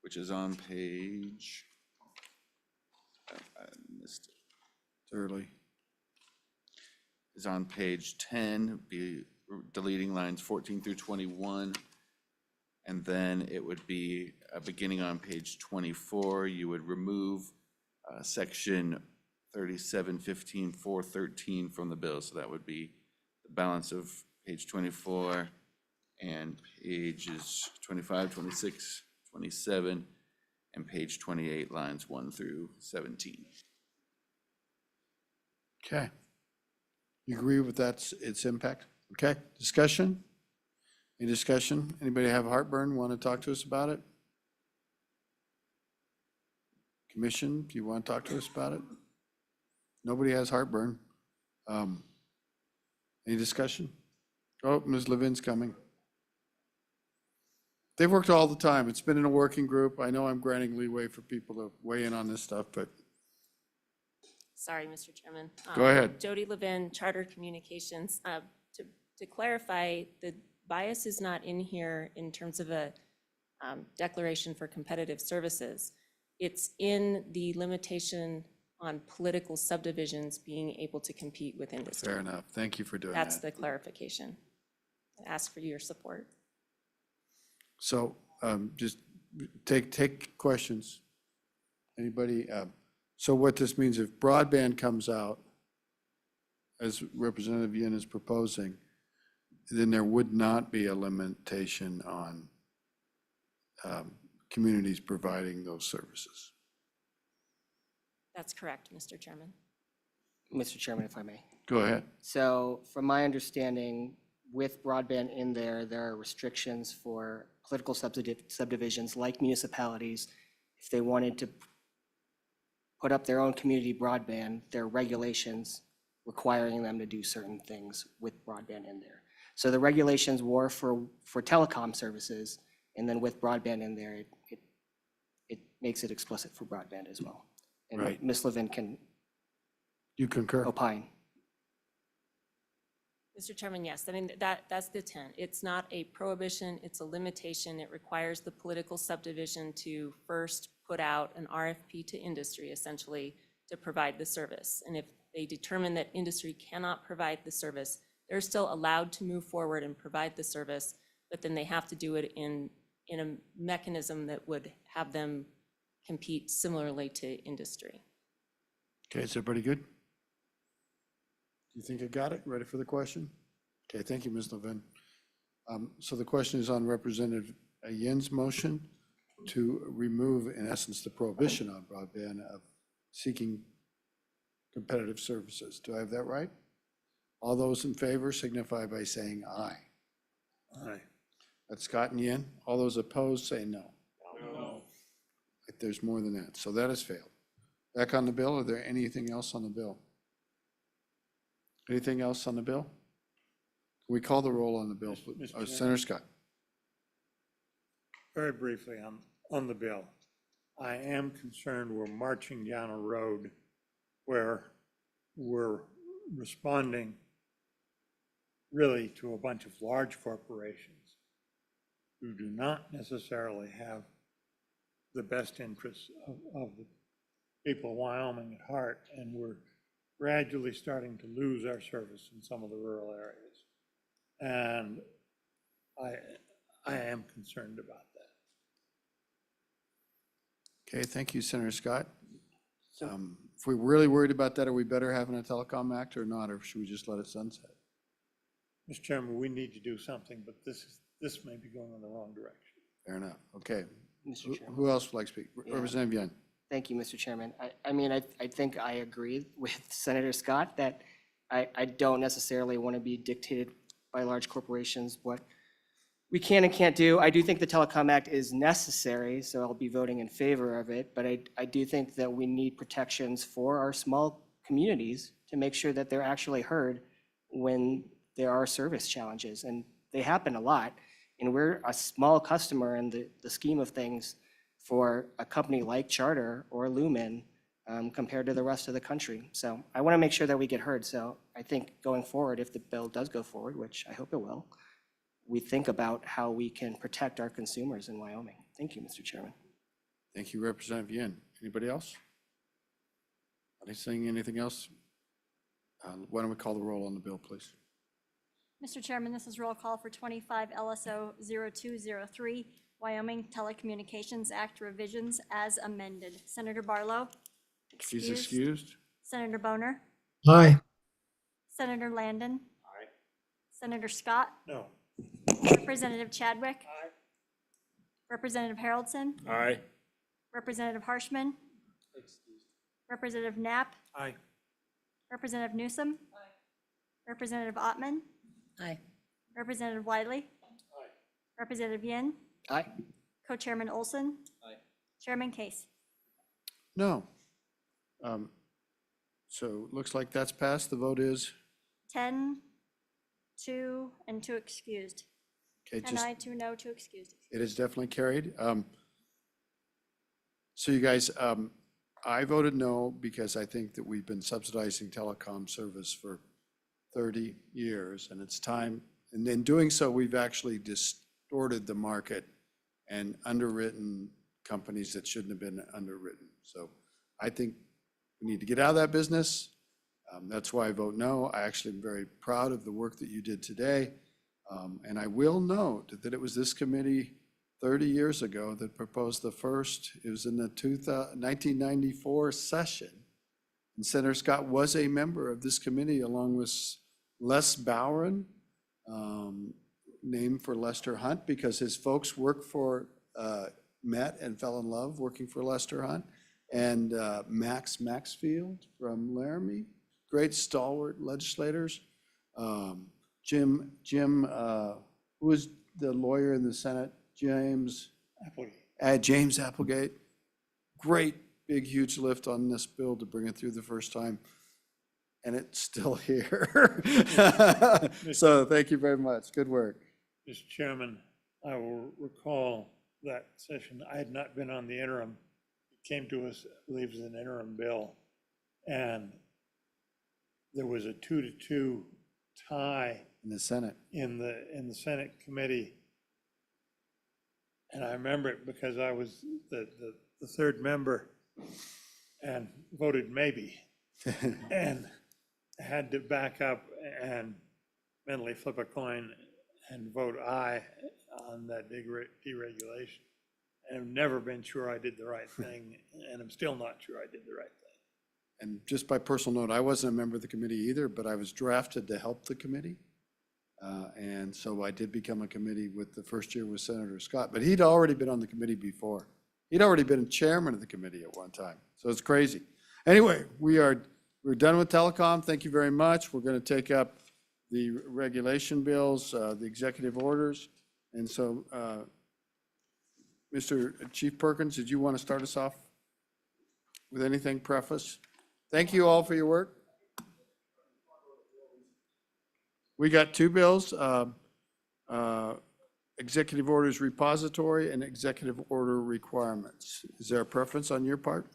which is on page, I missed it. It's early. Is on page 10, be deleting lines 14 through 21. And then it would be beginning on page 24, you would remove section 3715.413 from the bill. So that would be the balance of page 24 and pages 25, 26, 27, and page 28, lines 1 through 17. Okay. You agree with its impact? Okay, discussion? Any discussion? Anybody have heartburn, want to talk to us about it? Commission, do you want to talk to us about it? Nobody has heartburn. Any discussion? Oh, Ms. Levin's coming. They've worked all the time. It's been in a working group. I know I'm granting leeway for people to weigh in on this stuff, but Sorry, Mr. Chairman. Go ahead. Jody Levin, Charter Communications. To clarify, the bias is not in here in terms of a declaration for competitive services. It's in the limitation on political subdivisions being able to compete with industry. fair enough. Thank you for doing that. That's the clarification. ask for your support. So just take questions. Anybody? So what this means, if broadband comes out, as Representative Yin is proposing, then there would not be a limitation on communities providing those services. That's correct, Mr. Chairman. Mr. Chairman, if I may. Go ahead. So from my understanding, with broadband in there, there are restrictions for political subdivisions like municipalities. If they wanted to put up their own community broadband, there are regulations requiring them to do certain things with broadband in there. So the regulations were for telecom services, and then with broadband in there, it makes it explicit for broadband as well. And Right. Ms. Levin can You concur? opine. Mr. Chairman, yes, I mean, that's the intent. It's not a prohibition, it's a limitation. It requires the political subdivision to first put out an RFP to industry, essentially, to provide the service. And if they determine that industry cannot provide the service, they're still allowed to move forward and provide the service, but then they have to do it in a mechanism that would have them compete similarly to industry. Okay, is everybody good? Do you think I got it? Ready for the question? Okay, thank you, Ms. Levin. So the question is on Representative Yin's motion to remove, in essence, the prohibition on broadband of seeking competitive services. Do I have that right? All those in favor signify by saying aye. Aye. That's Scott and Yin. All those opposed say no. No. If there's more than that. So that has failed. Back on the bill, are there anything else on the bill? Anything else on the bill? Can we call the roll on the bill? Mr. Senator Chairman. Scott. Very briefly on the bill. I am concerned we're marching down a road where we're responding really to a bunch of large corporations who do not necessarily have the best interests of the people of Wyoming at heart, and we're gradually starting to lose our service in some of the rural areas. And I am concerned about that. Okay, thank you, Senator Scott. If we're really worried about that, are we better having a telecom act or not, or should we just let it sunset? Mr. Chairman, we need to do something, but this may be going in the wrong direction. Fair enough. Okay. Mr. Chairman. Who else would like to speak? Yeah. Representative Young. Thank you, Mr. Chairman. I mean, I think I agree with Senator Scott that I don't necessarily want to be dictated by large corporations what we can and can't do. I do think the Telecom Act is necessary, so I'll be voting in favor of it. But I do think that we need protections for our small communities to make sure that they're actually heard when there are service challenges. And they happen a lot. And we're a small customer in the scheme of things for a company like Charter or Lumen compared to the rest of the country. So I want to make sure that we get heard. So I think going forward, if the bill does go forward, which I hope it will, we think about how we can protect our consumers in Wyoming. Thank you, Mr. Chairman. Thank you, Representative Yin. Anybody else? Are they saying anything else? Why don't we call the roll on the bill, please? Mr. Chairman, this is roll call for 25 LSO 0203, Wyoming Telecommunications Act revisions as amended. Senator Barlow? He's excused. Senator Boner? Aye. Senator Landon? Aye. Senator Scott? No. Representative Chadwick? Aye. Representative Haroldson? Aye. Representative Harshman? Representative Knapp? Aye. Representative Newsom? Aye. Representative Ottman? Aye. Representative Wiley? Aye. Representative Yin? Aye. Co-Chairman Olson? Aye. Chairman Case? No. So it looks like that's passed. The vote is, 10, 2, and 2 excused. okay, 10 just, aye, 2 no, 2 excused. it is definitely carried. So you guys, I voted no because I think that we've been subsidizing telecom service for 30 years, and it's time, and in doing so, we've actually distorted the market and underwritten companies that shouldn't have been underwritten. So I think we need to get out of that business. That's why I vote no. I actually am very proud of the work that you did today. And I will note that it was this committee 30 years ago that proposed the first, it was in the 1994 session. And Senator Scott was a member of this committee along with Les Bowron, named for Lester Hunt because his folks worked for, met and fell in love working for Lester Hunt. And Max Maxfield from Laramie, great stalwart legislators. Jim, who was the lawyer in the Senate? James Applegate. Great, big, huge lift on this bill to bring it through the first time. And it's still here. So thank you very much. Good work. Mr. Chairman, I will recall that session. I had not been on the interim. It came to us, I believe it was an interim bill. And there was a 2-2 tie In the Senate. in the Senate committee. And I remember it because I was the third member and voted maybe. And had to back up and mentally flip a coin and vote aye on that deregulation. And I've never been sure I did the right thing, and I'm still not sure I did the right thing. And just by personal note, I wasn't a member of the committee either, but I was drafted to help the committee. And so I did become a committee with the first year with Senator Scott, but he'd already been on the committee before. He'd already been chairman of the committee at one time. So it's crazy. Anyway, we're done with telecom. Thank you very much. We're going to take up the regulation bills, the executive orders. And so, Mr. Chief Perkins, did you want to start us off with anything preface? Thank you all for your work. We got two bills, executive orders repository and executive order requirements. Is there a preference on your part?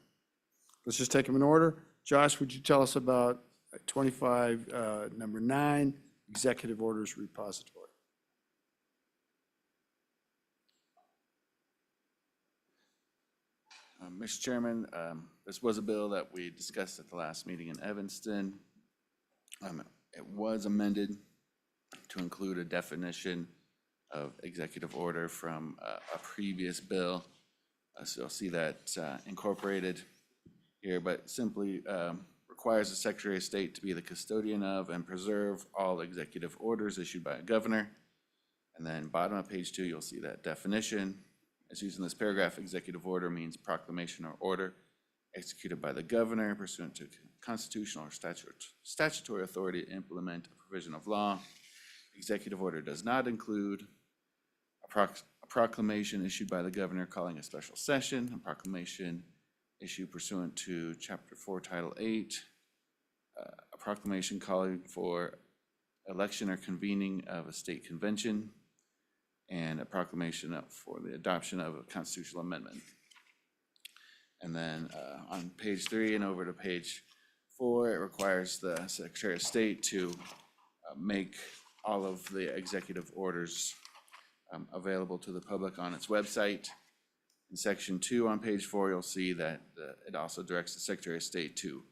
Let's just take them in order. Josh, would you tell us about 25, number 9, executive orders repository? Mr. Chairman, this was a bill that we discussed at the last meeting in Evanston. It was amended to include a definition of executive order from a previous bill. So you'll see that incorporated here, but simply requires the Secretary of State to be the custodian of and preserve all executive orders issued by a governor. And then bottom of page 2, you'll see that definition. As used in this paragraph, executive order means proclamation or order executed by the governor pursuant to constitutional or statutory authority to implement a provision of law. Executive order does not include a proclamation issued by the governor calling a special session, a proclamation issued pursuant to Chapter 4, Title 8, a proclamation calling for election or convening of a state convention, and a proclamation for the adoption of a constitutional amendment. And then on page 3 and over to page 4, it requires the Secretary of State to make all of the executive orders available to the public on its website. In section 2 on page 4, you'll see that it also directs the Secretary of State to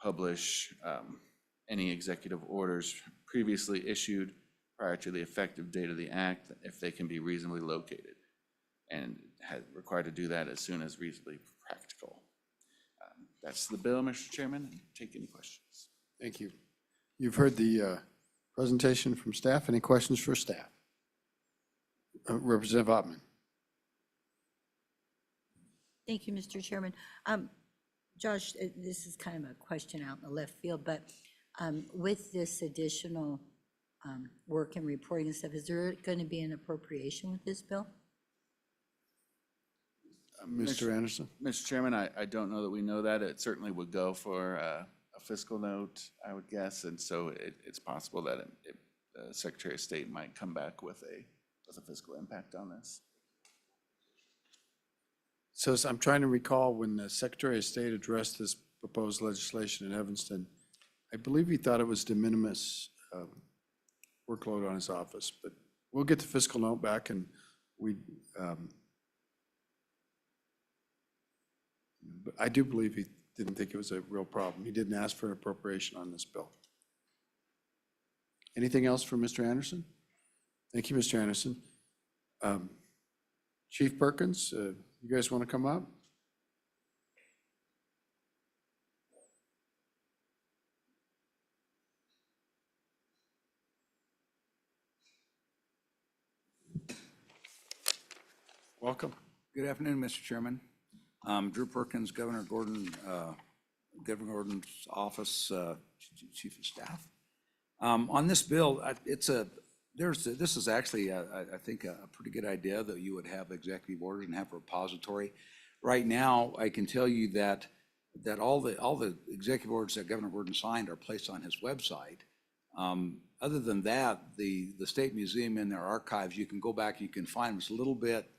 publish any executive orders previously issued prior to the effective date of the act, if they can be reasonably located, and required to do that as soon as reasonably practical. That's the bill, Mr. Chairman, and take any questions. Thank you. You've heard the presentation from staff. Any questions for staff? Representative Ottman. Thank you, Mr. Chairman. Josh, this is kind of a question out in the left field, but with this additional work and reporting and stuff, is there going to be an appropriation with this bill? Mr. Anderson? Mr. Chairman, I don't know that we know that. It certainly would go for a fiscal note, I would guess, and so it's possible that the Secretary of State might come back with a fiscal impact on this. So I'm trying to recall when the Secretary of State addressed this proposed legislation in Evanston, I believe he thought it was de minimis workload on his office, but we'll get the fiscal note back, and but I do believe he didn't think it was a real problem. He didn't ask for an appropriation on this bill. Anything else for Mr. Anderson? Thank you, Mr. Anderson. Chief Perkins, you guys want to come up? Welcome. Good afternoon, Mr. Chairman. Drew Perkins, Governor Gordon's office, Chief of Staff. On this bill, this is actually, I think, a pretty good idea that you would have executive orders and have a repository. Right now, I can tell you that all the executive orders that Governor Gordon signed are placed on his website. Other than that, the State Museum in their archives, you can go back, you can find them. It's a little bit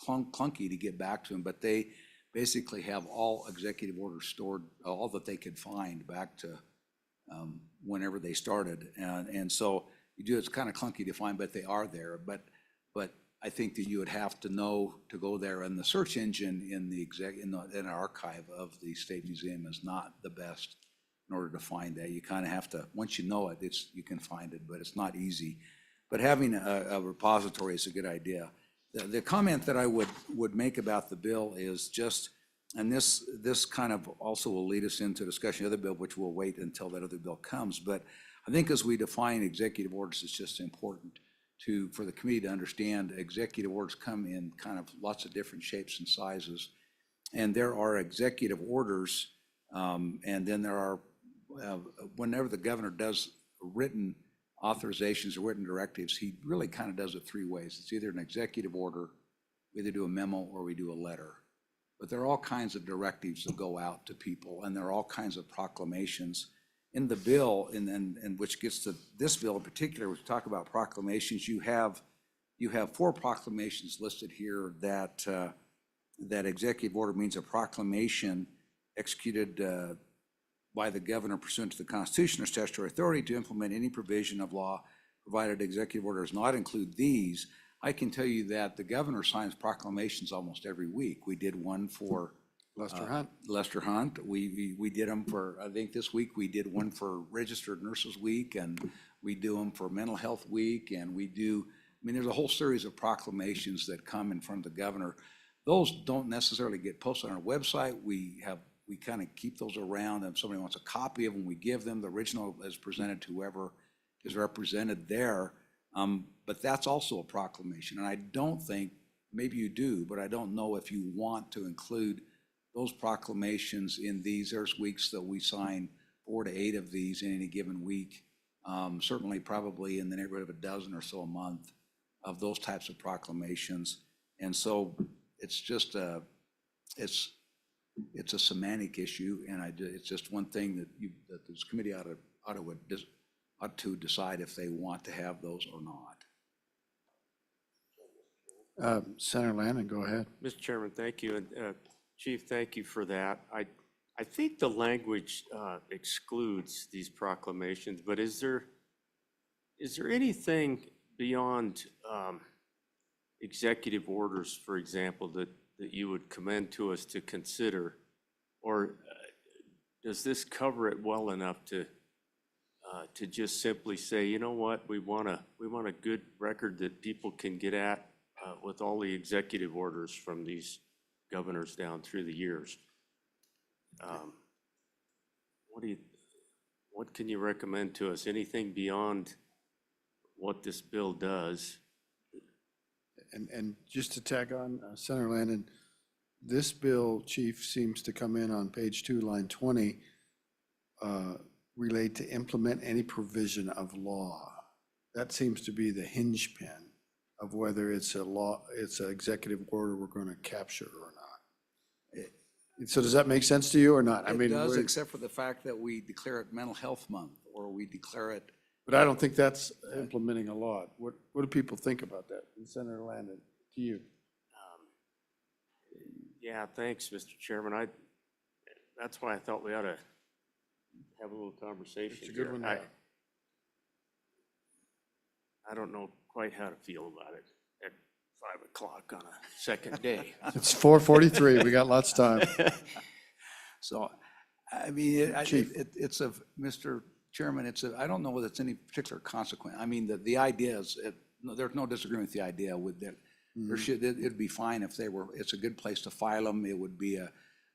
clunky to get back to them, but they basically have all executive orders stored, all that they could find back to whenever they started. And so you do, it's kind of clunky to find, but they are there. But I think that you would have to know to go there, and the search engine in the archive of the State Museum is not the best in order to find that. You kind of have to, once you know it, you can find it, but it's not easy. But having a repository is a good idea. The comment that I would make about the bill is just, and this kind of also will lead us into discussion of the other bill, which we'll wait until that other bill comes. But I think as we define executive orders, it's just important for the committee to understand executive orders come in kind of lots of different shapes and sizes. And there are executive orders, and then there are, whenever the governor does written authorizations or written directives, he really kind of does it three ways. It's either an executive order, we either do a memo or we do a letter. But there are all kinds of directives that go out to people, and there are all kinds of proclamations. In the bill, and which gets to this bill in particular, we talk about proclamations. You have 4 proclamations listed here that executive order means a proclamation executed by the governor pursuant to the Constitution or statutory authority to implement any provision of law, provided executive order does not include these. I can tell you that the governor signs proclamations almost every week. We did one for Lester Hunt. Lester Hunt. We did them for, I think this week we did one for Registered Nurses Week, and we do them for Mental Health Week, and we do, I mean, there's a whole series of proclamations that come in front of the governor. Those don't necessarily get posted on our website. We kind of keep those around, and if somebody wants a copy of them, we give them. The original is presented to whoever is represented there. But that's also a proclamation, and I don't think, maybe you do, but I don't know if you want to include those proclamations in these. There's weeks that we sign 4 to 8 of these in any given week. Certainly probably in the neighborhood of a dozen or so a month of those types of proclamations. And so it's just it's a semantic issue, and it's just one thing that this committee ought to decide if they want to have those or not. Senator Landon, go ahead. Mr. Chairman, thank you. And Chief, thank you for that. I think the language excludes these proclamations, but is there anything beyond executive orders, for example, that you would commend to us to consider? Or does this cover it well enough to just simply say, you know what, we want a good record that people can get at with all the executive orders from these governors down through the years? What can you recommend to us? Anything beyond what this bill does? And just to tag on, Senator Landon, this bill, Chief, seems to come in on page 2, line 20, relate to implement any provision of law. That seems to be the hinge pin of whether it's a law, it's an executive order we're going to capture or not. So does that make sense to you or not? It does, except for the fact that we declare it Mental Health Month, or we declare it. But I don't think that's implementing a law. What do people think about that? And Senator Landon, to you. Yeah, thanks, Mr. Chairman. That's why I thought we ought to have a little conversation. It's a good one. I don't know quite how to feel about it at 5 o'clock on a second day. It's 4:43. We got lots of time. So, I mean, Chief. it's of Mr. Chairman, I don't know whether it's any particular consequence. I mean, the idea is, there's no disagreement with the idea with that. It'd be fine if it's a good place to file them. It would be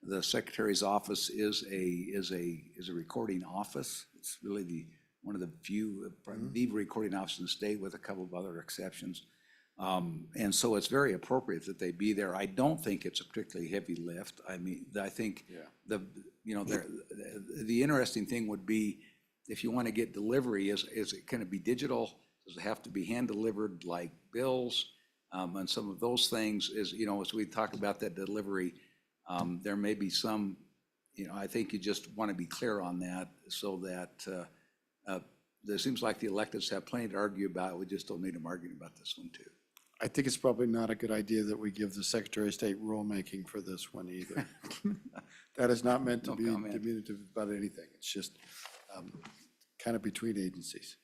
the Secretary's office is a recording office. It's really one of the few, the recording office in the state with a couple of other exceptions. And so it's very appropriate that they be there. I don't think it's a particularly heavy lift. I mean, I think the interesting thing would be, if you want to get delivery, is it going to be digital? Does it have to be hand delivered like bills? And some of those things is, as we talk about that delivery, there may be some, I think you just want to be clear on that so that it seems like the electeds have plenty to argue about. We just don't need them arguing about this one too. I think it's probably not a good idea that we give the Secretary of State rulemaking for this one either. That is not meant to be diminutive about anything. It's just kind of between agencies.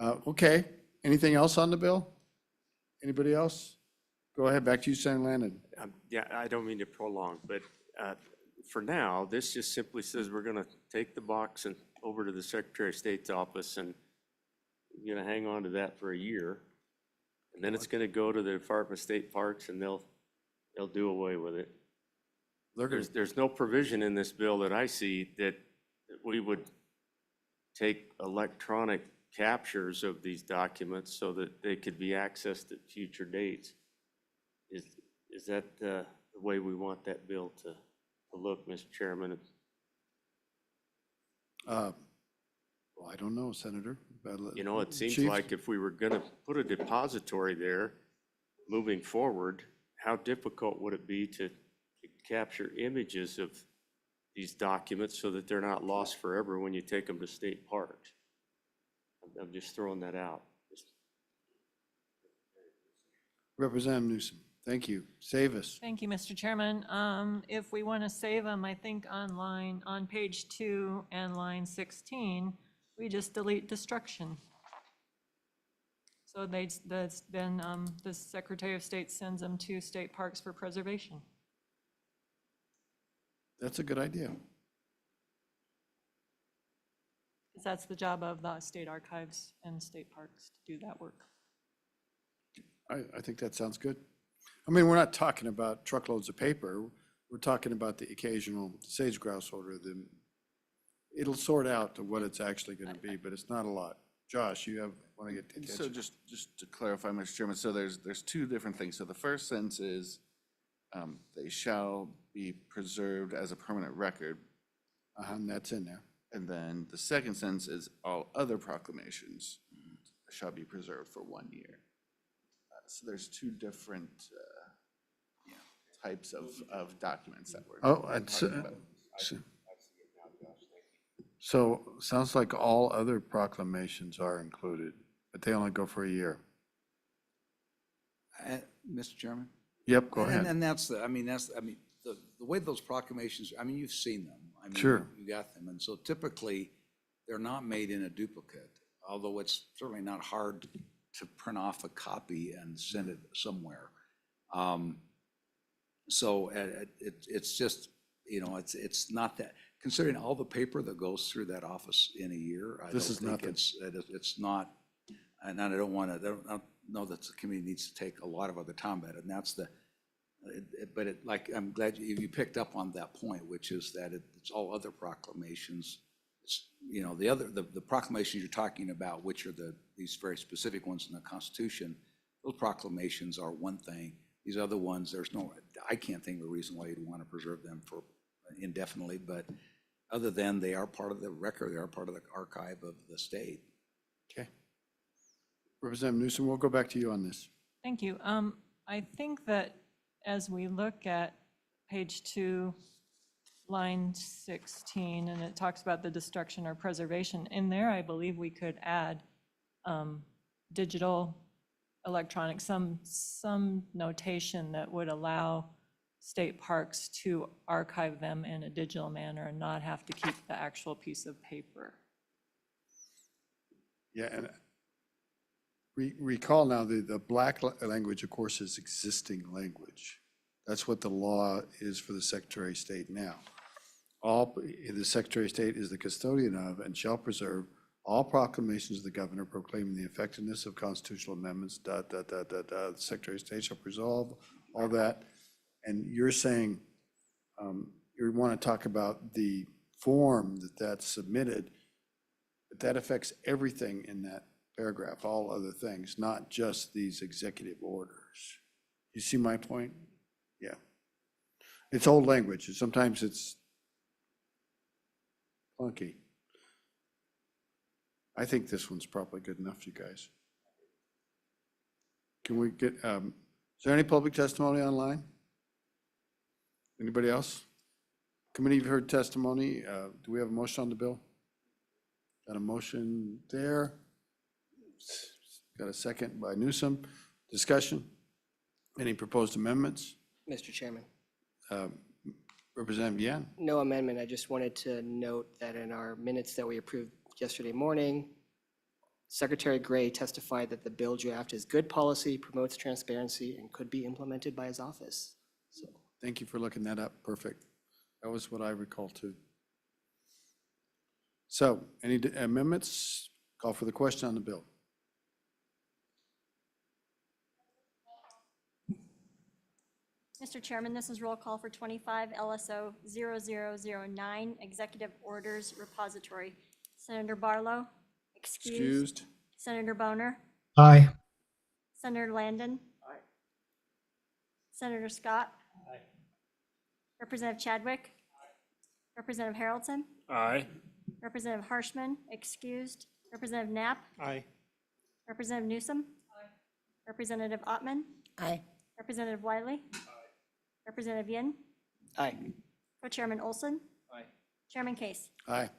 Okay, anything else on the bill? Anybody else? Go ahead, back to you, Senator Landon. Yeah, I don't mean to prolong, but for now, this just simply says we're going to take the box and over to the Secretary of State's office, and we're going to hang on to that for a year. And then it's going to go to the Department of State Parks, and they'll do away with it. There's no provision in this bill that I see that we would take electronic captures of these documents so that they could be accessed at future dates. Is that the way we want that bill to look, Mr. Chairman? Well, I don't know, Senator. It seems Chief? like if we were going to put a depository there moving forward, how difficult would it be to capture images of these documents so that they're not lost forever when you take them to state parks? I'm just throwing that out. Representative Newsom, thank you. Save us. Thank you, Mr. Chairman. If we want to save them, I think on page 2 and line 16, we just delete destruction. So then the Secretary of State sends them to state parks for preservation. That's a good idea. Because that's the job of the state archives and state parks to do that work. I think that sounds good. I mean, we're not talking about truckloads of paper. We're talking about the occasional sage grouse order. It'll sort out to what it's actually going to be, but it's not a lot. Josh, want to get attention? So just to clarify, Mr. Chairman, so there's two different things. So the first sentence is they shall be preserved as a permanent record. And that's in there. And then the second sentence is all other proclamations shall be preserved for 1 year. So there's two different types of documents that we're talking about. So sounds like all other proclamations are included, but they only go for a year. Mr. Chairman? Yep, go ahead. And the way those proclamations, you've seen them. Sure. You got them. And so typically, they're not made in a duplicate, although it's certainly not hard to print off a copy and send it somewhere. So it's just, it's not that, considering all the paper that goes through that office in a year, I don't think it's not, and I don't know that the committee needs to take a lot of other time about it, and that's I'm glad you picked up on that point, which is that it's all other proclamations. The proclamations you're talking about, which are these very specific ones in the Constitution, those proclamations are one thing. These other ones, I can't think of a reason why you'd want to preserve them for indefinitely, but other than they are part of the record, they are part of the archive of the state. Okay. Representative Newsom, we'll go back to you on this. Thank you. I think that as we look at page 2, line 16, and it talks about the destruction or preservation, in there I believe we could add digital, electronic, some notation that would allow state parks to archive them in a digital manner and not have to keep the actual piece of paper. Yeah, and recall now the black language, of course, is existing language. That's what the law is for the Secretary of State now. The Secretary of State is the custodian of and shall preserve all proclamations of the governor proclaiming the effectiveness of constitutional amendments, the Secretary of State shall resolve, all that. And you're saying, you want to talk about the form that's submitted, but that affects everything in that paragraph, all other things, not just these executive orders. You see my point? Yeah. It's old language, and sometimes it's clunky. I think this one's probably good enough, you guys. Can we get, is there any public testimony online? Anybody else? Committee, you've heard testimony. Do we have a motion on the bill? Got a motion there. Got a second by Newsom. Discussion? Any proposed amendments? Mr. Chairman. Representative Yan? No amendment. I just wanted to note that in our minutes that we approved yesterday morning, Secretary Gray testified that the bill draft is good policy, promotes transparency, and could be implemented by his office. So Thank you for looking that up. Perfect. That was what I recall too. So, any amendments? Call for the question on the bill. Mr. Chairman, this is roll call for 25 LSO 0009, Executive Orders Repository. Senator Barlow? Excused. Senator Boner? Aye. Senator Landon? Aye. Senator Scott? Aye. Representative Chadwick? Aye. Representative Harrelson? Aye. Representative Harshman? Excused. Representative Knapp? Aye. Representative Newsom? Aye. Representative Ottman? Aye. Representative Wiley? Aye. Representative Yin? aye. Co-Chairman Olson? Aye. Chairman Case? Aye.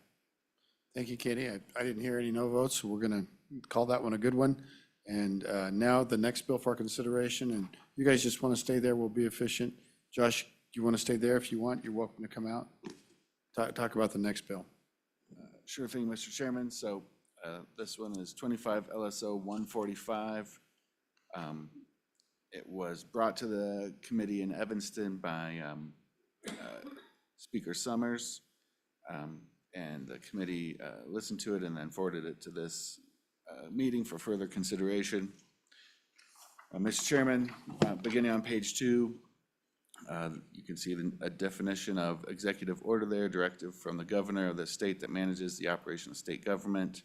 Thank you, Katie. I didn't hear any no votes, so we're going to call that one a good one. And now the next bill for consideration, and you guys just want to stay there, we'll be efficient. Josh, you want to stay there if you want? You're welcome to come out. Talk about the next bill. Sure thing, Mr. Chairman. So this one is 25 LSO 145. It was brought to the committee in Evanston by Speaker Summers, and the committee listened to it and then forwarded it to this meeting for further consideration. Mr. Chairman, beginning on page 2, you can see a definition of executive order there, directive from the governor of the state that manages the operation of state government.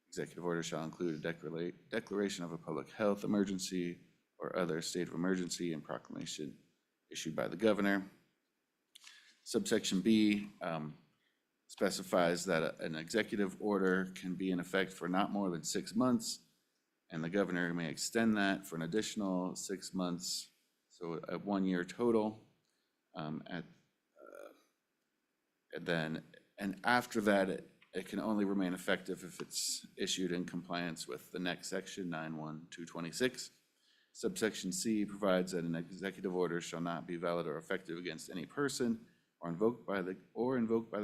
Executive order shall include a declaration of a public health emergency or other state of emergency and proclamation issued by the governor. Subsection B specifies that an executive order can be in effect for not more than 6 months, and the governor may extend that for an additional 6 months, so a 1 year total. And after that, it can only remain effective if it's issued in compliance with the next section, 91226. Subsection C provides that an executive order shall not be valid or effective against any person or invoked by the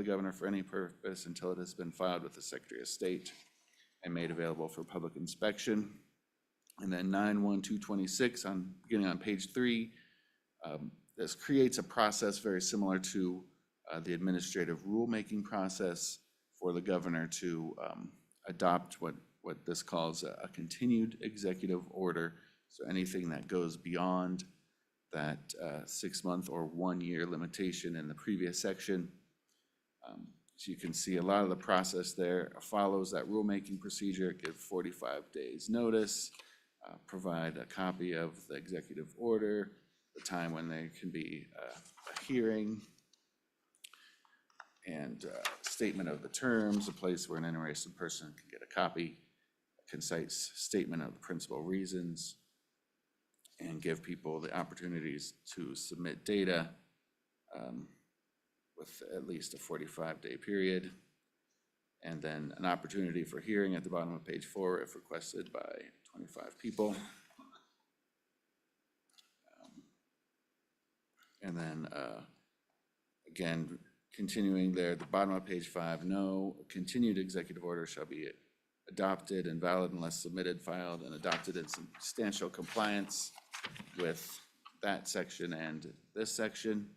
governor for any purpose until it has been filed with the Secretary of State and made available for public inspection. And then 91226, beginning on page 3, this creates a process very similar to the administrative rulemaking process for the governor to adopt what this calls a continued executive order. So anything that goes beyond that 6 month or 1 year limitation in the previous section. So you can see a lot of the process there follows that rulemaking procedure, give 45 days notice, provide a copy of the executive order, the time when there can be a hearing, and statement of the terms, a place where an interested person can get a copy, a concise statement of the principal reasons, and give people the opportunities to submit data with at least a 45-day period, and then an opportunity for hearing at the bottom of page 4 if requested by 25 people. And then again, continuing there, at the bottom of page 5, no continued executive order shall be adopted and valid unless submitted, filed, and adopted in substantial compliance with that section and this section.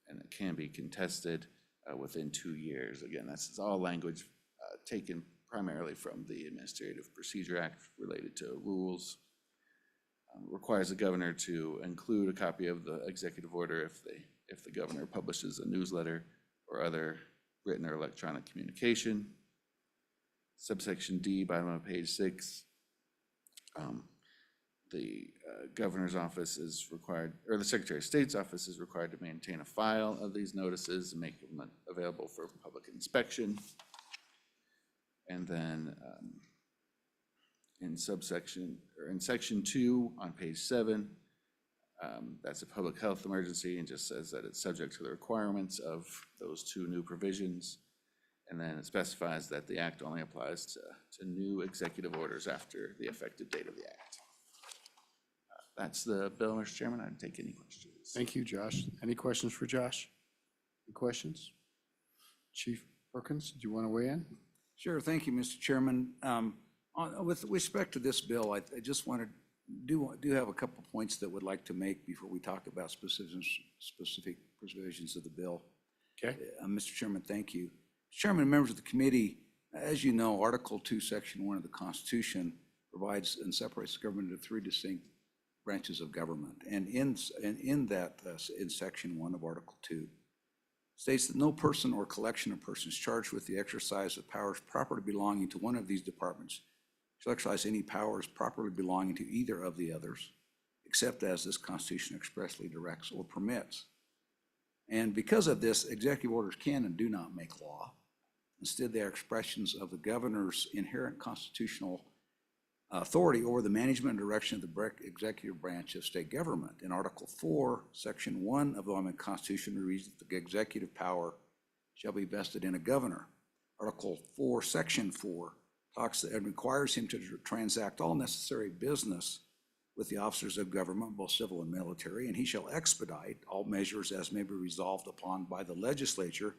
And it can be contested within 2 years. Again, this is all language taken primarily from the Administrative Procedure Act related to rules. Requires the governor to include a copy of the executive order if the governor publishes a newsletter or other written or electronic communication. Subsection D, bottom of page 6. The governor's office is required, or the Secretary of State's office is required to maintain a file of these notices and make them available for public inspection. And then in section 2 on page 7, that's a public health emergency and just says that it's subject to the requirements of those 2 new provisions. And then it specifies that the act only applies to new executive orders after the effective date of the act. That's the bill, Mr. Chairman. I'd take any questions. Thank you, Josh. Any questions for Josh? Any questions? Chief Perkins, do you want to weigh in? Sure, thank you, Mr. Chairman. With respect to this bill, I just wanted, do have a couple points that would like to make before we talk about specific provisions of the bill. Okay. Mr. Chairman, thank you. Chairman, members of the committee, as you know, Article 2, Section 1 of the Constitution provides and separates the government into 3 distinct branches of government. And in Section 1 of Article 2, states that no person or collection of persons charged with the exercise of powers properly belonging to one of these departments shall exercise any powers properly belonging to either of the others, except as this Constitution expressly directs or permits. And because of this, executive orders can and do not make law. Instead, they are expressions of the governor's inherent constitutional authority over the management and direction of the executive branch of state government. In Article 4, Section 1 of the Wyoming Constitution reads that the executive power shall be vested in a governor. Article 4, Section 4 talks and requires him to transact all necessary business with the officers of government, both civil and military, and he shall expedite all measures as may be resolved upon by the legislature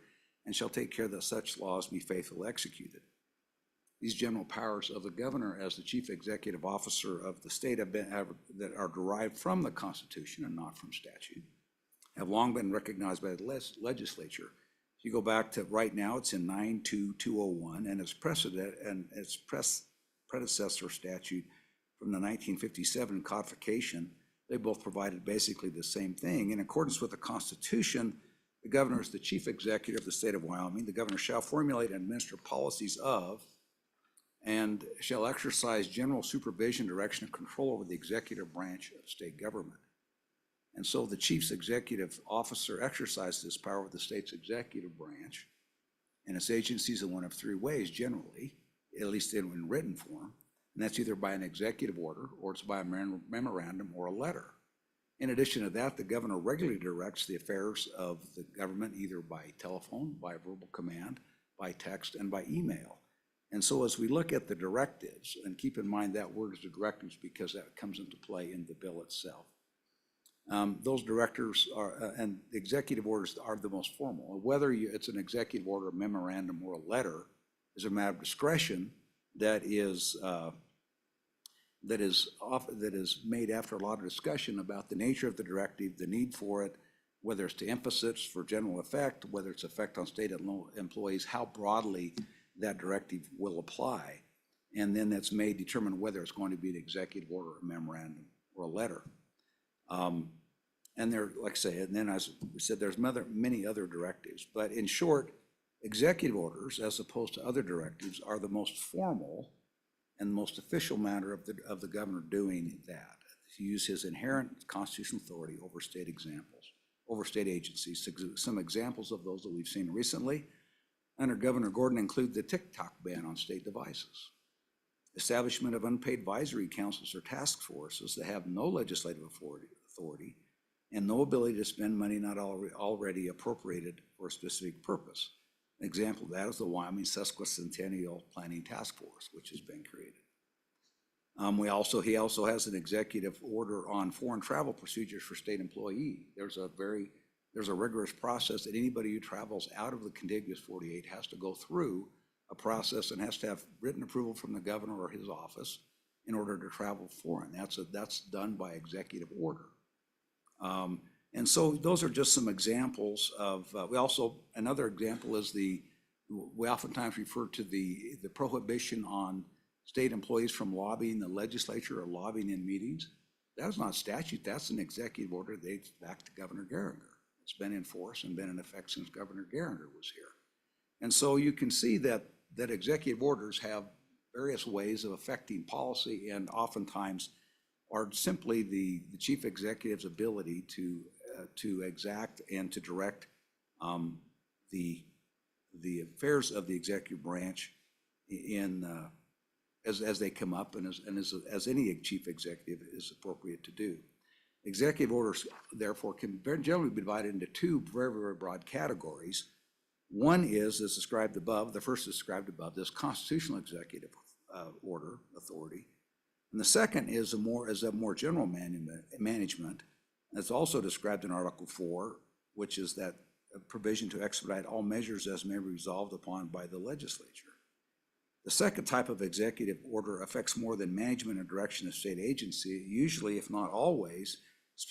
and shall take care that such laws be faithfully executed. These general powers of the governor as the chief executive officer of the state that are derived from the Constitution and not from statute have long been recognized by the legislature. If you go back to right now, it's in 92201 and its precedent and its predecessor statute from the 1957 codification. They both provided basically the same thing. In accordance with the Constitution, the governor is the chief executive of the state of Wyoming. The governor shall formulate and administer policies of and shall exercise general supervision, direction, and control over the executive branch of state government. And so the chief's executive officer exercises this power with the state's executive branch and its agencies in one of 3 ways generally, at least in written form, and that's either by an executive order or it's by a memorandum or a letter. In addition to that, the governor regularly directs the affairs of the government either by telephone, by verbal command, by text, and by email. And so as we look at the directives, and keep in mind that word is the directives because that comes into play in the bill itself. Those directives are, and executive orders are the most formal. Whether it's an executive order, a memorandum, or a letter is a matter of discretion that is made after a lot of discussion about the nature of the directive, the need for it, whether it's to emphasis for general effect, whether it's effect on state employees, how broadly that directive will apply. And then that's made determine whether it's going to be an executive order, a memorandum, or a letter. And there, like I say, and then as we said, there's many other directives. But in short, executive orders, as opposed to other directives, are the most formal and most official manner of the governor doing that, to use his inherent constitutional authority over state agencies. Some examples of those that we've seen recently under Governor Gordon include the TikTok ban on state devices, establishment of unpaid advisory councils or task forces that have no legislative authority and no ability to spend money not already appropriated for a specific purpose. An example of that is the Wyoming Sesquicentennial Planning Task Force, which has been created. He also has an executive order on foreign travel procedures for state employees. There's a rigorous process that anybody who travels out of the contiguous 48 has to go through a process and has to have written approval from the governor or his office in order to travel foreign. That's done by executive order. And so those are just some examples of, another example is the we oftentimes refer to the prohibition on state employees from lobbying the legislature or lobbying in meetings. That is not statute, that's an executive order that dates back to Governor Geringer. It's been in force and been in effect since Governor Geringer was here. And so you can see that executive orders have various ways of affecting policy and oftentimes are simply the chief executive's ability to exact and to direct the affairs of the executive branch as they come up and as any chief executive is appropriate to do. Executive orders, therefore, can very generally be divided into two very, very broad categories. One is, as described above, the first is described above, this constitutional executive order authority. And the second is a more general management. That's also described in Article 4, which is that provision to expedite all measures as may be resolved upon by the legislature. The second type of executive order affects more than management and direction of state agency, usually, if not always, is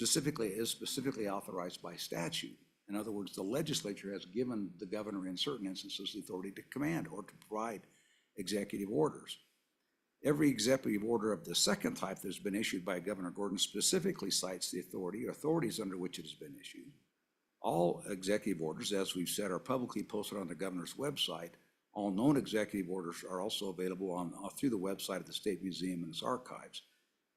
specifically authorized by statute. In other words, the legislature has given the governor in certain instances the authority to command or to provide executive orders. Every executive order of the second type that has been issued by Governor Gordon specifically cites the authority or authorities under which it has been issued. All executive orders, as we've said, are publicly posted on the governor's website. All known executive orders are also available through the website of the State Museum and its archives.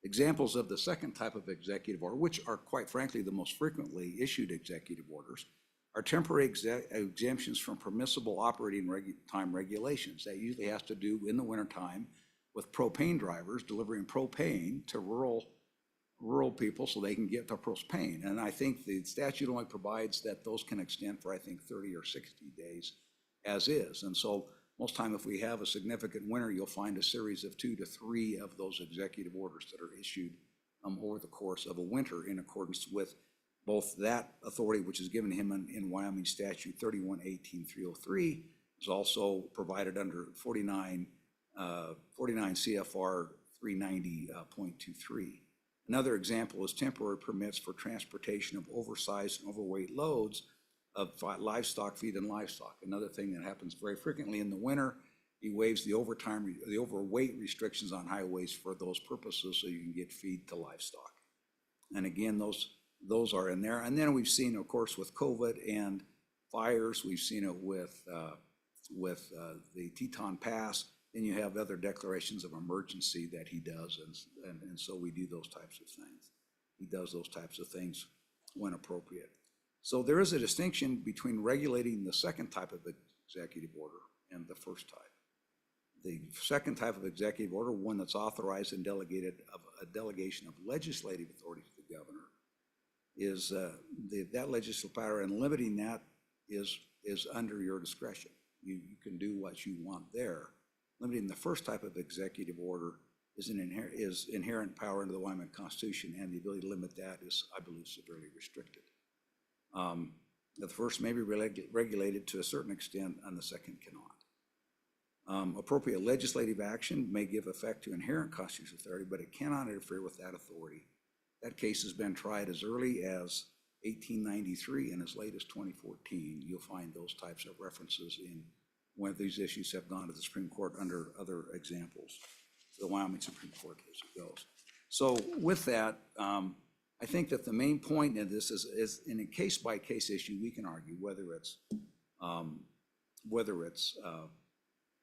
Examples of the second type of executive order, which are quite frankly the most frequently issued executive orders, are temporary exemptions from permissible operating time regulations. That usually has to do in the wintertime with propane drivers delivering propane to rural people so they can get their propane. And I think the statute only provides that those can extend for, I think, 30 or 60 days as is. And so most time if we have a significant winter, you'll find a series of 2 to 3 of those executive orders that are issued over the course of a winter in accordance with both that authority, which is given him in Wyoming Statute 31.18.303, is also provided under 49 CFR 390.23. Another example is temporary permits for transportation of oversized and overweight loads of livestock, feed and livestock. Another thing that happens very frequently in the winter, he waives the overweight restrictions on highways for those purposes so you can get feed to livestock. And again, those are in there. And then we've seen, of course, with COVID and fires, we've seen it with the Teton Pass. Then you have other declarations of emergency that he does, and so we do those types of things. He does those types of things when appropriate. So there is a distinction between regulating the second type of executive order and the first type. The second type of executive order, one that's authorized and delegated of a delegation of legislative authority to the governor, is that legislative power, and limiting that is under your discretion. You can do what you want there. Limiting the first type of executive order is inherent power under the Wyoming Constitution, and the ability to limit that is, I believe, severely restricted. The first may be regulated to a certain extent, and the second cannot. Appropriate legislative action may give effect to inherent constitutional authority, but it cannot interfere with that authority. That case has been tried as early as 1893 and as late as 2014. You'll find those types of references in when these issues have gone to the Supreme Court under other examples. The Wyoming Supreme Court as it goes. So with that, I think that the main point in this is in a case-by-case issue, we can argue whether it's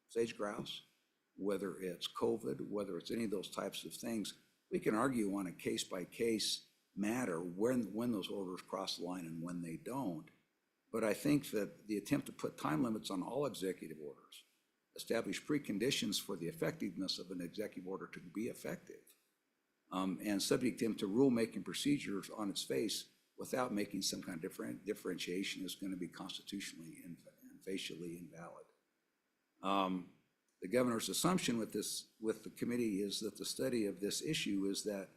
sage grouse, whether it's COVID, whether it's any of those types of things. We can argue on a case-by-case matter when those orders cross the line and when they don't. But I think that the attempt to put time limits on all executive orders, establish preconditions for the effectiveness of an executive order to be effective, and subject them to rulemaking procedures on its face without making some kind of differentiation is going to be constitutionally and facially invalid. The governor's assumption with the committee is that the study of this issue is that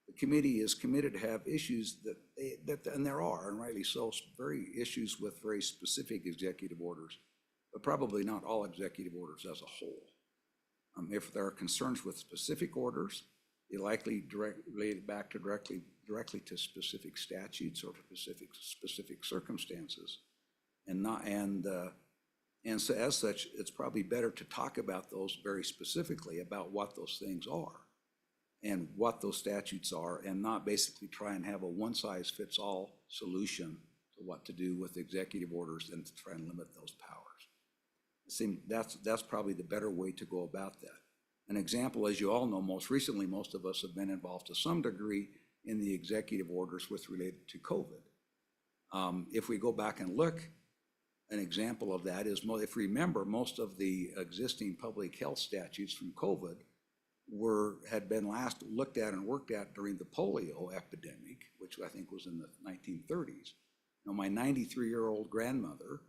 the committee is committed to have issues and there are, and rightly so, issues with very specific executive orders, but probably not all executive orders as a whole. If there are concerns with specific orders, they likely relate back to directly to specific statutes or to specific circumstances, and And so as such, it's probably better to talk about those very specifically, about what those things are and what those statutes are, and not basically try and have a one-size-fits-all solution to what to do with executive orders and to try and limit those powers. That's probably the better way to go about that. An example, as you all know, most recently, most of us have been involved to some degree in the executive orders with related to COVID. If we go back and look, an example of that is, if you remember, most of the existing public health statutes from COVID had been last looked at and worked at during the polio epidemic, which I think was in the 1930s. Now, my 93-year-old grandmother,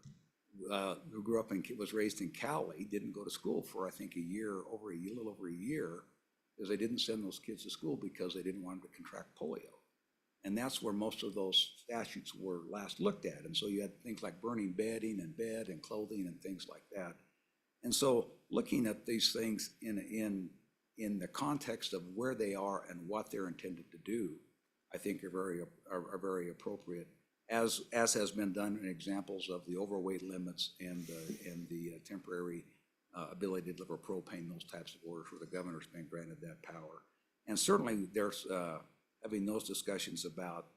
who grew up was raised in Cali, didn't go to school for, I think, a little over a year, because they didn't send those kids to school because they didn't want them to contract polio. And that's where most of those statutes were last looked at. And so you had things like burning bedding and bed and clothing and things like that. And so looking at these things in the context of where they are and what they're intended to do, I think are very appropriate, as has been done in examples of the overweight limits and the temporary ability to deliver propane, those types of orders where the governor's been granted that power. And certainly there's having those discussions about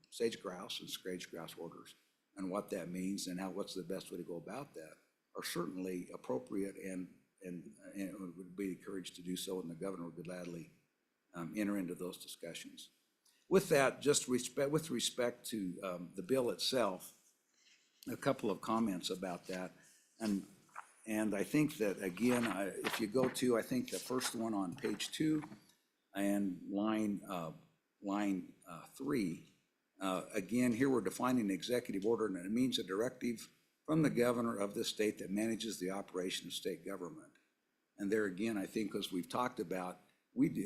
sage grouse and sage grouse orders and what that means and what's the best way to go about that are certainly appropriate and would be encouraged to do so, and the governor would gladly enter into those discussions. With that, just with respect to the bill itself, a couple of comments about that. And I think that, again, if you go to, I think the first one on page 2 and line 3, again, here we're defining an executive order, and it means a directive from the governor of the state that manages the operation of state government. And there again, I think, as we've talked about,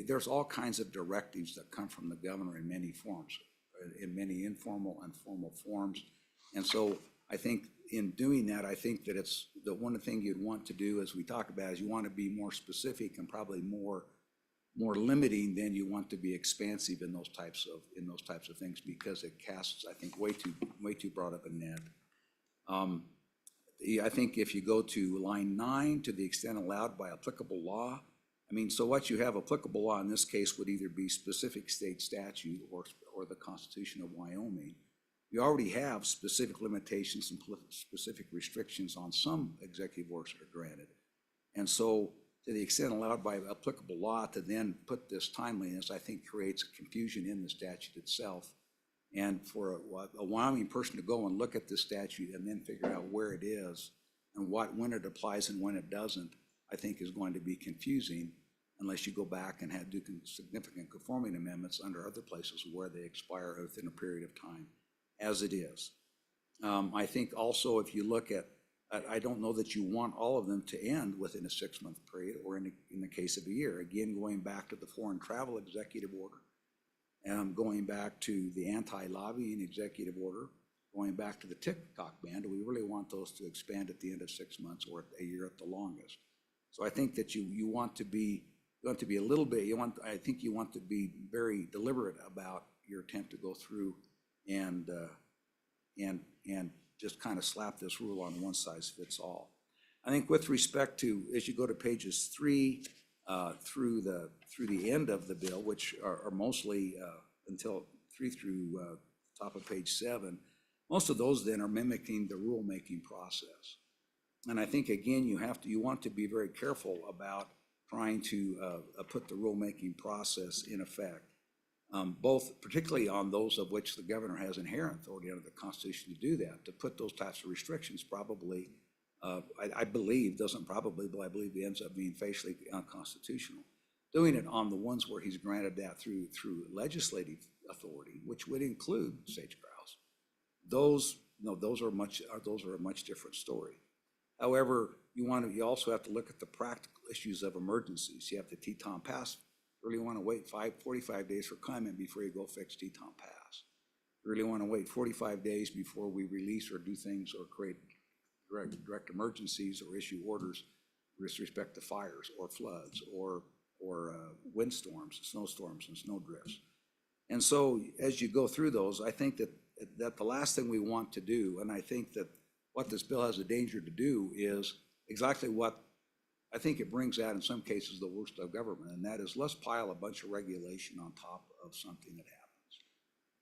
there's all kinds of directives that come from the governor in many forms, in many informal and formal forms. And so I think in doing that, I think that it's the one thing you'd want to do, as we talk about, is you want to be more specific and probably more limiting than you want to be expansive in those types of things, because it casts, I think, way too broad of a net. I think if you go to line 9, to the extent allowed by applicable law, I mean, so what you have applicable law in this case would either be specific state statute or the Constitution of Wyoming. You already have specific limitations and specific restrictions on some executive orders that are granted. And so to the extent allowed by applicable law to then put this timeliness, I think creates a confusion in the statute itself. And for a Wyoming person to go and look at this statute and then figure out where it is and when it applies and when it doesn't, I think is going to be confusing unless you go back and do significant conforming amendments under other places where they expire within a period of time, as it is. I think also if you look at, I don't know that you want all of them to end within a 6-month period or in the case of a year. Again, going back to the foreign travel executive order, going back to the anti-lobbying executive order, going back to the TikTok ban, do we really want those to expand at the end of 6 months or a year at the longest? So I think that you want to be a little bit, I think you want to be very deliberate about your attempt to go through and just kind of slap this rule on one size fits all. I think with respect to, as you go to pages 3 through the end of the bill, which are mostly until 3 through top of page 7, most of those then are mimicking the rulemaking process. And I think, again, you want to be very careful about trying to put the rulemaking process in effect, both particularly on those of which the governor has inherent authority under the Constitution to do that. To put those types of restrictions probably, I believe, doesn't probably, but I believe it ends up being facially unconstitutional. Doing it on the ones where he's granted that through legislative authority, which would include sage grouse, those are a much different story. However, you also have to look at the practical issues of emergencies. You have the Teton Pass. Really want to wait 45 days for comment before you go fix Teton Pass. You really want to wait 45 days before we release or do things or create direct emergencies or issue orders with respect to fires or floods or windstorms, snowstorms, and snow drifts. And so as you go through those, I think that the last thing we want to do, and I think that what this bill has a danger to do is exactly what I think it brings out in some cases the worst of government, and that is let's pile a bunch of regulation on top of something that happens.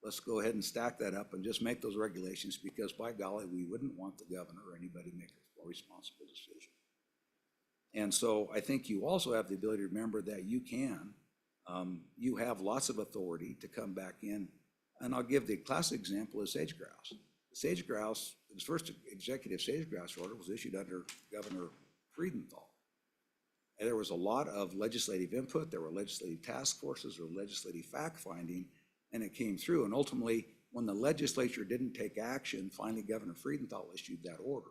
Let's go ahead and stack that up and just make those regulations, because by golly, we wouldn't want the governor or anybody to make a responsible decision. And so I think you also have the ability to remember that you have lots of authority to come back in. And I'll give the classic example of sage grouse. Sage grouse, his first executive sage grouse order was issued under Governor Friedenthal. And there was a lot of legislative input, there were legislative task forces, there were legislative fact-finding, and it came through. And ultimately, when the legislature didn't take action, finally Governor Friedenthal issued that order.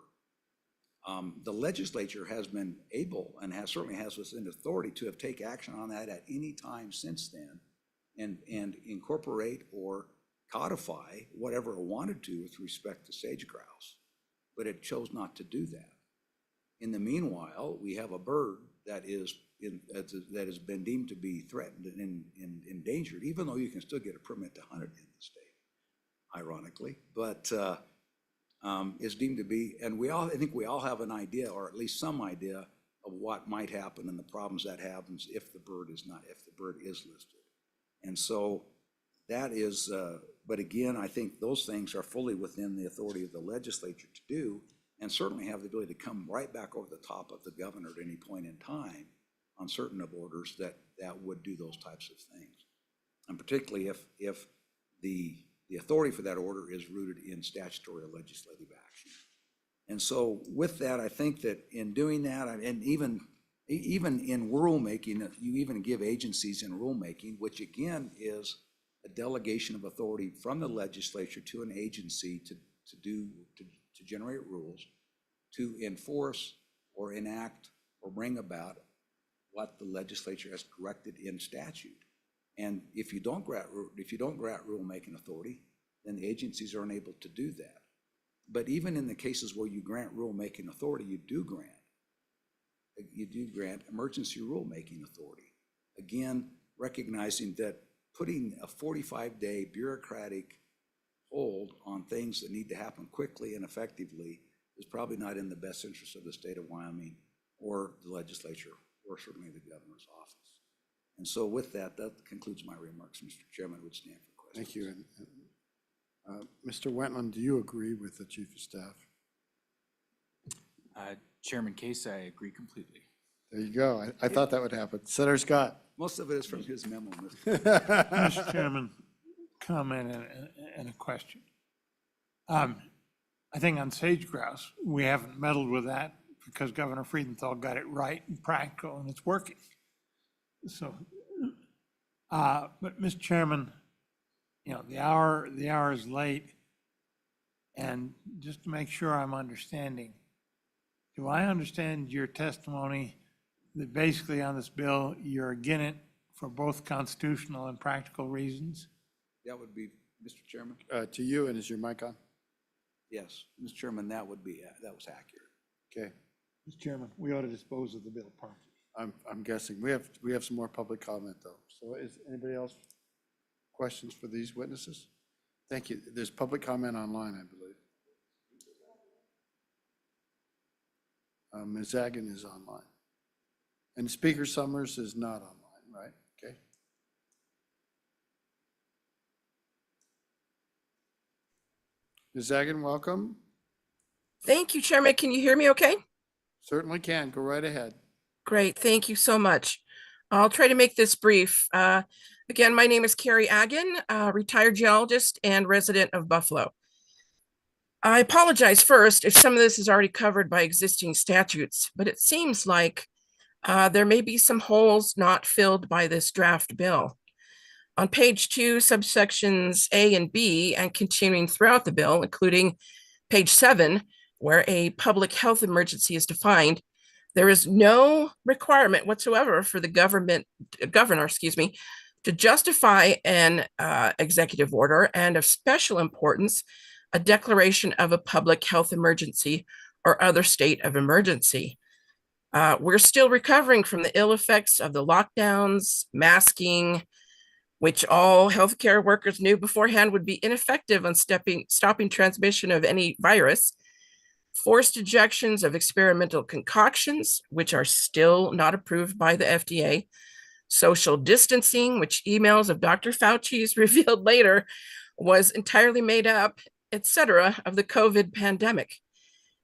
The legislature has been able, and certainly has within authority, to have taken action on that at any time since then, and incorporate or codify whatever it wanted to with respect to sage grouse, but it chose not to do that. In the meanwhile, we have a bird that has been deemed to be threatened and endangered, even though you can still get a permit to hunt it in the state, ironically, but is deemed to be, and I think we all have an idea, or at least some idea, of what might happen and the problems that happens if the bird is listed. And so that is, but again, I think those things are fully within the authority of the legislature to do, and certainly have the ability to come right back over the top of the governor at any point in time on certain of orders that would do those types of things. And particularly if the authority for that order is rooted in statutory or legislative action. And so with that, I think that in doing that, and even in rulemaking, you even give agencies in rulemaking, which again is a delegation of authority from the legislature to an agency to generate rules, to enforce or enact or bring about what the legislature has directed in statute. And if you don't grant rulemaking authority, then the agencies are unable to do that. But even in the cases where you grant rulemaking authority, you do grant emergency rulemaking authority. Again, recognizing that putting a 45-day bureaucratic hold on things that need to happen quickly and effectively is probably not in the best interest of the state of Wyoming or the legislature, or certainly the governor's office. And so with that concludes my remarks, Mr. Chairman. Would stand for questions. Thank you. And, Mr. Wentland, do you agree with the Chief of Staff? Chairman Case, I agree completely. There you go. I thought that would happen. Senator Scott. Most of it is from his memo. Mr. Chairman, comment and a question. I think on sage grouse, we haven't meddled with that because Governor Friedenthal got it right and practical, and it's working. So, but Mr. Chairman, you know, the hour is late, and just to make sure I'm understanding, do I understand your testimony that basically on this bill, you're against it for both constitutional and practical reasons? That would be, Mr. Chairman? To you, and is your mic on? Yes, Mr. Chairman, that was accurate. Okay. Mr. Chairman, we ought to dispose of the bill promptly. I'm guessing. We have some more public comment though. So is anybody else questions for these witnesses? Thank you. There's public comment online, I believe. Ms. Zagan is online. And Speaker Summers is not online, right? Okay. Ms. Zagan, welcome. Thank you, Chairman. Can you hear me okay? Certainly can. Go right ahead. Great. Thank you so much. I'll try to make this brief. Again, my name is Carrie Agin, retired geologist and resident of Buffalo. I apologize first if some of this is already covered by existing statutes, but it seems like there may be some holes not filled by this draft bill. On page 2, subsections A and B, and continuing throughout the bill, including page 7, where a public health emergency is defined, there is no requirement whatsoever for the governor, to justify an executive order, and of special importance, a declaration of a public health emergency or other state of emergency. We're still recovering from the ill effects of the lockdowns, masking, which all healthcare workers knew beforehand would be ineffective on stopping transmission of any virus. forced ejections of experimental concoctions, which are still not approved by the FDA, social distancing, which emails of Dr. Fauci's revealed later was entirely made up, etc., of the COVID pandemic.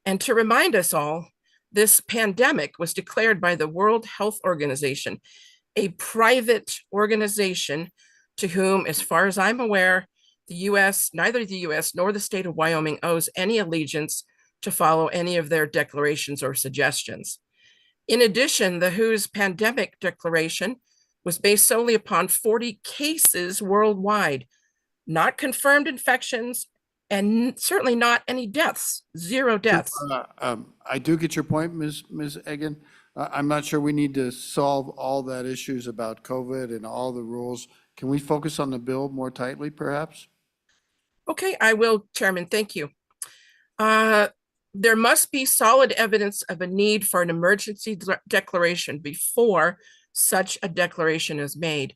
And to remind us all, this pandemic was declared by the World Health Organization, a private organization to whom, as far as I'm aware, neither the US nor the state of Wyoming owes any allegiance to follow any of their declarations or suggestions. In addition, the WHO's pandemic declaration was based solely upon 40 cases worldwide, not confirmed infections, and certainly not any deaths, 0 deaths. I do get your point, Ms. Egan. I'm not sure we need to solve all that issues about COVID and all the rules. Can we focus on the bill more tightly, perhaps? Okay, I will, Chairman, thank you. There must be solid evidence of a need for an emergency declaration before such a declaration is made.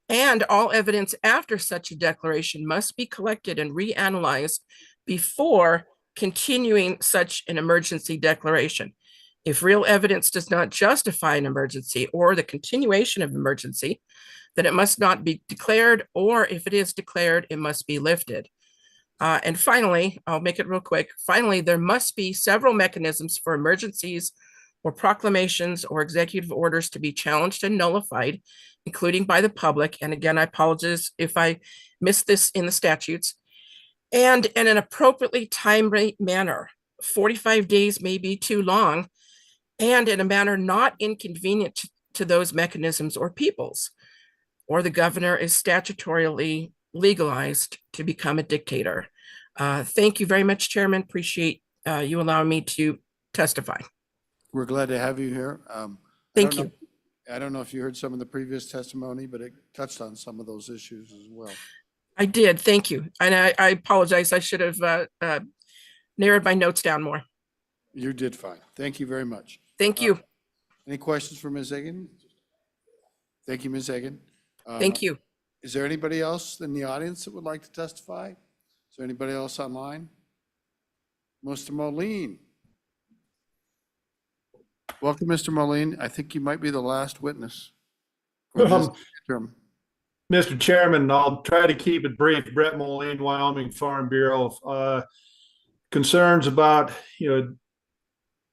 And all evidence after such a declaration must be collected and reanalyzed before continuing such an emergency declaration. If real evidence does not justify an emergency or the continuation of emergency, then it must not be declared, or if it is declared, it must be lifted. And finally, I'll make it real quick. Finally, there must be several mechanisms for emergencies or proclamations or executive orders to be challenged and nullified, including by the public. And again, I apologize if I missed this in the statutes. And in an appropriately timely manner. 45 days may be too long, and in a manner not inconvenient to those mechanisms or peoples, or the governor is statutorily legalized to become a dictator. Thank you very much, Chairman. Appreciate you allowing me to testify. We're glad to have you here. Thank you. I don't know if you heard some of the previous testimony, but it touched on some of those issues as well. I did. Thank you. And I apologize. I should have narrowed my notes down more. You did fine. Thank you very much. Thank you. Any questions for Ms. Egan? Thank you, Ms. Egan. Thank you. Is there anybody else in the audience that would like to testify? Is there anybody else online? Mr. Moline. Welcome, Mr. Moline. I think you might be the last witness for this term. Mr. Chairman, I'll try to keep it brief. Brett Moline, Wyoming Farm Bureau. Concerns about,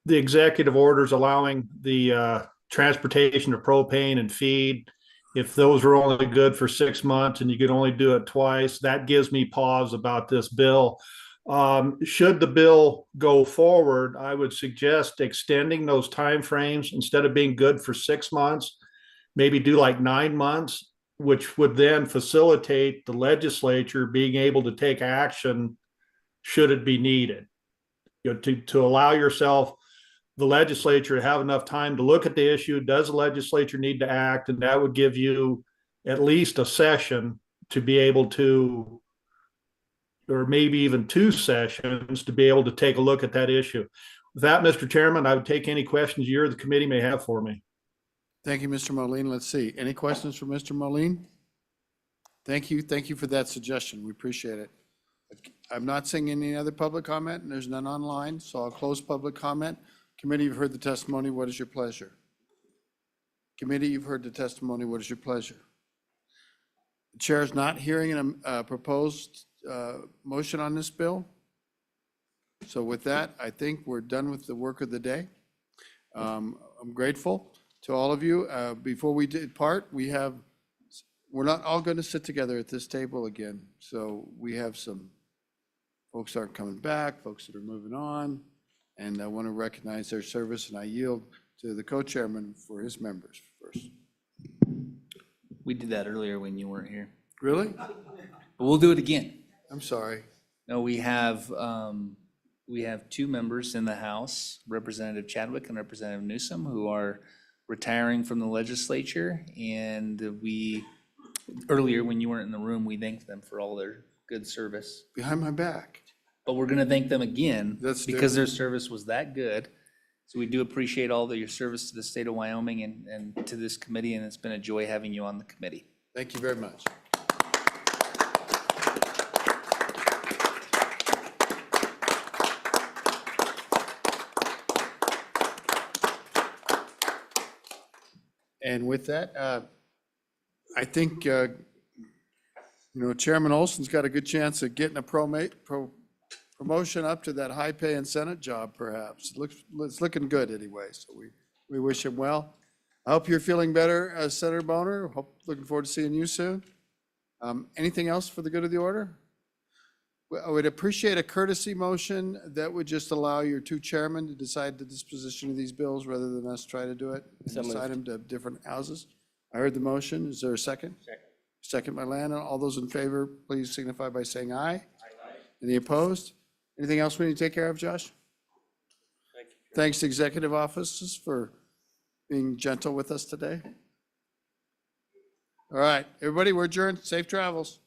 the executive orders allowing the transportation of propane and feed. If those are only good for 6 months and you can only do it twice, that gives me pause about this bill. Should the bill go forward, I would suggest extending those timeframes instead of being good for 6 months, maybe do like 9 months, which would then facilitate the legislature being able to take action should it be needed. To allow yourself, the legislature, to have enough time to look at the issue. Does the legislature need to act? And that would give you at least a session to be able to, or maybe even 2 sessions to be able to take a look at that issue. With that, Mr. Chairman, I would take any questions you or the committee may have for me. Thank you, Mr. Moline. Let's see. Any questions for Mr. Moline? Thank you. Thank you for that suggestion. We appreciate it. I'm not seeing any other public comment, and there's none online, so I'll close public comment. Committee, you've heard the testimony. What is your pleasure? Committee, you've heard the testimony. What is your pleasure? The chair is not hearing a proposed motion on this bill. So with that, I think we're done with the work of the day. I'm grateful to all of you. Before we depart, we're not all going to sit together at this table again. So we have some folks aren't coming back, folks that are moving on, and I want to recognize their service, and I yield to the co-chairman for his members first. We did that earlier when you weren't here. Really? But we'll do it again. I'm sorry. No, we have 2 members in the House, Representative Chadwick and Representative Newsom, who are retiring from the legislature. And earlier when you weren't in the room, we thanked them for all their good service. Behind my back. But we're going to thank them again because their different. service was that good. So we do appreciate all of your service to the state of Wyoming and to this committee, and it's been a joy having you on the committee. Thank you very much. And with that, I think, Chairman Olson's got a good chance of getting a promotion up to that high-paying Senate job, perhaps. It's looking good anyway, so we wish him well. I hope you're feeling better, Senator Boner. Looking forward to seeing you soon. Anything else for the good of the order? I would appreciate a courtesy motion that would just allow your two chairmen to decide the disposition of these bills rather than us try to do it and So assign them moved. to different houses. I heard the motion. Is there a second? Second by Lana. All those in favor, please signify by saying aye. Any opposed? Anything else we need to take care of, Josh? Thanks to executive offices for being gentle with us today. All right, everybody, we're adjourned. Safe travels.